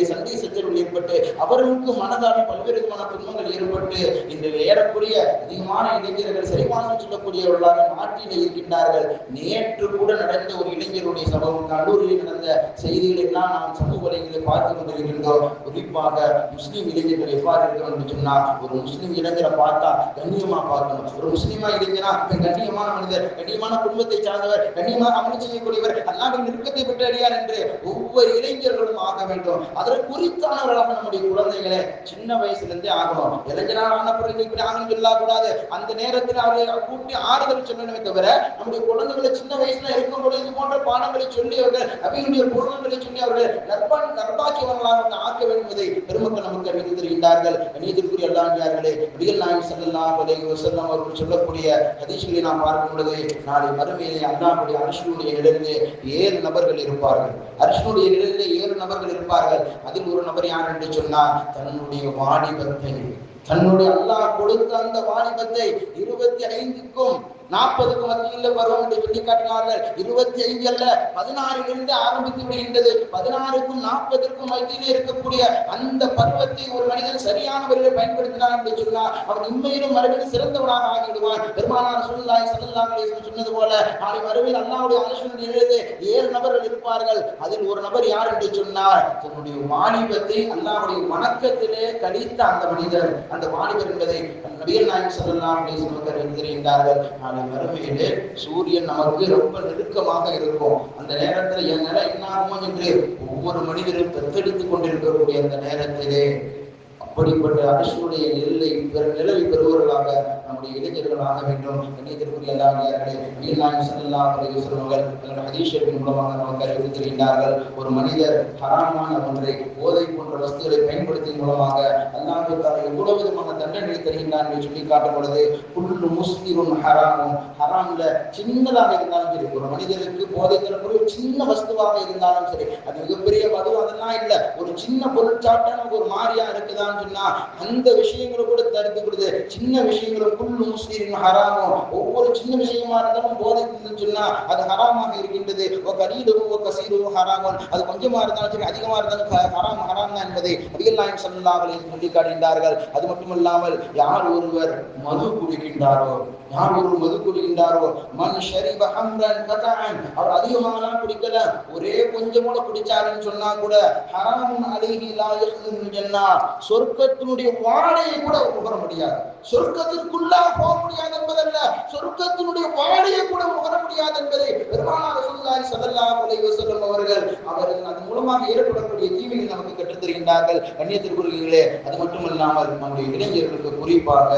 சண்டை சச்சரவுகள் ஏற்பட்டு அவர்களுக்கு மனதால் பல்வேறு விதமான துன்பங்கள் ஏற்பட்டு இந்த ஏறக்கூடிய அதிகமான இளைஞர்கள் சரிபானம் சொல்லக்கூடியவர்களாக நாட்டில் இருக்கின்றார்கள். நேற்று கூட நடந்த ஒரு இளைஞருடைய சம்பவம், கல்லூரியில் நடந்த செய்திகளை எல்லாம் நாம் சமூக வலைகளை பார்த்து கொண்டிருக்கின்றோம். குறிப்பாக முஸ்லீம் இளைஞர்கள் எவ்வாறு இருக்கணும் என்று சொன்னால், ஒரு முஸ்லீம் இளைஞரை பார்த்தா கண்ணியமா பார்க்கணும். ஒரு முஸ்லீமா இளைஞனா கண்ணியமான மனிதர், கண்ணியமான குடும்பத்தை சார்ந்தவர், கண்ணியமாக அமல் செய்யக்கூடியவர், அல்லாஹ்வின் நெருக்கத்தை பெற்று அடியார் என்று ஒவ்வொரு இளைஞர்களும் ஆக வேண்டும். அதற்கு குறித்தானவர்களாக நம்முடைய குழந்தைகளை சின்ன வயசுலேருந்தே ஆகணும். இளைஞரான பிறகு இப்படி ஆகணும் சொல்லக்கூடாது. அந்த நேரத்தில் அவர்களை கூட்டி ஆறுதல் சொல்லணுமே தவிர நம்முடைய குழந்தைகளை சின்ன வயசுல இருக்கும்போது இது போன்ற பாடங்களை சொல்லி அவர்கள் அபியுடைய பொருள்களை சொல்லி அவர்கள் நர்பாக்கியவர்களாக ஆக்க வேண்டும் என்பதை பெருமக்கள் நமக்கு அறிவித்து தருகின்றார்கள். கண்ணியத்திற்குரிய அல்லாஹ்வியார்களே, நபிகள் நாயகம் ஸல்லல்லாஹு அலைஹி வஸல்லம் அவர்கள் சொல்லக்கூடிய ஹதீஸ்களை நாம் பார்க்கும் பொழுது நாளை மறுமையிலே அல்லாஹ்வுடைய அர்ஷுடைய நிழலிலே 7 நபர்கள் இருப்பார்கள். அர்ஷுடைய நிழலிலே 7 நபர்கள் இருப்பார்கள். அதில் ஒரு நபர் யார் என்று சொன்னார், தன்னுடைய வாலிபத்தை, தன்னுடைய அல்லாஹ் கொடுத்த அந்த வாலிபத்தை 25க்கும் 40க்கும் மத்தியில் பருவம் என்று சொல்லி காட்டினார்கள். 25 அல்ல 16 ஆரம்பித்து விடுகின்றது. 16க்கும் 40க்கும் மத்தியிலே இருக்கக்கூடிய அந்த பருவத்தை ஒரு மனிதன் சரியான வழியில் பயன்படுத்தினார் என்று சொன்னார், அவன் உண்மையிலும் மறுபடியும் சிறந்தவனாக ஆகிவிடுவான். பெருமானார் ரசூலுல்லாஹி ஸல்லல்லாஹு அலைஹி வஸல்லம் சொன்னது போல நாளை மறுமையில் அல்லாஹ்வுடைய அர்ஷுடைய நிழலிலே 7 நபர்கள் இருப்பார்கள். அதில் ஒரு நபர் யார் என்று சொன்னார், தன்னுடைய வாலிபத்தை அல்லாஹ்வுடைய வணக்கத்திலே கழித்த அந்த மனிதர், அந்த வாலிபர் என்பதை நபிகள் நாயகம் ஸல்லல்லாஹு அலைஹி வஸல்லம் அறிவித்திருக்கின்றார்கள். மறுமையிலே சூரியன் நமக்கு ரொம்ப நெருக்கமாக இருக்கும். அந்த நேரத்தில் என் நிலை என்ன ஆகுமோ என்று ஒவ்வொரு மனிதரும் தத்தெடுத்துக் கொண்டிருக்கக்கூடிய அந்த நேரத்திலே அப்படிப்பட்ட அரசுடைய நிழலை பெறுவர்களாக நம்முடைய இளைஞர்களாக வேண்டும். கண்ணியத்திற்குரிய அல்லாஹ்வியார்களே, நபிகள் நாயகம் ஸல்லல்லாஹு அலைஹி வஸல்லம் அவர்கள் ஹதீஸ் ஷரீஃபின் மூலமாக நமக்கு அறிவித்திருக்கின்றார்கள். ஒரு மனிதர் ஹராமான ஒன்றை, போதை போன்ற வஸ்துகளை பயன்படுத்தின் மூலமாக அல்லாஹ் தஆலா எவ்வளவு விதமான தண்டனை தருகின்றான் என்று சொல்லி காட்டும் பொழுது, குல்லு முஸ்லிமுன் ஹராமும், ஹராம்ல சின்னதாக இருந்தாலும் சரி, ஒரு மனிதருக்கு போதை தரக்கூடிய சின்ன வஸ்துவாக இருந்தாலும் சரி, அது மிகப்பெரிய மது அதெல்லாம் இல்லை, ஒரு சின்ன பொருள் சாப்பிட்டா நமக்கு ஒரு மாதிரியா இருக்குதான்னு சொன்னா அந்த விஷயங்களை கூட தடுத்து கொடுத்து, சின்ன விஷயங்களும் குல்லு முஸ்லிமின் ஹராமும், ஒவ்வொரு சின்ன விஷயமா இருந்தாலும் போதை சொன்னா அது ஹராமாக இருக்கின்றது. அது கொஞ்சமா இருந்தாலும் சரி, அதிகமா இருந்தாலும் ஹராம் தான் என்பதை நபிகள் நாயகம் ஸல்லல்லாஹு அலைஹி வஸல்லம் சொல்லி காட்டுகின்றார்கள். அது மட்டுமல்லாமல் யார் ஒருவர் மது குடிக்கின்றாரோ, மன் ஷரிப ஹம்ரன் கதஅன், அவர் அதிகமாக குடிக்கல, ஒரே கொஞ்சம் கூட குடிச்சாருன்னு சொன்னா கூட ஹராமுன் அலைஹி லா யஹ்லுல் ஜன்னah, சொர்க்கத்தினுடைய வாடையை கூட முகர முடியாது, சொர்க்கத்திற்குள்ளாக போக முடியாது என்பதல்ல, சொர்க்கத்தினுடைய வாடையை கூட முகர முடியாது என்பதை பெருமானார் ரசூலுல்லாஹி ஸல்லல்லாஹு அலைஹி வஸல்லம் அவர்கள் அதன் மூலமாக ஏற்படக்கூடிய தீமையை நமக்கு கற்றுத் தருகின்றார்கள். கண்ணியத்திற்குரியவர்களே, அது மட்டுமல்லாமல் நம்முடைய இளைஞர்களுக்கு குறிப்பாக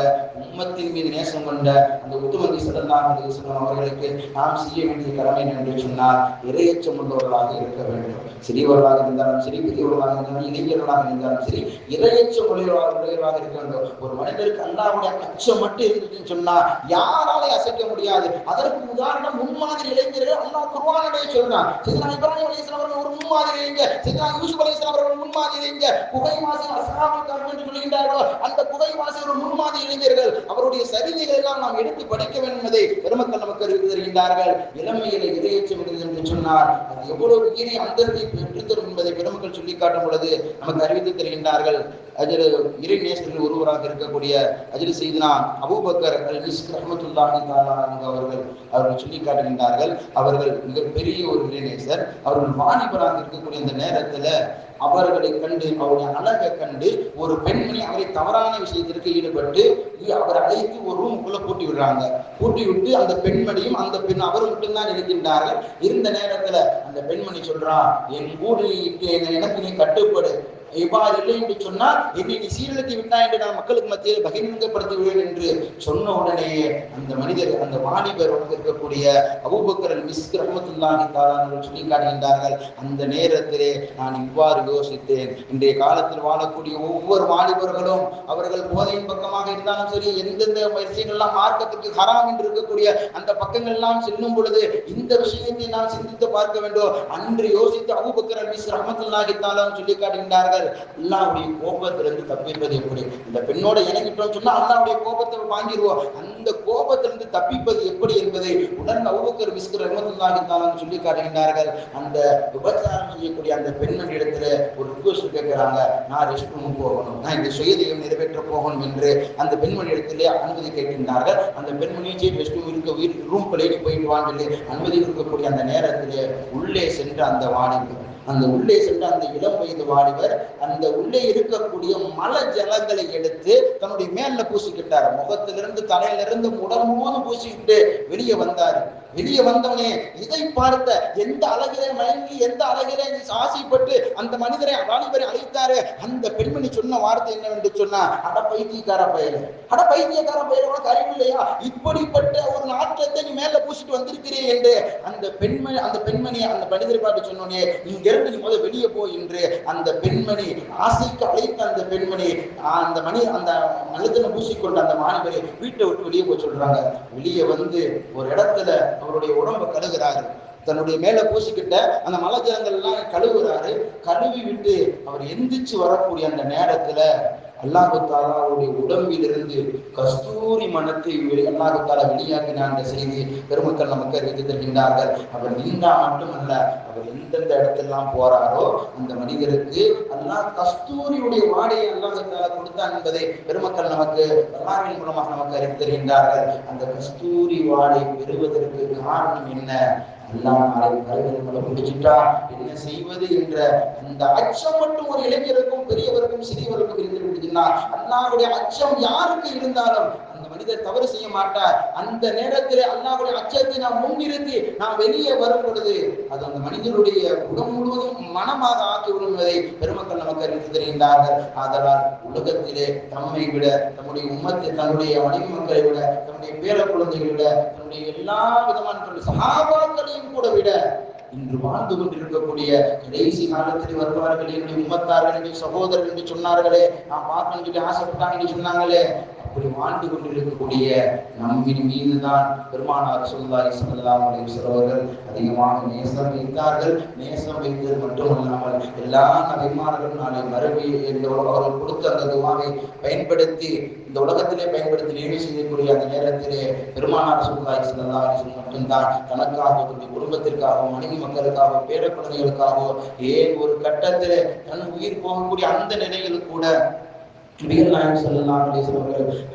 உம்மத்தின் மீது நேசம் கொண்ட அந்த உத்தமதி ஸல்லல்லாஹு அலைஹி வஸல்லம் அவர்களுக்கு நாம் செய்ய வேண்டிய கடமை என்று சொன்னால் இறையச்சம் உள்ளவர்களாக இருக்க வேண்டும். சிறியவர்களாக இருந்தாலும் சரி, பெரியவர்களாக இருந்தாலும், இளைஞர்களாக இருந்தாலும் சரி, இறையச்சம் உடையவர்களாக இருக்க வேண்டும். ஒரு மனிதருக்கு அல்லாஹ்வுடைய அச்சம் மட்டும் இருந்துச்சுன்னு சொன்னா யாராலே அசைக்க முடியாது. அதற்கு உதாரணம் முன்மாதிரி இளைஞர்கள் அல்லாஹ் குர்ஆனிலே சொல்றான். சையதுனா இப்ராஹிம் அலைஹிஸ்ஸலாம் அவர்கள் ஒரு முன்மாதிரி இளைஞர், சையதுனா யூசுப் அலைஹிஸ்ஸலாம் அவர்கள் முன்மாதிரி இளைஞர், குகைவாசி அஸ்ஹாபுல் கஹ்ஃப் என்று சொல்கின்றார்கள். அந்த குகைவாசி ஒரு முன்மாதிரி இளைஞர்கள். அவருடைய சரிதைகளை எல்லாம் நாம் எடுத்து படிக்க வேண்டும் என்பதை பெருமக்கள் நமக்கு அறிவித்து தருகின்றார்கள். இளமையில இறையச்சம் என்று சொன்னார் அது எவ்வளவு உயரிய அந்தத்தை பெற்றுத்தரும் என்பதை பெருமக்கள் சொல்லி காட்டும் பொழுது நமக்கு அறிவித்து தருகின்றார்கள். அதில் இறை நேசர்கள் ஒருவராக இருக்கக்கூடிய அதில் செய்தனா அபூபக்கர் அல்-மிஸ்க் ரஹ்மத்துல்லாஹி தஆலா அவர்கள் சொல்லி காட்டுகின்றார்கள். அவர்கள் மிகப்பெரிய ஒரு இறை நேசர். அவர்கள் வாலிபராக இருக்கக்கூடிய இந்த நேரத்துல அவர்களை கண்டு, அவருடைய அழகை கண்டு ஒரு பெண்மணி அவரை தவறான விஷயத்திற்கு ஈடுபட்டு அவரை அழைத்து ஒரு ரூமுக்குள்ள பூட்டி விடுறாங்க. பூட்டி விட்டு அந்த பெண்மணியும் அந்த பெண் அவரும் மட்டும்தான் இருக்கின்றார்கள். இருந்த நேரத்துல அந்த பெண்மணி சொல்றா, என் கூட எனக்கு நீ கட்டுப்படு, இவ்வாறு இல்லை என்று சொன்னால் என்னை நீ சீரழித்து விட்டாய் என்று நான் மக்களுக்கு மத்தியில் பகிர்ந்தப்படுத்துவேன் என்று சொன்ன உடனேயே அந்த மனிதர், அந்த வாலிபர் இருக்கக்கூடிய அபூபக்கர் அல்-மிஸ்க் ரஹ்மத்துல்லாஹி தஆலா அவர்கள் சொல்லி காட்டுகின்றார்கள், அந்த நேரத்திலே நான் இவ்வாறு யோசித்தேன். இன்றைய காலத்தில் வாழக்கூடிய ஒவ்வொரு வாலிபர்களும் அவர்கள் போதையின் பக்கமாக இருந்தாலும் சரி, எந்தெந்த விஷயங்கள்லாம் மார்க்கத்துக்கு ஹராம் என்று இருக்கக்கூடிய அந்த பக்கங்கள் எல்லாம் செல்லும் பொழுது இந்த விஷயத்தை நாம் சிந்தித்து பார்க்க வேண்டும். அன்று யோசித்து அபூபக்கர் அல்-மிஸ்க் ரஹ்மத்துல்லாஹி தஆலா சொல்லி காட்டுகின்றார்கள், அல்லாஹ்வுடைய கோபத்திலிருந்து தப்பிப்பது எப்படி? இந்த பெண்ணோட இணங்கிட்டோம் சொன்னா அல்லாஹ்வுடைய கோபத்தை வாங்கிடுவோம். அந்த கோபத்திலிருந்து தப்பிப்பது எப்படி என்பதை உடன் அபூபக்கர் மிஸ்க் ரஹ்மத்துல்லாஹி தஆலா சொல்லி காட்டுகின்றார்கள். அந்த விபச்சாரம் செய்யக்கூடிய அந்த பெண்ணின் இடத்துல ஒரு ரிக்வெஸ்ட் கேட்கிறாங்க, நான் ரெஸ்ட் ரூம் போகணும், நான் இந்த சுயதெய்வம் நிறைவேற்ற போகணும் என்று அந்த பெண்மணி இடத்திலே அனுமதி கேட்கின்றார்கள். அந்த பெண்மணி ரெஸ்ட் ரூம் இருக்க ரூம் பிள்ளைக்கு போயிட்டு வாங்கி அனுமதி இருக்கக்கூடிய அந்த நேரத்திலே உள்ளே சென்ற அந்த வாலிபர், அந்த உள்ளே சென்ற அந்த இளம் வயது வாலிபர் அந்த உள்ளே இருக்கக்கூடிய மல ஜலங்களை எடுத்து தன்னுடைய மேல பூசிக்கிட்டார். முகத்திலிருந்து தலையிலிருந்து உடம்போது பூசிக்கிட்டு வெளியே வந்தார். வெளியே வந்தவனே இதை பார்த்த எந்த அழகிலே மயங்கி, எந்த அழகிலே ஆசைப்பட்டு அந்த மனிதரை வாலிபரை அழைத்தாரு. அந்த பெண்மணி சொன்ன வார்த்தை என்னவென்று சொன்னா, அட பைத்தியக்கார பயில, அட பைத்தியக்கார பயில, உனக்கு அறிவு இல்லையா? இப்படிப்பட்ட ஒரு நாற்றத்தை நீ மேல பூசிட்டு வந்திருக்கிறே என்று அந்த பெண்மணி அந்த மனிதரை பார்த்து சொன்னோனே, இங்க இருந்து நீ முதல் வெளியே போய் என்று அந்த பெண்மணி ஆசைக்கு அழைத்த அந்த பெண்மணி அந்த நல்லத்தின பூசிக்கொண்ட அந்த வாலிபரை வீட்டை விட்டு வெளியே போய் சொல்றாங்க. வெளியே வந்து ஒரு இடத்துல அவருடைய உடம்பை கழுகுறாரு. தன்னுடைய மேல பூசிக்கிட்ட அந்த மலஜலங்கள் எல்லாம் கழுவுறாரு. கழுவி விட்டு அவர் எந்திரிச்சு வரக்கூடிய அந்த நேரத்துல அல்லாஹ் தஆலா அவருடைய உடம்பிலிருந்து கஸ்தூரி மனத்தை அல்லாஹ் தஆலா வெளியாக்கின அந்த செய்தி பெருமக்கள் நமக்கு அறிவித்து தருகின்றார்கள். அவர் நின்றா மட்டுமல்ல, அவர் எந்தெந்த இடத்தெல்லாம் போறாரோ அந்த மனிதருக்கு அல்லாஹ் கஸ்தூரியுடைய வாடையை அல்லாஹ் தஆலா கொடுத்தான் என்பதை பெருமக்கள் நமக்கு வரலாற்றின் மூலமாக நமக்கு அறிவித்து தருகின்றார்கள். அந்த கஸ்தூரி வாடை பெறுவதற்கு காரணம் என்ன? எல்லாம் நாளை கருவிகளை முடிச்சுட்டா என்ன செய்வது என்ற அந்த அச்சம் மட்டும் ஒரு இளைஞருக்கும் பெரியவருக்கும் சிறியவருக்கும் இருந்துவிடுச்சுன்னா, அல்லாஹ்வுடைய அச்சம் யாருக்கு இருந்தாலும் அந்த மனிதர் தவறு செய்ய மாட்டார். அந்த நேரத்தில் அல்லாஹ்வுடைய அச்சத்தை நாம் முன்னிறுத்தி நாம் வெளியே வரும் பொழுது அது அந்த மனிதனுடைய உடம்பு முழுவதும் மனமாக ஆக்கிவிடும் என்பதை பெருமக்கள் நமக்கு அறிவித்து தருகின்றார்கள். ஆதலால் உலகத்திலே தம்மை விட, தம்முடைய உம்மத்தை, தன்னுடைய மனைவி மக்களை விட, தன்னுடைய பேர குழந்தைகளை விட, தன்னுடைய எல்லா விதமான சஹாபாக்களையும் கூட விட இன்று வாழ்ந்து கொண்டிருக்கக்கூடிய கடைசி காலத்தில் வருவார்கள் என்னுடைய உம்மத்தார்கள், என்னுடைய சகோதரர்கள் என்று சொன்னார்களே, நான் பார்க்கணும் சொல்லி ஆசைப்பட்டாங்க என்று சொன்னாங்களே, அப்படி வாழ்ந்து கொண்டிருக்கக்கூடிய நம்மின் மீதுதான் பெருமானார் ரசூலுல்லாஹி ஸல்லல்லாஹு அலைஹி வஸல்லம் அவர்கள் அதிகமாக நேசம் வைத்தார்கள். நேசம் வைத்தது மட்டுமல்லாமல் எல்லா நபிமார்களும் நாளை மறுமையில் அவர்கள் கொடுத்த அந்த துஆவை பயன்படுத்தி இந்த உலகத்திலே பயன்படுத்தி நிறைவு செய்யக்கூடிய அந்த நேரத்திலே பெருமானார் ரசூலுல்லாஹி ஸல்லல்லாஹு அலைஹி வஸல்லம் மட்டும்தான் தனக்காக, தன்னுடைய குடும்பத்திற்காகவும், மனைவி மக்களுக்காகவும், பேர குழந்தைகளுக்காகவும் ஏன் ஒரு கட்டத்திலே தன் உயிர் போகக்கூடிய அந்த நிலையில் கூட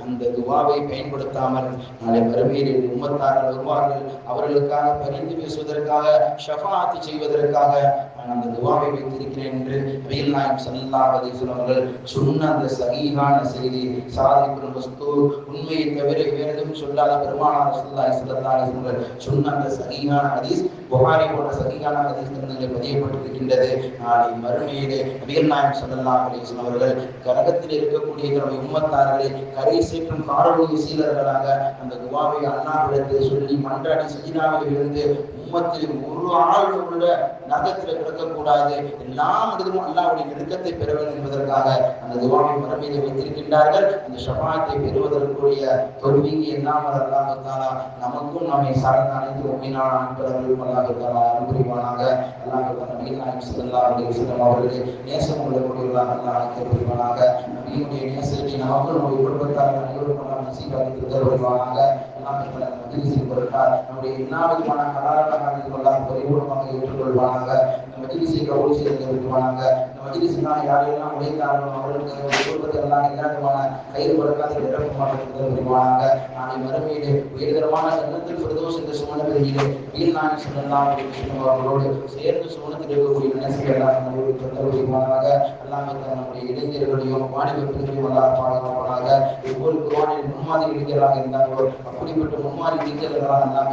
அந்த துவாவை பயன்படுத்தாமல் நாளை மறுமையில் உம்மத்தார்கள் வருவார்கள். அவர்களுக்காக பரிந்து பேசுவதற்காக, ஷஃபாஅத் செய்வதற்காக நான் அந்த துவாவை வைத்திருக்கிறேன் என்று நபிகள் நாயகம் ஸல்லல்லாஹு அலைஹி வஸல்லம் அவர்கள் சொன்ன அந்த சஹீஹான செய்தி, சாதிக்குல் மஸ்தூர், உண்மையை தவிர வேறு எதுவும் சொல்லாத பெருமானார் ரசூலுல்லாஹி ஸல்லல்லாஹு அலைஹி வஸல்லம் சொன்ன அந்த சஹீஹான ஹதீஸ் புகாரி போன்ற சஹீஹான ஹதீஸ் கிரந்தங்களில் பதியப்பட்டிருக்கின்றது. நாளை மறுமையிலே நபிகள் நாயகம் ஸல்லல்லாஹு அலைஹி வஸல்லம் அவர்கள் கரகத்தில் இருக்கக்கூடிய தன்னுடைய உம்மத்தார்களை கரை சேர்க்கும் காரணிய சீலர்களாக அந்த துவாவை அல்லாஹ்விடத்தில் சொல்லி மன்றாடி சஜிதாவில் இருந்து உம்மத்தில் ஒரு ஆள் உள்ள நரகத்தில் கிடக்கக்கூடாது, எல்லா மனிதரும் அல்லாஹ்வுடைய நெருக்கத்தை பெற வேண்டும் என்பதற்காக அந்த துவாவை மறுமையிலே வைத்திருக்கின்றார்கள். அந்த ஷஃபாஅத்தை பெறுவதற்குரிய தௌஃபீக் எல்லாம் அல்லாஹ் தஆலா நமக்கும் நம்மை சார்ந்த அனைத்து முஃமினான ஆண்களுக்கும் அல்லாஹ் தஆலா அனுகிரகிப்பானாக. அல்லாஹ் தஆலா நபிகள் நாயகம் ஸல்லல்லாஹு அலைஹி வஸல்லம் அவர்களே நேசம் உள்ளவர்களாக அல்லாஹ் ஆக்கியருள்வானாக. நபியுடைய நேசத்தை நமக்கும் நம்முடைய குடும்பத்தார் அனைவருக்கும் அல்லாஹ் நசீபாக்கி தருள்வானாக. அல்லாஹ் தஆலா மஜ்லிஸில் பொறுத்தார் நம்முடைய எல்லா விதமான ஹலாலான காரியங்களை அல்லாஹ் பரிபூர்ணமாக ஏற்றுக்கொள்வானாக. இந்த மஜ்லிஸை கபூல் செய்து தருள்வானாக. இந்த மஜ்லிஸினால் யாரெல்லாம் உழைத்தார்களோ அவர்களுக்கு குடும்பத்தில் எல்லாம் எல்லா விதமான கயிறு பறக்காத நிரப்பமாக தருள்வானாக. நாளை மறுமையிலே உயர்தரமான ஜன்னத்துல் ஃபிர்தௌஸ் என்ற சுவனத்திலே நபிகள் நாயகம் ஸல்லல்லாஹு அலைஹி வஸல்லம் அவர்களோடு சேர்ந்து சுவனத்தில் இருக்கக்கூடிய நேசத்தை எல்லாம் நமக்கு தருள்வானாக. அல்லாஹ் நம்முடைய இளைஞர்களையும் வாலிப பெண்களையும் அல்லாஹ் பாதுகாப்பானாக. ஒவ்வொரு குர்ஆனின் முன்மாதிரி இளைஞர்களாக இருந்தார்களோ அப்படிப்பட்ட முன்மாதிரி இளைஞர்களாக அல்லாஹ்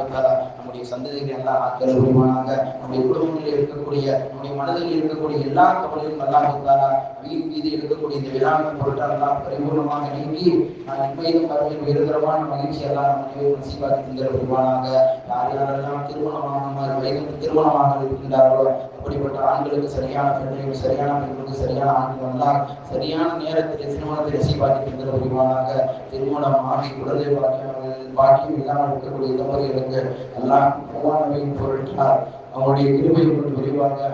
நம்முடைய சந்ததிகளை எல்லாம் ஆக்கிற புரிவானாக. நம்முடைய குடும்பங்களில் இருக்கக்கூடிய நம்முடைய மனதில் இருக்கக்கூடிய எல்லா கவலையும் எல்லாம் இருந்தாரா வீண் மீது இருக்கக்கூடிய இந்த விழாவின் பொருட்கள் எல்லாம் பரிபூர்ணமாக நீங்கி இன்மையிலும் மறுமையில் உயர்தரமான மகிழ்ச்சி எல்லாம் நம்மை நசீபாக்கி தந்திர புரிவானாக. யார் யாரெல்லாம் திருமணமாக வயது திருமணமாக இருக்கின்றார்களோ அப்படிப்பட்ட ஆண்களுக்கு சரியான பெண்ணையும் சரியான பெண்களுக்கு சரியான ஆண்கள் எல்லாம் சரியான நேரத்தில் திருமணத்தை நசீபாக்கி தந்திர புரிவானாக. திருமணம் ஆகி குழந்தை பாக்கியம் இல்லாமல் இருக்கக்கூடிய இளவர்களுக்கு எல்லாம் பிரதானமையின் பொருட்டால் அவருடைய கிருபையை கொண்டு விரிவாக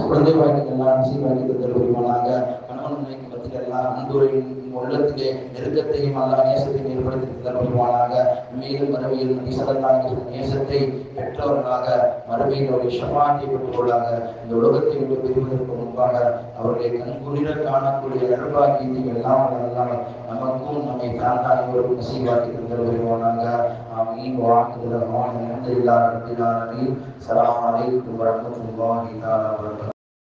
குழந்தை பாக்கியம் எல்லாம் நசீபாக்கி தந்திர புரிவானாக. கணவன் மனைவிக்கு மத்தியில் எல்லாம் அன்புரையின் உள்ளத்திலே நெருக்கத்தையும் அல்ல நேசத்தையும் ஏற்படுத்தி தருவானாக. மேலும் மறுமையில் நபிசல்லாஹு நேசத்தை பெற்றவர்களாக மறுமையில் அவருடைய ஷஃபாத்தை பெற்றுள்ளாங்க. இந்த உலகத்தை விட்டு பிரிவதற்கு முன்பாக அவருடைய கண்குளிர காணக்கூடிய நல்வாக்கியத்தை எல்லாம் நமக்கும் நம்மை சார்ந்த அனைவருக்கும் நசீபாக்கி தருவானாக. ஆமீன். வாஹிரு தஅவானா அல்ஹம்துலில்லாஹி ரப்பில் ஆலமீன். அஸ்ஸலாமு அலைக்கும் வரஹ்மத்துல்லாஹி தஆலா வபரகாத்துஹு.